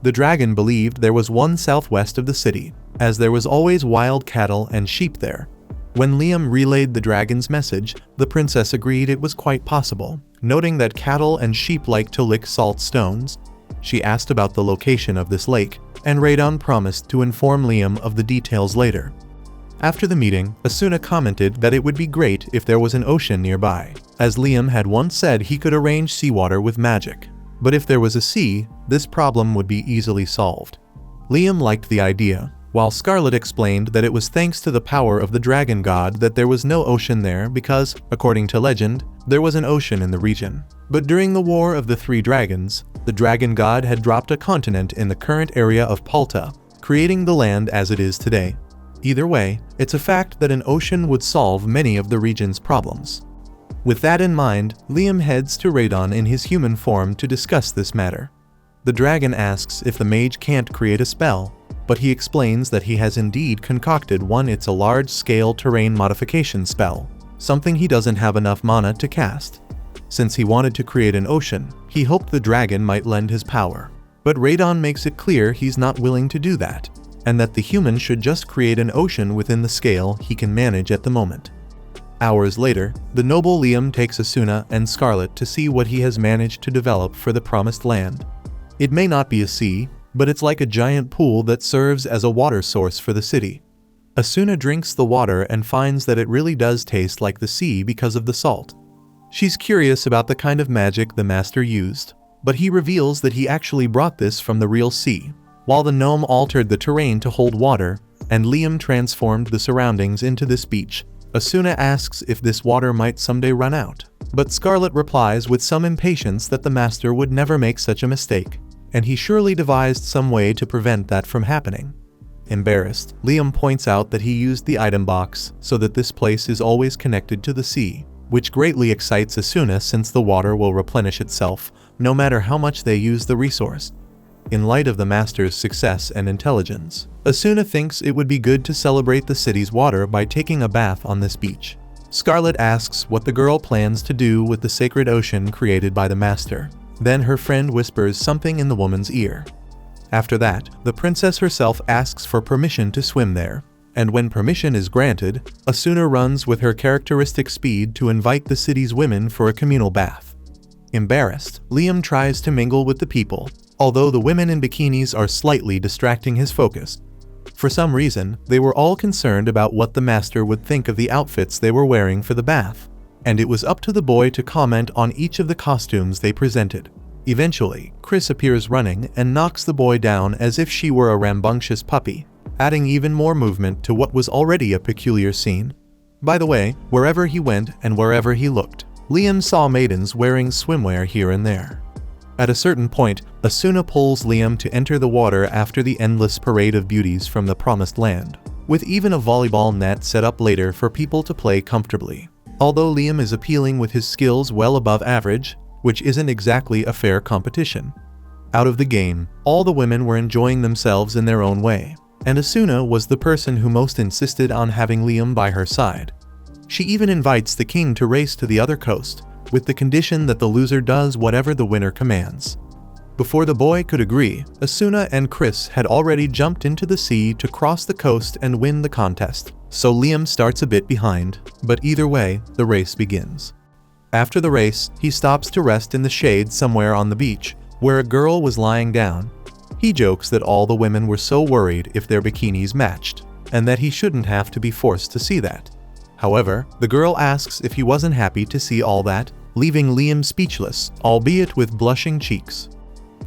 The dragon believed there was one southwest of the city, as there was always wild cattle and sheep there. When Liam relayed the dragon's message, the princess agreed it was quite possible, noting that cattle and sheep like to lick salt stones. She asked about the location of this lake, and Radon promised to inform Liam of the details later. After the meeting, Asuna commented that it would be great if there was an ocean nearby, as Liam had once said he could arrange seawater with magic. But if there was a sea, this problem would be easily solved. Liam liked the idea, while Scarlet explained that it was thanks to the power of the dragon god that there was no ocean there because, according to legend, there was an ocean in the region. But during the War of the Three Dragons, the dragon god had dropped a continent in the current area of Palta, creating the land as it is today. Either way, it's a fact that an ocean would solve many of the region's problems. With that in mind, Liam heads to Radon in his human form to discuss this matter. The dragon asks if the mage can't create a spell, but he explains that he has indeed concocted one. It's a large-scale terrain modification spell, something he doesn't have enough mana to cast. Since he wanted to create an ocean, he hoped the dragon might lend his power. But Radon makes it clear he's not willing to do that, and that the human should just create an ocean within the scale he can manage at the moment. Hours later, the noble Liam takes Asuna and Scarlet to see what he has managed to develop for the Promised Land. It may not be a sea, but it's like a giant pool that serves as a water source for the city. Asuna drinks the water and finds that it really does taste like the sea because of the salt. She's curious about the kind of magic the master used, but he reveals that he actually brought this from the real sea, while the gnome altered the terrain to hold water, and Liam transformed the surroundings into this beach. Asuna asks if this water might someday run out, but Scarlet replies with some impatience that the master would never make such a mistake. and he surely devised some way to prevent that from happening. Embarrassed, Liam points out that he used the item box so that this place is always connected to the sea, which greatly excites Asuna since the water will replenish itself, no matter how much they use the resource. In light of the master's success and intelligence, Asuna thinks it would be good to celebrate the city's water by taking a bath on this beach. Scarlet asks what the girl plans to do with the sacred ocean created by the master. Then her friend whispers something in the woman's ear. After that, the princess herself asks for permission to swim there, and when permission is granted, Asuna runs with her characteristic speed to invite the city's women for a communal bath. Embarrassed, Liam tries to mingle with the people, although the women in bikinis are slightly distracting his focus. For some reason, they were all concerned about what the master would think of the outfits they were wearing for the bath, and it was up to the boy to comment on each of the costumes they presented. Eventually, Chris appears running and knocks the boy down as if she were a rambunctious puppy, adding even more movement to what was already a peculiar scene. By the way, wherever he went and wherever he looked, Liam saw maidens wearing swimwear here and there. At a certain point, Asuna pulls Liam to enter the water after the endless parade of beauties from the promised land, with even a volleyball net set up later for people to play comfortably. Although Liam is appealing with his skills well above average, which isn't exactly a fair competition. Out of the game, all the women were enjoying themselves in their own way, and Asuna was the person who most insisted on having Liam by her side. She even invites the king to race to the other coast, with the condition that the loser does whatever the winner commands. Before the boy could agree, Asuna and Chris had already jumped into the sea to cross the coast and win the contest, so Liam starts a bit behind, but either way, the race begins. After the race, he stops to rest in the shade somewhere on the beach, where a girl was lying down. He jokes that all the women were so worried if their bikinis matched, and that he shouldn't have to be forced to see that. However, the girl asks if he wasn't happy to see all that, leaving Liam speechless, albeit with blushing cheeks.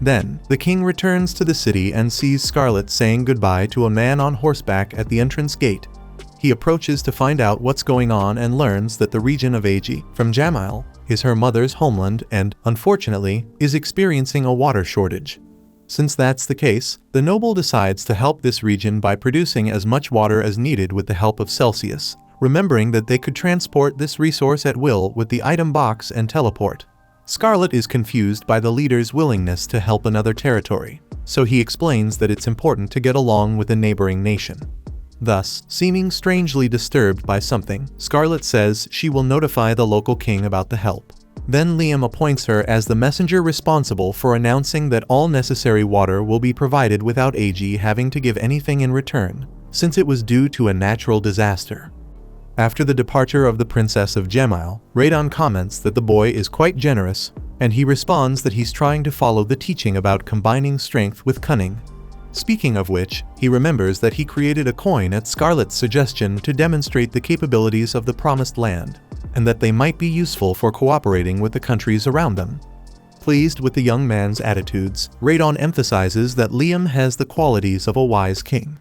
Then, the king returns to the city and sees Scarlet saying goodbye to a man on horseback at the entrance gate. He approaches to find out what's going on and learns that the region of Agi, from Jamil, is her mother's homeland and, unfortunately, is experiencing a water shortage. Since that's the case, the noble decides to help this region by producing as much water as needed with the help of Celsius, remembering that they could transport this resource at will with the item box and teleport. Scarlet is confused by the leader's willingness to help another territory, so he explains that it's important to get along with a neighboring nation. Thus, seeming strangely disturbed by something, Scarlet says she will notify the local king about the help. Then Liam appoints her as the messenger responsible for announcing that all necessary water will be provided without Agi having to give anything in return, since it was due to a natural disaster. After the departure of the Princess of Jamil, Radon comments that the boy is quite generous, and he responds that he's trying to follow the teaching about combining strength with cunning. Speaking of which, he remembers that he created a coin at Scarlet's suggestion to demonstrate the capabilities of the Promised Land, and that they might be useful for cooperating with the countries around them. Pleased with the young man's attitudes, Radon emphasizes that Liam has the qualities of a wise king.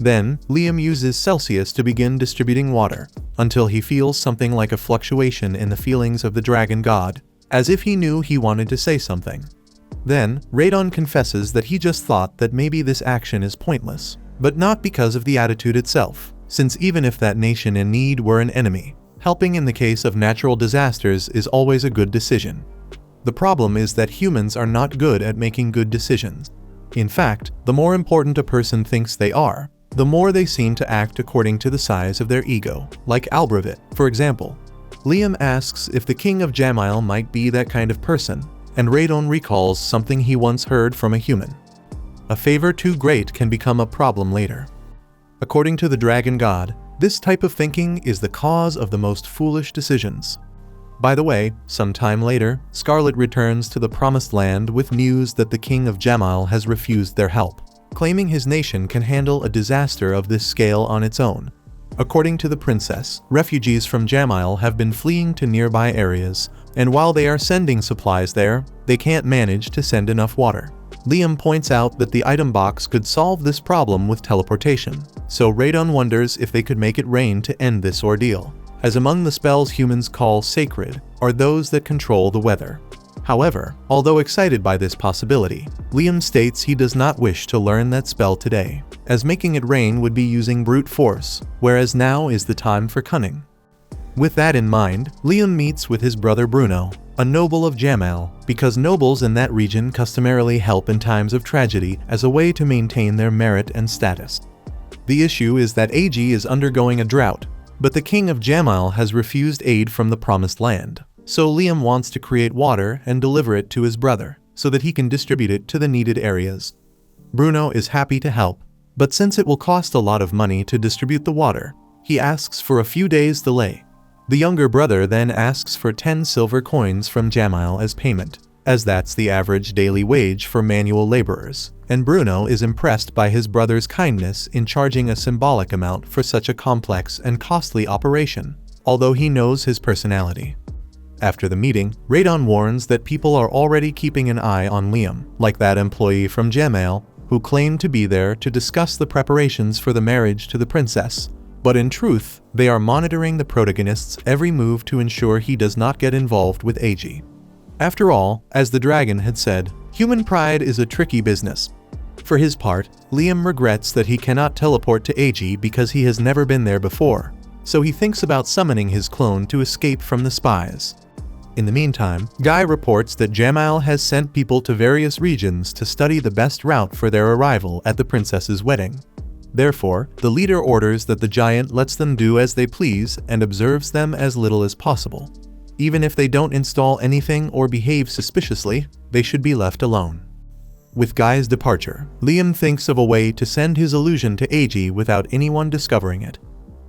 Then, Liam uses Celsius to begin distributing water, until he feels something like a fluctuation in the feelings of the dragon god, as if he knew he wanted to say something. Then, Radon confesses that he just thought that maybe this action is pointless, but not because of the attitude itself, since even if that nation in need were an enemy, helping in the case of natural disasters is always a good decision. The problem is that humans are not good at making good decisions. In fact, the more important a person thinks they are, the more they seem to act according to the size of their ego, like Albravit, for example. Liam asks if the king of Jamil might be that kind of person, and Radon recalls something he once heard from a human. A favor too great can become a problem later. According to the dragon god, this type of thinking is the cause of the most foolish decisions. By the way, sometime later, Scarlet returns to the Promised Land with news that the king of Jamil has refused their help, claiming his nation can handle a disaster of this scale on its own. According to the princess, refugees from Jamil have been fleeing to nearby areas, and while they are sending supplies there, they can't manage to send enough water. Liam points out that the item box could solve this problem with teleportation, so Radon wonders if they could make it rain to end this ordeal, as among the spells humans call sacred are those that control the weather. However, although excited by this possibility, Liam states he does not wish to learn that spell today, as making it rain would be using brute force, whereas now is the time for cunning. With that in mind, Liam meets with his brother Bruno, a noble of Jamal, because nobles in that region customarily help in times of tragedy as a way to maintain their merit and status. The issue is that AG is undergoing a drought, but the king of Jamal has refused aid from the promised land. So Liam wants to create water and deliver it to his brother, so that he can distribute it to the needed areas. Bruno is happy to help, but since it will cost a lot of money to distribute the water, he asks for a few days' delay. The younger brother then asks for 10 silver coins from Jamal as payment, as that's the average daily wage for manual laborers, and Bruno is impressed by his brother's kindness in charging a symbolic amount for such a complex and costly operation, although he knows his personality. After the meeting, Radon warns that people are already keeping an eye on Liam, like that employee from Jamal, who claimed to be there to discuss the preparations for the marriage to the princess. But in truth, they are monitoring the protagonist's every move to ensure he does not get involved with AG. After all, as the dragon had said, human pride is a tricky business. For his part, Liam regrets that he cannot teleport to AG because he has never been there before, so he thinks about summoning his clone to escape from the spies. In the meantime, Guy reports that Jamal has sent people to various regions to study the best route for their arrival at the princess's wedding. Therefore, the leader orders that the giant lets them do as they please and observes them as little as possible. Even if they don't install anything or behave suspiciously, they should be left alone. With Guy's departure, Liam thinks of a way to send his illusion to AG without anyone discovering it.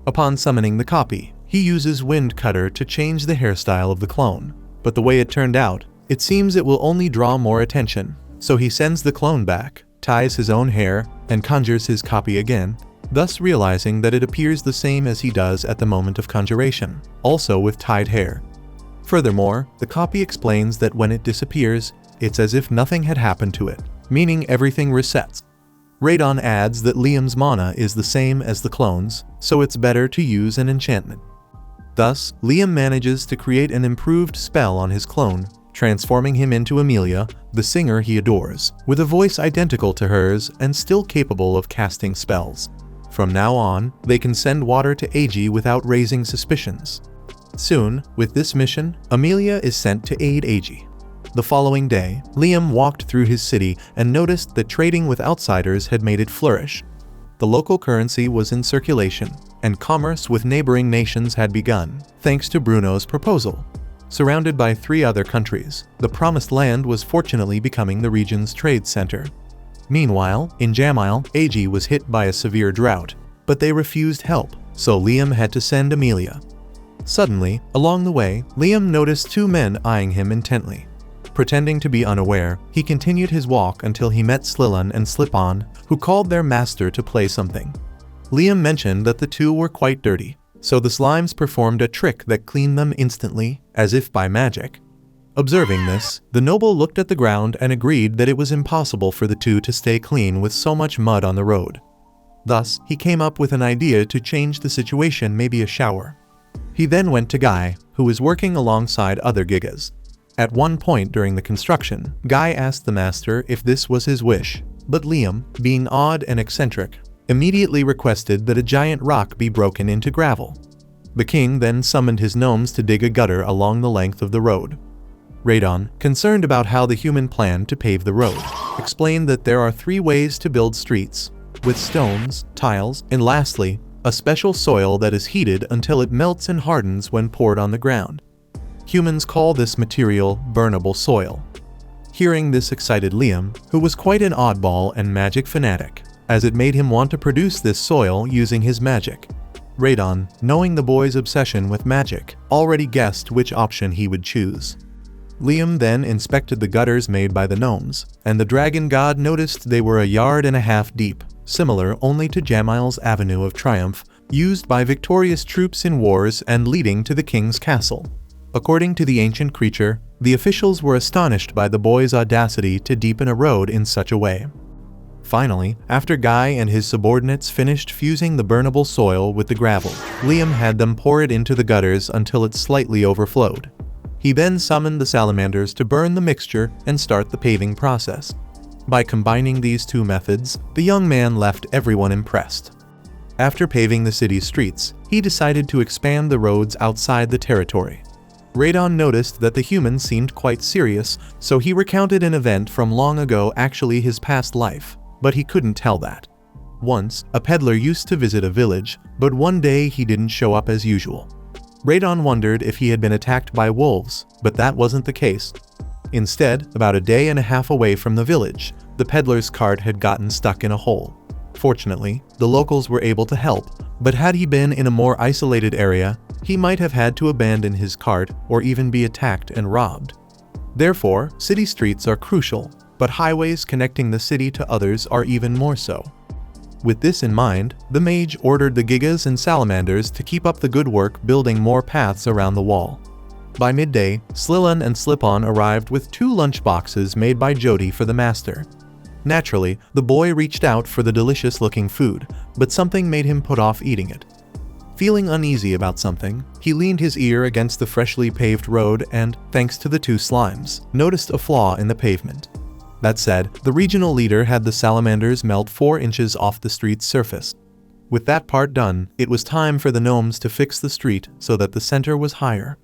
Upon summoning the copy, he uses Wind Cutter to change the hairstyle of the clone, but the way it turned out, it seems it will only draw more attention, so he sends the clone back, ties his own hair, and conjures his copy again, thus realizing that it appears the same as he does at the moment of conjuration, also with tied hair. Furthermore, the copy explains that when it disappears, it's as if nothing had happened to it, meaning everything resets. Radon adds that Liam's mana is the same as the clone's, so it's better to use an enchantment. Thus, Liam manages to create an improved spell on his clone, transforming him into Amelia, the singer he adores, with a voice identical to hers and still capable of casting spells. From now on, they can send water to AG without raising suspicions. Soon, with this mission, Amelia is sent to aid AG. The following day, Liam walked through his city and noticed that trading with outsiders had made it flourish. The local currency was in circulation, and commerce with neighboring nations had begun, thanks to Bruno's proposal. Surrounded by 3 other countries, the Promised Land was fortunately becoming the region's trade center. Meanwhile, in Jamal, AG was hit by a severe drought, but they refused help, so Liam had to send Amelia. Suddenly, along the way, Liam noticed 2 men eyeing him intently. Pretending to be unaware, he continued his walk until he met Slillan and Slip-On, who called their master to play something. Liam mentioned that the 2 were quite dirty, so the slimes performed a trick that cleaned them instantly, as if by magic. Observing this, the noble looked at the ground and agreed that it was impossible for the 2 to stay clean with so much mud on the road. Thus, he came up with an idea to change the situation, maybe a shower. He then went to Guy, who was working alongside other Gigas. At one point during the construction, Guy asked the master if this was his wish, but Liam, being odd and eccentric, immediately requested that a giant rock be broken into gravel. The king then summoned his gnomes to dig a gutter along the length of the road. Radon, concerned about how the human planned to pave the road, explained that there are 3 ways to build streets, with stones, tiles, and lastly, a special soil that is heated until it melts and hardens when poured on the ground. Humans call this material burnable soil. Hearing this excited Liam, who was quite an oddball and magic fanatic, as it made him want to produce this soil using his magic. Radon, knowing the boy's obsession with magic, already guessed which option he would choose. Liam then inspected the gutters made by the gnomes, and the dragon god noticed they were 1.5 yards deep, similar only to Jamal's Avenue of Triumph, used by victorious troops in wars and leading to the king's castle. According to the ancient creature, the officials were astonished by the boy's audacity to deepen a road in such a way. Finally, after Guy and his subordinates finished fusing the burnable soil with the gravel, Liam had them pour it into the gutters until it slightly overflowed. He then summoned the salamanders to burn the mixture and start the paving process. By combining these two methods, the young man left everyone impressed. After paving the city's streets, he decided to expand the roads outside the territory. Radon noticed that the humans seemed quite serious, so he recounted an event from long ago, actually his past life, but he couldn't tell that. Once, a peddler used to visit a village, but one day he didn't show up as usual. Radon wondered if he had been attacked by wolves, but that wasn't the case. Instead, about a day and a half away from the village, the peddler's cart had gotten stuck in a hole. Fortunately, the locals were able to help, but had he been in a more isolated area, he might have had to abandon his cart or even be attacked and robbed. Therefore, city streets are crucial, but highways connecting the city to others are even more so. With this in mind, the mage ordered the gigas and salamanders to keep up the good work building more paths around the wall. By midday, Slillan and Slip-On arrived with 2 lunchboxes made by Jody for the master. Naturally, the boy reached out for the delicious-looking food, but something made him put off eating it. Feeling uneasy about something, he leaned his ear against the freshly paved road and, thanks to the 2 slimes, noticed a flaw in the pavement. That said, the regional leader had the salamanders melt 4 inches off the street's surface. With that part done, it was time for the gnomes to fix the street so that the center was higher.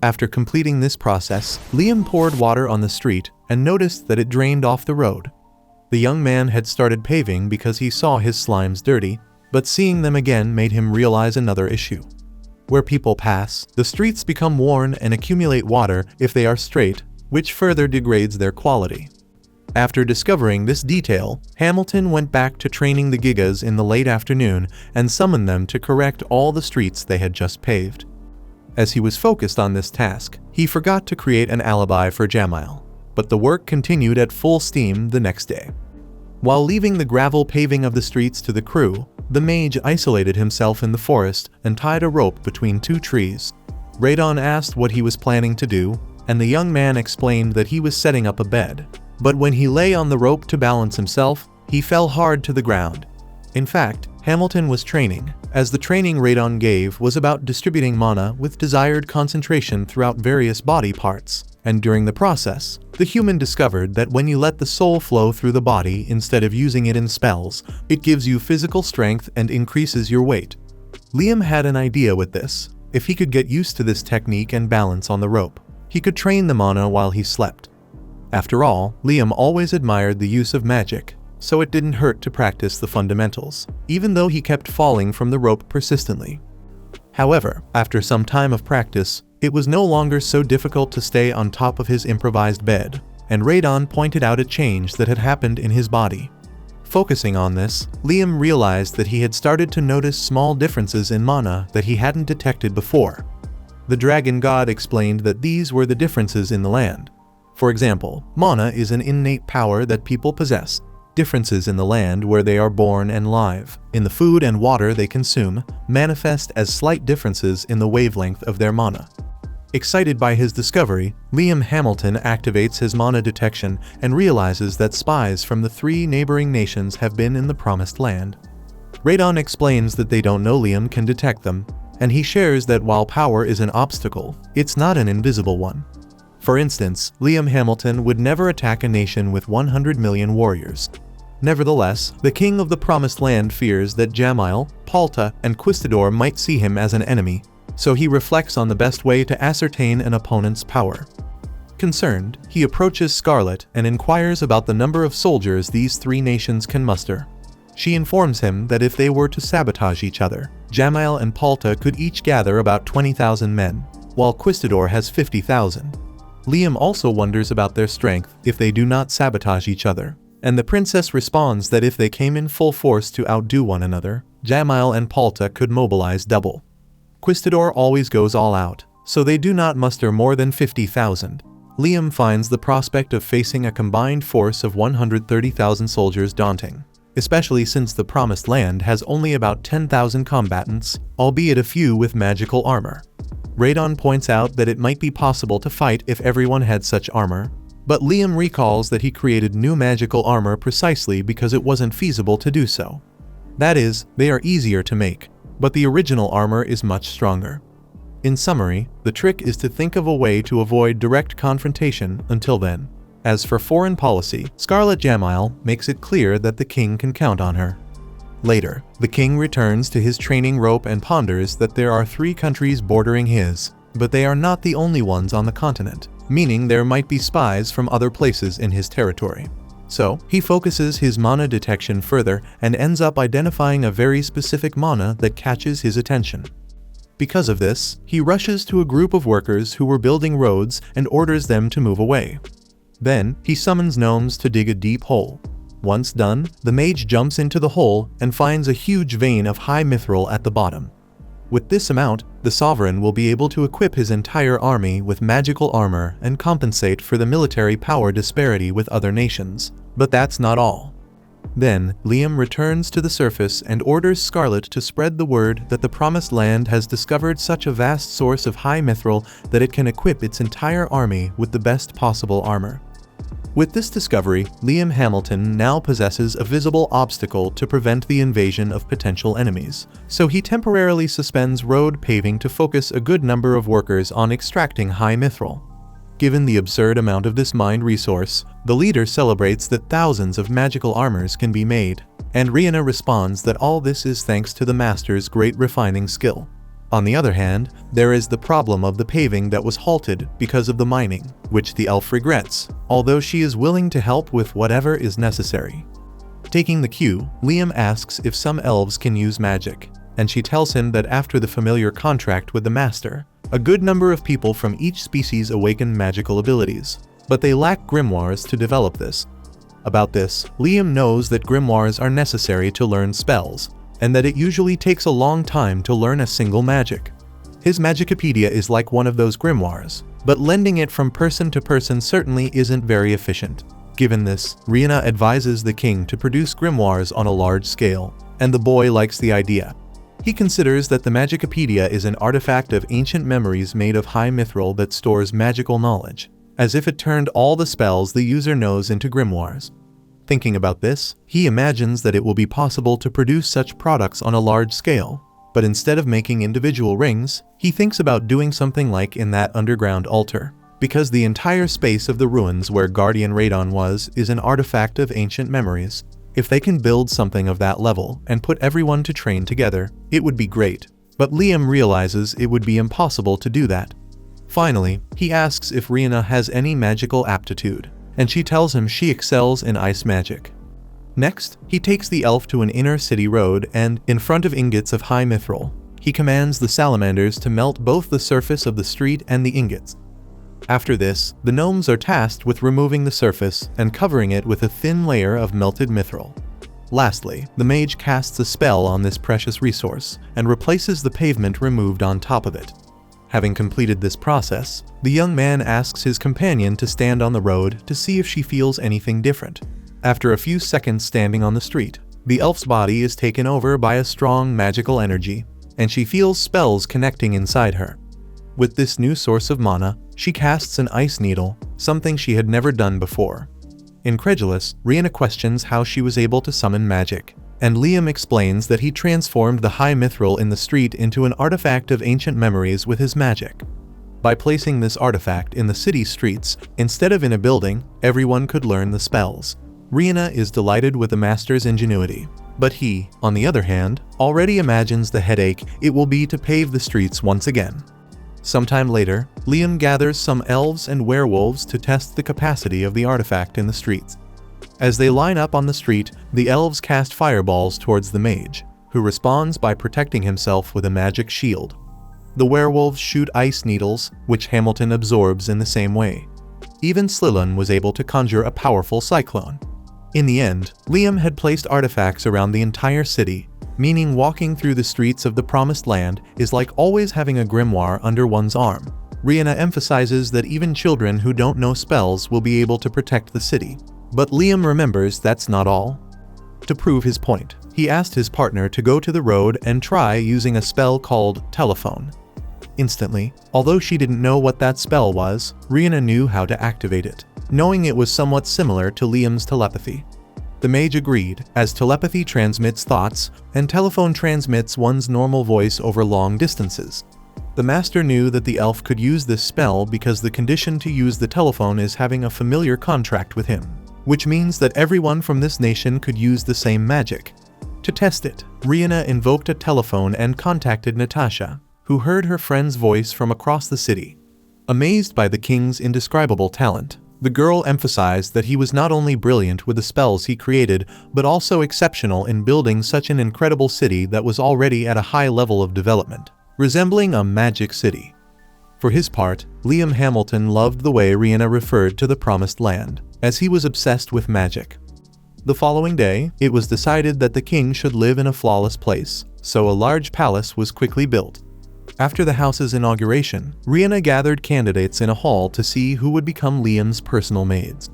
After completing this process, Liam poured water on the street and noticed that it drained off the road. The young man had started paving because he saw his slimes dirty, but seeing them again made him realize another issue. Where people pass, the streets become worn and accumulate water if they are straight, which further degrades their quality. After discovering this detail, Hamilton went back to training the gigas in the late afternoon and summoned them to correct all the streets they had just paved. As he was focused on this task, he forgot to create an alibi for Jamail, but the work continued at full steam the next day. While leaving the gravel paving of the streets to the crew, the mage isolated himself in the forest and tied a rope between 2 trees. Radon asked what he was planning to do, and the young man explained that he was setting up a bed. But when he lay on the rope to balance himself, he fell hard to the ground. In fact, Hamilton was training, as the training Radon gave was about distributing mana with desired concentration throughout various body parts, and during the process, the human discovered that when you let the soul flow through the body instead of using it in spells, it gives you physical strength and increases your weight. Liam had an idea with this. If he could get used to this technique and balance on the rope, he could train the mana while he slept. After all, Liam always admired the use of magic, so it didn't hurt to practice the fundamentals, even though he kept falling from the rope persistently. However, after some time of practice, it was no longer so difficult to stay on top of his improvised bed, and Radon pointed out a change that had happened in his body. Focusing on this, Liam realized that he had started to notice small differences in mana that he hadn't detected before. The dragon god explained that these were the differences in the land. For example, mana is an innate power that people possess. Differences in the land where they are born and live, in the food and water they consume, manifest as slight differences in the wavelength of their mana. Excited by his discovery, Liam Hamilton activates his mana detection and realizes that spies from the 3 neighboring nations have been in the Promised Land. Radon explains that they don't know Liam can detect them, and he shares that while power is an obstacle, it's not an invisible one. For instance, Liam Hamilton would never attack a nation with 100 million warriors. Nevertheless, the king of the Promised Land fears that Jamail, Palta, and Quistador might see him as an enemy, so he reflects on the best way to ascertain an opponent's power. Concerned, he approaches Scarlet and inquires about the number of soldiers these 3 nations can muster. She informs him that if they were to sabotage each other, Jamail and Palta could each gather about 20,000 men, while Quistador has 50,000. Liam also wonders about their strength if they do not sabotage each other, and the princess responds that if they came in full force to outdo one another, Jamail and Palta could mobilize double. Quistador always goes all out, so they do not muster more than 50,000. Liam finds the prospect of facing a combined force of 130,000 soldiers daunting, especially since the Promised Land has only about 10,000 combatants, albeit a few with magical armor. Radon points out that it might be possible to fight if everyone had such armor, but Liam recalls that he created new magical armor precisely because it wasn't feasible to do so. That is, they are easier to make, but the original armor is much stronger. In summary, the trick is to think of a way to avoid direct confrontation until then. As for foreign policy, Scarlet Jamail makes it clear that the king can count on her. Later, the king returns to his training rope and ponders that there are 3 countries bordering his, but they are not the only ones on the continent, meaning there might be spies from other places in his territory. So, he focuses his mana detection further and ends up identifying a very specific mana that catches his attention. Because of this, he rushes to a group of workers who were building roads and orders them to move away. Then, he summons gnomes to dig a deep hole. Once done, the mage jumps into the hole and finds a huge vein of high mithril at the bottom. With this amount, the sovereign will be able to equip his entire army with magical armor and compensate for the military power disparity with other nations. But that's not all. Then, Liam returns to the surface and orders Scarlet to spread the word that the Promised Land has discovered such a vast source of high mithril that it can equip its entire army with the best possible armor. With this discovery, Liam Hamilton now possesses a visible obstacle to prevent the invasion of potential enemies, so he temporarily suspends road paving to focus a good number of workers on extracting high mithril. Given the absurd amount of this mined resource, the leader celebrates that thousands of magical armors can be made, and Rihanna responds that all this is thanks to the master's great refining skill. On the other hand, there is the problem of the paving that was halted because of the mining, which the elf regrets, although she is willing to help with whatever is necessary. Taking the cue, Liam asks if some elves can use magic, and she tells him that after the familiar contract with the master, a good number of people from each species awaken magical abilities, but they lack grimoires to develop this. About this, Liam knows that grimoires are necessary to learn spells, and that it usually takes a long time to learn a single magic. His Magicopedia is like one of those grimoires, but lending it from person to person certainly isn't very efficient. Given this, Rihanna advises the king to produce grimoires on a large scale, and the boy likes the idea. He considers that the Magicopedia is an artifact of ancient memories made of high mithril that stores magical knowledge, as if it turned all the spells the user knows into grimoires. Thinking about this, he imagines that it will be possible to produce such products on a large scale, but instead of making individual rings, he thinks about doing something like in that underground altar, because the entire space of the ruins where Guardian Radon was is an artifact of ancient memories. If they can build something of that level and put everyone to train together, it would be great, but Liam realizes it would be impossible to do that. Finally, he asks if Rihanna has any magical aptitude, and she tells him she excels in ice magic. Next, he takes the elf to an inner city road and, in front of ingots of high mithril, he commands the salamanders to melt both the surface of the street and the ingots. After this, the gnomes are tasked with removing the surface and covering it with a thin layer of melted mithril. Lastly, the mage casts a spell on this precious resource and replaces the pavement removed on top of it. Having completed this process, the young man asks his companion to stand on the road to see if she feels anything different. After a few seconds standing on the street, the elf's body is taken over by a strong magical energy, and she feels spells connecting inside her. With this new source of mana, she casts an ice needle, something she had never done before. Incredulous, Rihanna questions how she was able to summon magic, and Liam explains that he transformed the high mithril in the street into an artifact of ancient memories with his magic. By placing this artifact in the city streets, instead of in a building, everyone could learn the spells. Rihanna is delighted with the master's ingenuity, but he, on the other hand, already imagines the headache it will be to pave the streets once again. Sometime later, Liam gathers some elves and werewolves to test the capacity of the artifact in the streets. As they line up on the street, the elves cast fireballs towards the mage, who responds by protecting himself with a magic shield. The werewolves shoot ice needles, which Hamilton absorbs in the same way. Even Slilun was able to conjure a powerful cyclone. In the end, Liam had placed artifacts around the entire city, meaning walking through the streets of the Promised Land is like always having a grimoire under one's arm. Rihanna emphasizes that even children who don't know spells will be able to protect the city. But Liam remembers that's not all. To prove his point, he asked his partner to go to the road and try using a spell called Telephone. Instantly, although she didn't know what that spell was, Rihanna knew how to activate it, knowing it was somewhat similar to Liam's telepathy. The mage agreed, as telepathy transmits thoughts, and telephone transmits one's normal voice over long distances. The master knew that the elf could use this spell because the condition to use the telephone is having a familiar contract with him, which means that everyone from this nation could use the same magic. To test it, Rihanna invoked a telephone and contacted Natasha, who heard her friend's voice from across the city. Amazed by the king's indescribable talent, the girl emphasized that he was not only brilliant with the spells he created, but also exceptional in building such an incredible city that was already at a high level of development, resembling a magic city. For his part, Liam Hamilton loved the way Rihanna referred to the Promised Land, as he was obsessed with magic. The following day, it was decided that the king should live in a flawless place, so a large palace was quickly built. After the house's inauguration, Rihanna gathered candidates in a hall to see who would become Liam's personal maids.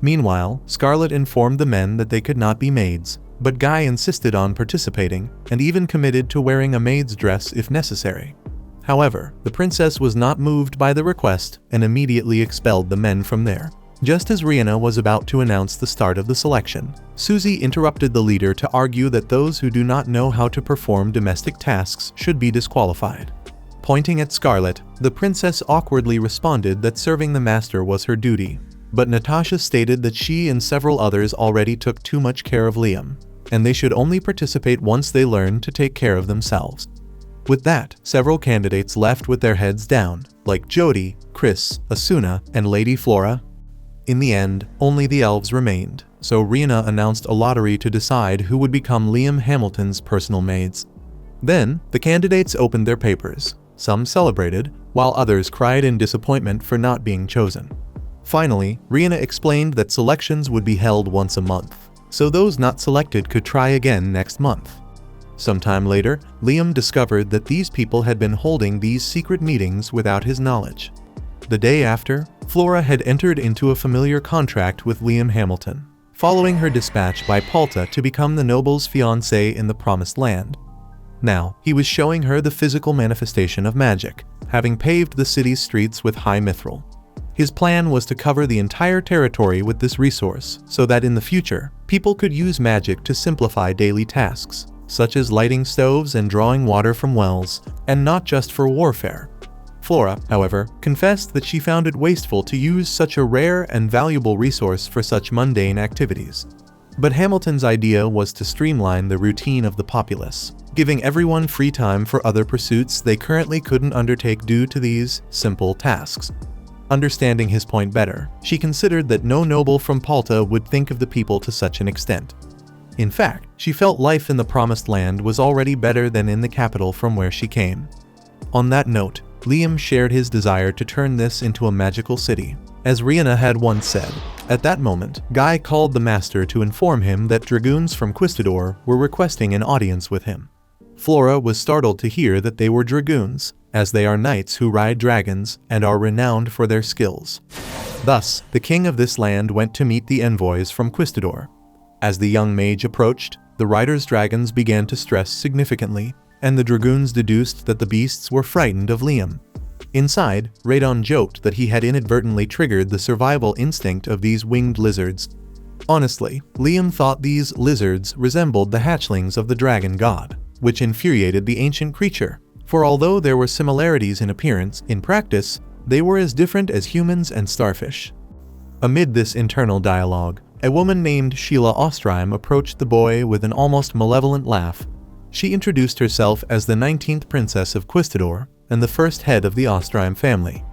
Meanwhile, Scarlett informed the men that they could not be maids, but Guy insisted on participating and even committed to wearing a maid's dress if necessary. However, the princess was not moved by the request and immediately expelled the men from there. Just as Rihanna was about to announce the start of the selection, Susie interrupted the leader to argue that those who do not know how to perform domestic tasks should be disqualified. Pointing at Scarlett, the princess awkwardly responded that serving the master was her duty, but Natasha stated that she and several others already took too much care of Liam, and they should only participate once they learn to take care of themselves. With that, several candidates left with their heads down, like Jody, Chris, Asuna, and Lady Flora. In the end, only the elves remained, so Rihanna announced a lottery to decide who would become Liam Hamilton's personal maids. Then, the candidates opened their papers. Some celebrated, while others cried in disappointment for not being chosen. Finally, Rihanna explained that selections would be held once a month, so those not selected could try again next month. Sometime later, Liam discovered that these people had been holding these secret meetings without his knowledge. The day after, Flora had entered into a familiar contract with Liam Hamilton, following her dispatch by Palta to become the noble's fiancée in the Promised Land. Now, he was showing her the physical manifestation of magic, having paved the city's streets with high mithril. His plan was to cover the entire territory with this resource, so that in the future, people could use magic to simplify daily tasks, such as lighting stoves and drawing water from wells, and not just for warfare. Flora, however, confessed that she found it wasteful to use such a rare and valuable resource for such mundane activities. But Hamilton's idea was to streamline the routine of the populace, giving everyone free time for other pursuits they currently couldn't undertake due to these simple tasks. Understanding his point better, she considered that no noble from Palta would think of the people to such an extent. In fact, she felt life in the Promised Land was already better than in the capital from where she came. On that note, Liam shared his desire to turn this into a magical city, as Rihanna had once said. At that moment, Guy called the master to inform him that dragoons from Quistador were requesting an audience with him. Flora was startled to hear that they were dragoons, as they are knights who ride dragons and are renowned for their skills. Thus, the king of this land went to meet the envoys from Quistador. As the young mage approached, the rider's dragons began to stress significantly, and the dragoons deduced that the beasts were frightened of Liam. Inside, Radon joked that he had inadvertently triggered the survival instinct of these winged lizards. Honestly, Liam thought these lizards resembled the hatchlings of the dragon god, which infuriated the ancient creature, for although there were similarities in appearance, in practice, they were as different as humans and starfish. Amid this internal dialogue, a woman named Sheila Ostreim approached the boy with an almost malevolent laugh. She introduced herself as the 19th princess of Quistador and the first head of the Ostreim family.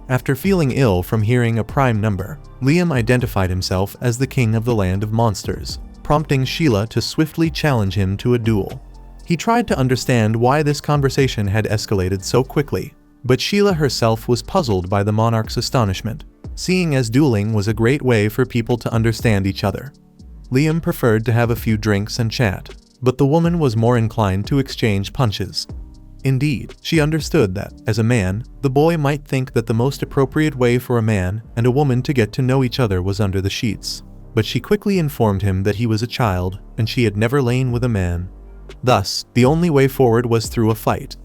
After feeling ill from hearing a prime number, Liam identified himself as the king of the land of monsters, prompting Sheila to swiftly challenge him to a duel. He tried to understand why this conversation had escalated so quickly, but Sheila herself was puzzled by the monarch's astonishment, seeing as dueling was a great way for people to understand each other. Liam preferred to have a few drinks and chat, but the woman was more inclined to exchange punches. Indeed, she understood that, as a man, the boy might think that the most appropriate way for a man and a woman to get to know each other was under the sheets, but she quickly informed him that he was a child and she had never lain with a man. Thus, the only way forward was through a fight.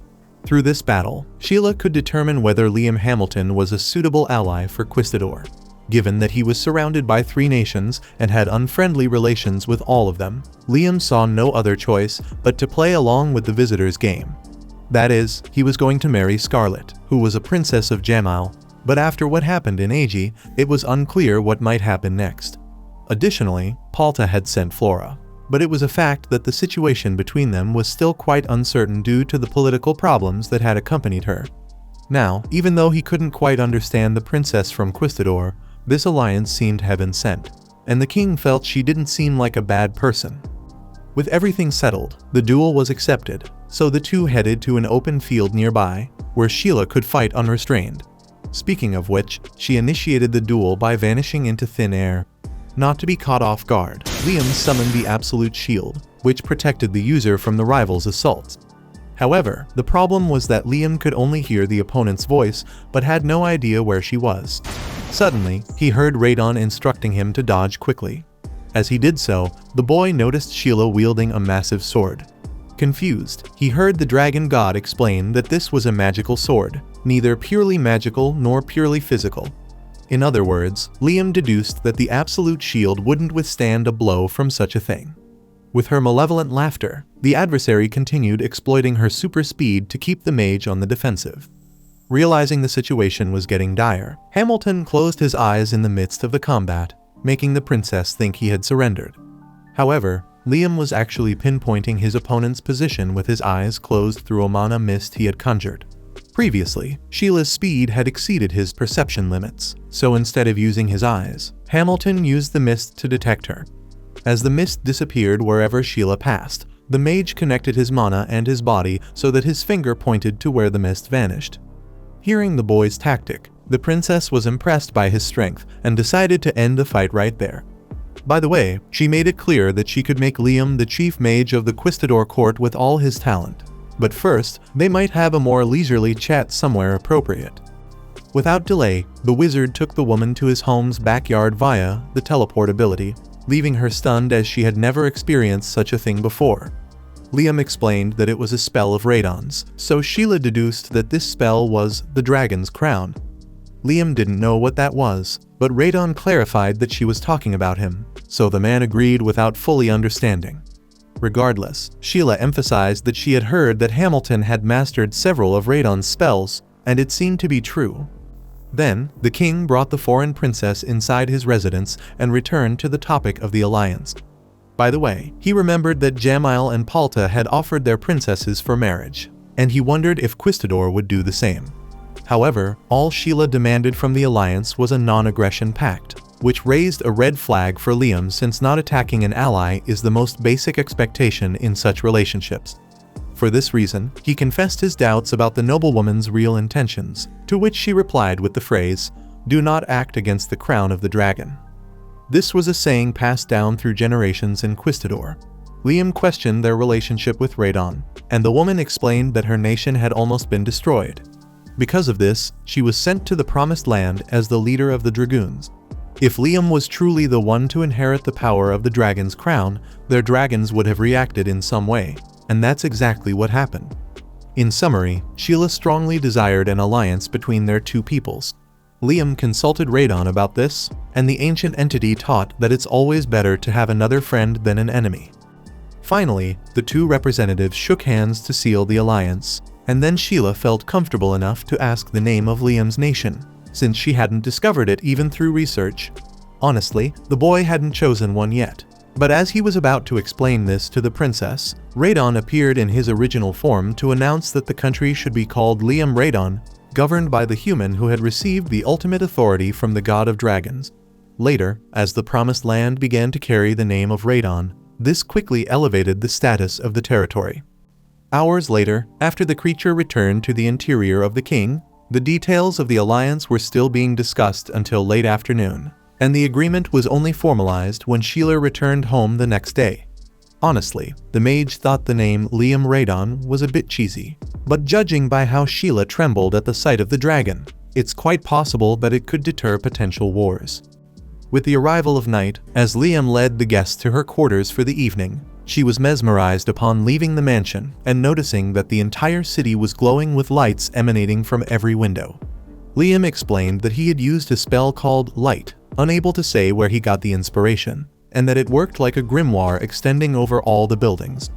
Through this battle, Sheila could determine whether Liam Hamilton was a suitable ally for Quistador, given that he was surrounded by 3 nations and had unfriendly relations with all of them. Liam saw no other choice but to play along with the visitors' game. That is, he was going to marry Scarlet, who was a princess of Jamile, but after what happened in Agi, it was unclear what might happen next. Additionally, Palta had sent Flora, but it was a fact that the situation between them was still quite uncertain due to the political problems that had accompanied her. Now, even though he couldn't quite understand the princess from Quistador, this alliance seemed heaven-sent, and the king felt she didn't seem like a bad person. With everything settled, the duel was accepted, so the two headed to an open field nearby, where Sheila could fight unrestrained. Speaking of which, she initiated the duel by vanishing into thin air. Not to be caught off guard, Liam summoned the Absolute Shield, which protected the user from the rival's assaults. However, the problem was that Liam could only hear the opponent's voice, but had no idea where she was. Suddenly, he heard Radon instructing him to dodge quickly. As he did so, the boy noticed Sheila wielding a massive sword. Confused, he heard the dragon god explain that this was a magical sword, neither purely magical nor purely physical. In other words, Liam deduced that the Absolute Shield wouldn't withstand a blow from such a thing. With her malevolent laughter, the adversary continued exploiting her super speed to keep the mage on the defensive. Realizing the situation was getting dire, Hamilton closed his eyes in the midst of the combat, making the princess think he had surrendered. However, Liam was actually pinpointing his opponent's position with his eyes closed through a mana mist he had conjured. Previously, Sheila's speed had exceeded his perception limits, so instead of using his eyes, Hamilton used the mist to detect her. As the mist disappeared wherever Sheila passed, the mage connected his mana and his body so that his finger pointed to where the mist vanished. Hearing the boy's tactic, the princess was impressed by his strength and decided to end the fight right there. By the way, she made it clear that she could make Liam the chief mage of the Quistador court with all his talent. But first, they might have a more leisurely chat somewhere appropriate. Without delay, the wizard took the woman to his home's backyard via the teleport ability, leaving her stunned as she had never experienced such a thing before. Liam explained that it was a spell of Radon's, so Sheila deduced that this spell was the dragon's crown. Liam didn't know what that was, but Radon clarified that she was talking about him, so the man agreed without fully understanding. Regardless, Sheila emphasized that she had heard that Hamilton had mastered several of Radon's spells, and it seemed to be true. Then, the king brought the foreign princess inside his residence and returned to the topic of the alliance. By the way, he remembered that Jamile and Palta had offered their princesses for marriage, and he wondered if Quistador would do the same. However, all Sheila demanded from the alliance was a non-aggression pact, which raised a red flag for Liam since not attacking an ally is the most basic expectation in such relationships. For this reason, he confessed his doubts about the noblewoman's real intentions, to which she replied with the phrase, "Do not act against the crown of the dragon." This was a saying passed down through generations in Quistador. Liam questioned their relationship with Radon, and the woman explained that her nation had almost been destroyed. Because of this, she was sent to the Promised Land as the leader of the Dragoons. If Liam was truly the one to inherit the power of the dragon's crown, their dragons would have reacted in some way, and that's exactly what happened. In summary, Sheila strongly desired an alliance between their two peoples. Liam consulted Radon about this, and the ancient entity taught that it's always better to have another friend than an enemy. Finally, the two representatives shook hands to seal the alliance, and then Sheila felt comfortable enough to ask the name of Liam's nation, since she hadn't discovered it even through research. Honestly, the boy hadn't chosen one yet. But as he was about to explain this to the princess, Radon appeared in his original form to announce that the country should be called Liam Radon, governed by the human who had received the ultimate authority from the god of dragons. Later, as the Promised Land began to carry the name of Radon, this quickly elevated the status of the territory. Hours later, after the creature returned to the interior of the king, the details of the alliance were still being discussed until late afternoon, and the agreement was only formalized when Sheila returned home the next day. Honestly, the mage thought the name Liam Radon was a bit cheesy, but judging by how Sheila trembled at the sight of the dragon, it's quite possible that it could deter potential wars. With the arrival of night, as Liam led the guests to her quarters for the evening, she was mesmerized upon leaving the mansion and noticing that the entire city was glowing with lights emanating from every window. Liam explained that he had used a spell called Light, unable to say where he got the inspiration, and that it worked like a grimoire extending over all the buildings.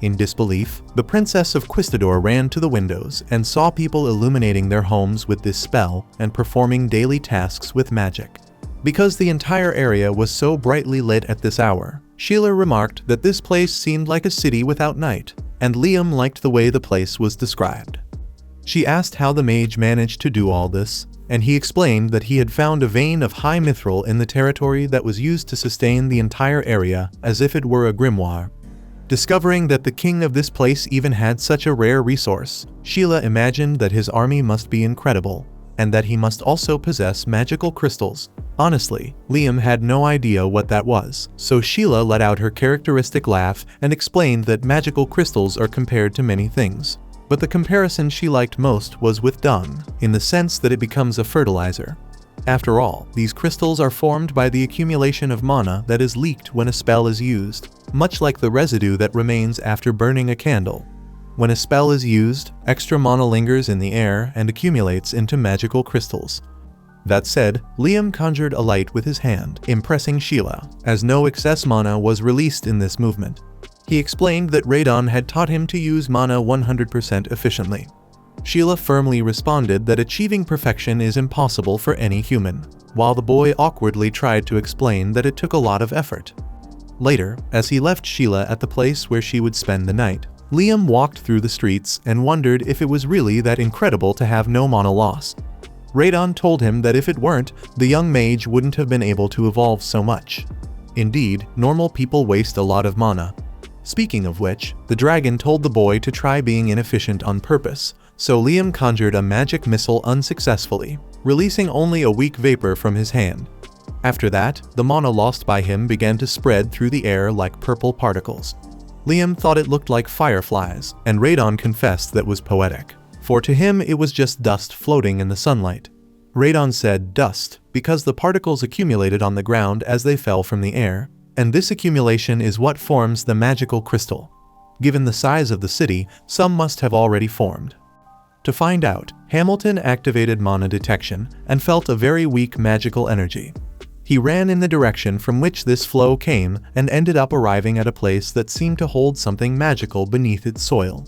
In disbelief, the Princess of Quistador ran to the windows and saw people illuminating their homes with this spell and performing daily tasks with magic. Because the entire area was so brightly lit at this hour, Sheila remarked that this place seemed like a city without night, and Liam liked the way the place was described. She asked how the mage managed to do all this, and he explained that he had found a vein of high mithril in the territory that was used to sustain the entire area as if it were a grimoire. Discovering that the king of this place even had such a rare resource, Sheila imagined that his army must be incredible, and that he must also possess magical crystals. Honestly, Liam had no idea what that was, so Sheila let out her characteristic laugh and explained that magical crystals are compared to many things. But the comparison she liked most was with dung, in the sense that it becomes a fertilizer. After all, these crystals are formed by the accumulation of mana that is leaked when a spell is used, much like the residue that remains after burning a candle. When a spell is used, extra mana lingers in the air and accumulates into magical crystals. That said, Liam conjured a light with his hand, impressing Sheila, as no excess mana was released in this movement. He explained that Radon had taught him to use mana 100% efficiently. Sheila firmly responded that achieving perfection is impossible for any human, while the boy awkwardly tried to explain that it took a lot of effort. Later, as he left Sheila at the place where she would spend the night, Liam walked through the streets and wondered if it was really that incredible to have no mana loss. Radon told him that if it weren't, the young mage wouldn't have been able to evolve so much. Indeed, normal people waste a lot of mana. Speaking of which, the dragon told the boy to try being inefficient on purpose, so Liam conjured a magic missile unsuccessfully, releasing only a weak vapor from his hand. After that, the mana lost by him began to spread through the air like purple particles. Liam thought it looked like fireflies, and Radon confessed that was poetic, for to him it was just dust floating in the sunlight. Radon said dust because the particles accumulated on the ground as they fell from the air, and this accumulation is what forms the magical crystal. Given the size of the city, some must have already formed. To find out, Hamilton activated mana detection and felt a very weak magical energy. He ran in the direction from which this flow came and ended up arriving at a place that seemed to hold something magical beneath its soil.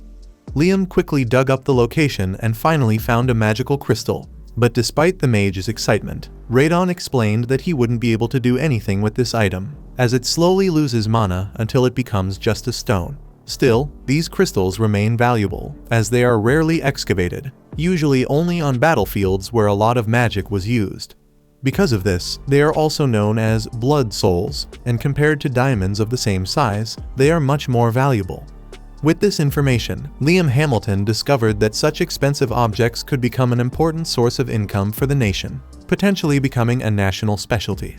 Liam quickly dug up the location and finally found a magical crystal, but despite the mage's excitement, Radon explained that he wouldn't be able to do anything with this item, as it slowly loses mana until it becomes just a stone. Still, these crystals remain valuable, as they are rarely excavated, usually only on battlefields where a lot of magic was used. Because of this, they are also known as blood souls, and compared to diamonds of the same size, they are much more valuable. With this information, Liam Hamilton discovered that such expensive objects could become an important source of income for the nation, potentially becoming a national specialty.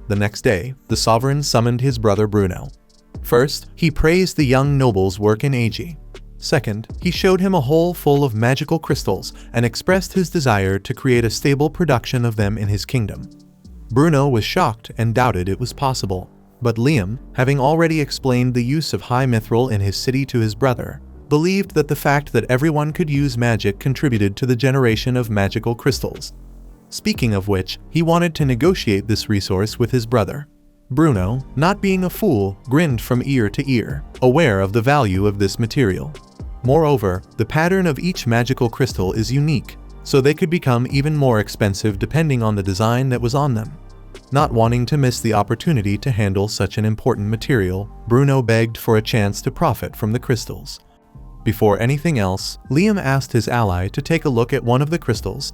The next day, the sovereign summoned his brother Bruno. First, he praised the young noble's work in Agi. Second, he showed him a hole full of magical crystals and expressed his desire to create a stable production of them in his kingdom. Bruno was shocked and doubted it was possible, but Liam, having already explained the use of high mithril in his city to his brother, believed that the fact that everyone could use magic contributed to the generation of magical crystals. Speaking of which, he wanted to negotiate this resource with his brother. Bruno, not being a fool, grinned from ear to ear, aware of the value of this material. Moreover, the pattern of each magical crystal is unique, so they could become even more expensive depending on the design that was on them. Not wanting to miss the opportunity to handle such an important material, Bruno begged for a chance to profit from the crystals. Before anything else, Liam asked his ally to take a look at one of the crystals.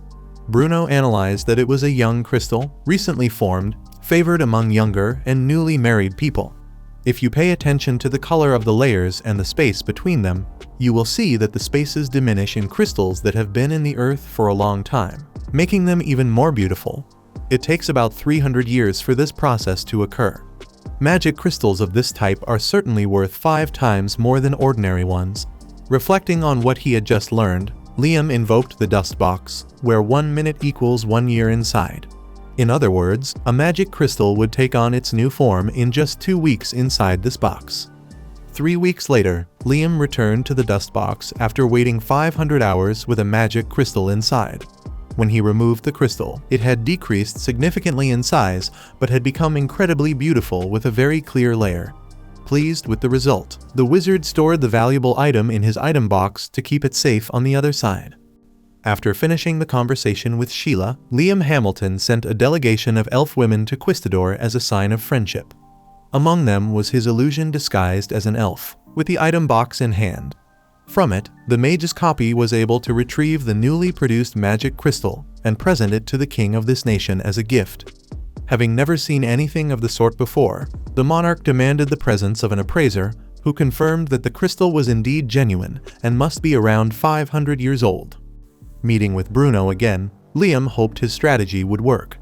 Bruno analyzed that it was a young crystal, recently formed, favored among younger and newly married people. If you pay attention to the color of the layers and the space between them, you will see that the spaces diminish in crystals that have been in the earth for a long time, making them even more beautiful. It takes about 300 years for this process to occur. Magic crystals of this type are certainly worth 5 times more than ordinary ones. Reflecting on what he had just learned, Liam invoked the dust box, where 1 minute equals 1 year inside. In other words, a magic crystal would take on its new form in just 2 weeks inside this box. 3 weeks later, Liam returned to the dust box after waiting 500 hours with a magic crystal inside. When he removed the crystal, it had decreased significantly in size, but had become incredibly beautiful with a very clear layer. pleased with the result. The wizard stored the valuable item in his item box to keep it safe on the other side. After finishing the conversation with Sheila, Liam Hamilton sent a delegation of elf women to Quistador as a sign of friendship. Among them was his illusion disguised as an elf, with the item box in hand. From it, the mage's copy was able to retrieve the newly produced magic crystal and present it to the king of this nation as a gift. Having never seen anything of the sort before, the monarch demanded the presence of an appraiser who confirmed that the crystal was indeed genuine and must be around 500 years old. Meeting with Bruno again, Liam hoped his strategy would work.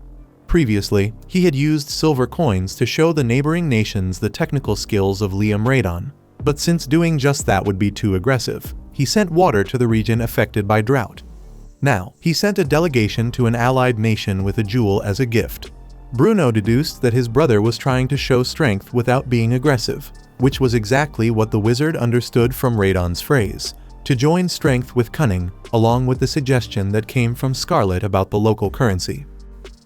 Previously, he had used silver coins to show the neighboring nations the technical skills of Liam Radon, but since doing just that would be too aggressive, he sent water to the region affected by drought. Now, he sent a delegation to an allied nation with a jewel as a gift. Bruno deduced that his brother was trying to show strength without being aggressive, which was exactly what the wizard understood from Radon's phrase, to join strength with cunning, along with the suggestion that came from Scarlet about the local currency.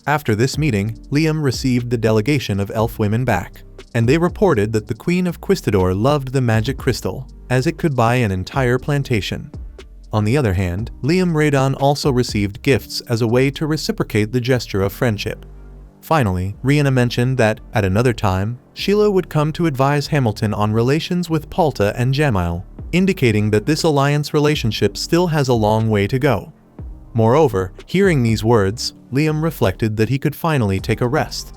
After this meeting, Liam received the delegation of elf women back, and they reported that the Queen of Quistador loved the magic crystal, as it could buy an entire plantation. On the other hand, Liam Radon also received gifts as a way to reciprocate the gesture of friendship. Finally, Rihanna mentioned that, at another time, Sheila would come to advise Hamilton on relations with Palta and Jamil, indicating that this alliance relationship still has a long way to go. Moreover, hearing these words, Liam reflected that he could finally take a rest.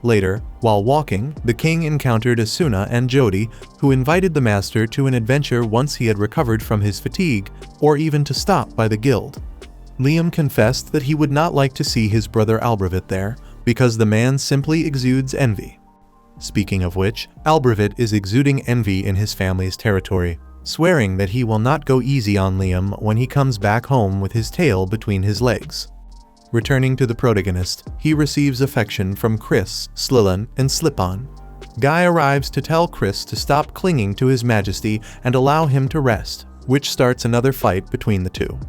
Later, while walking, the king encountered Asuna and Jody, who invited the master to an adventure once he had recovered from his fatigue, or even to stop by the guild. Liam confessed that he would not like to see his brother Albrecht there, because the man simply exudes envy. Speaking of which, Albrecht is exuding envy in his family's territory, swearing that he will not go easy on Liam when he comes back home with his tail between his legs. Returning to the protagonist, he receives affection from Chris, Slillan, and Slip-On. Guy arrives to tell Chris to stop clinging to his majesty and allow him to rest, which starts another fight between the two.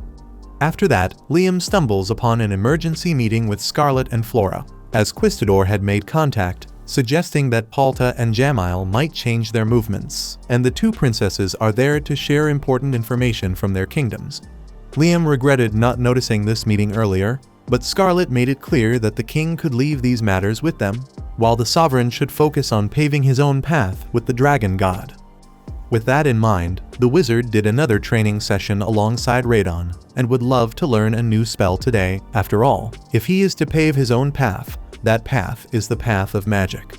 After that, Liam stumbles upon an emergency meeting with Scarlet and Flora, as Quistador had made contact, suggesting that Palta and Jamil might change their movements, and the two princesses are there to share important information from their kingdoms. Liam regretted not noticing this meeting earlier, but Scarlet made it clear that the king could leave these matters with them, while the sovereign should focus on paving his own path with the dragon god. With that in mind, the wizard did another training session alongside Radon, and would love to learn a new spell today. After all, if he is to pave his own path, that path is the path of magic.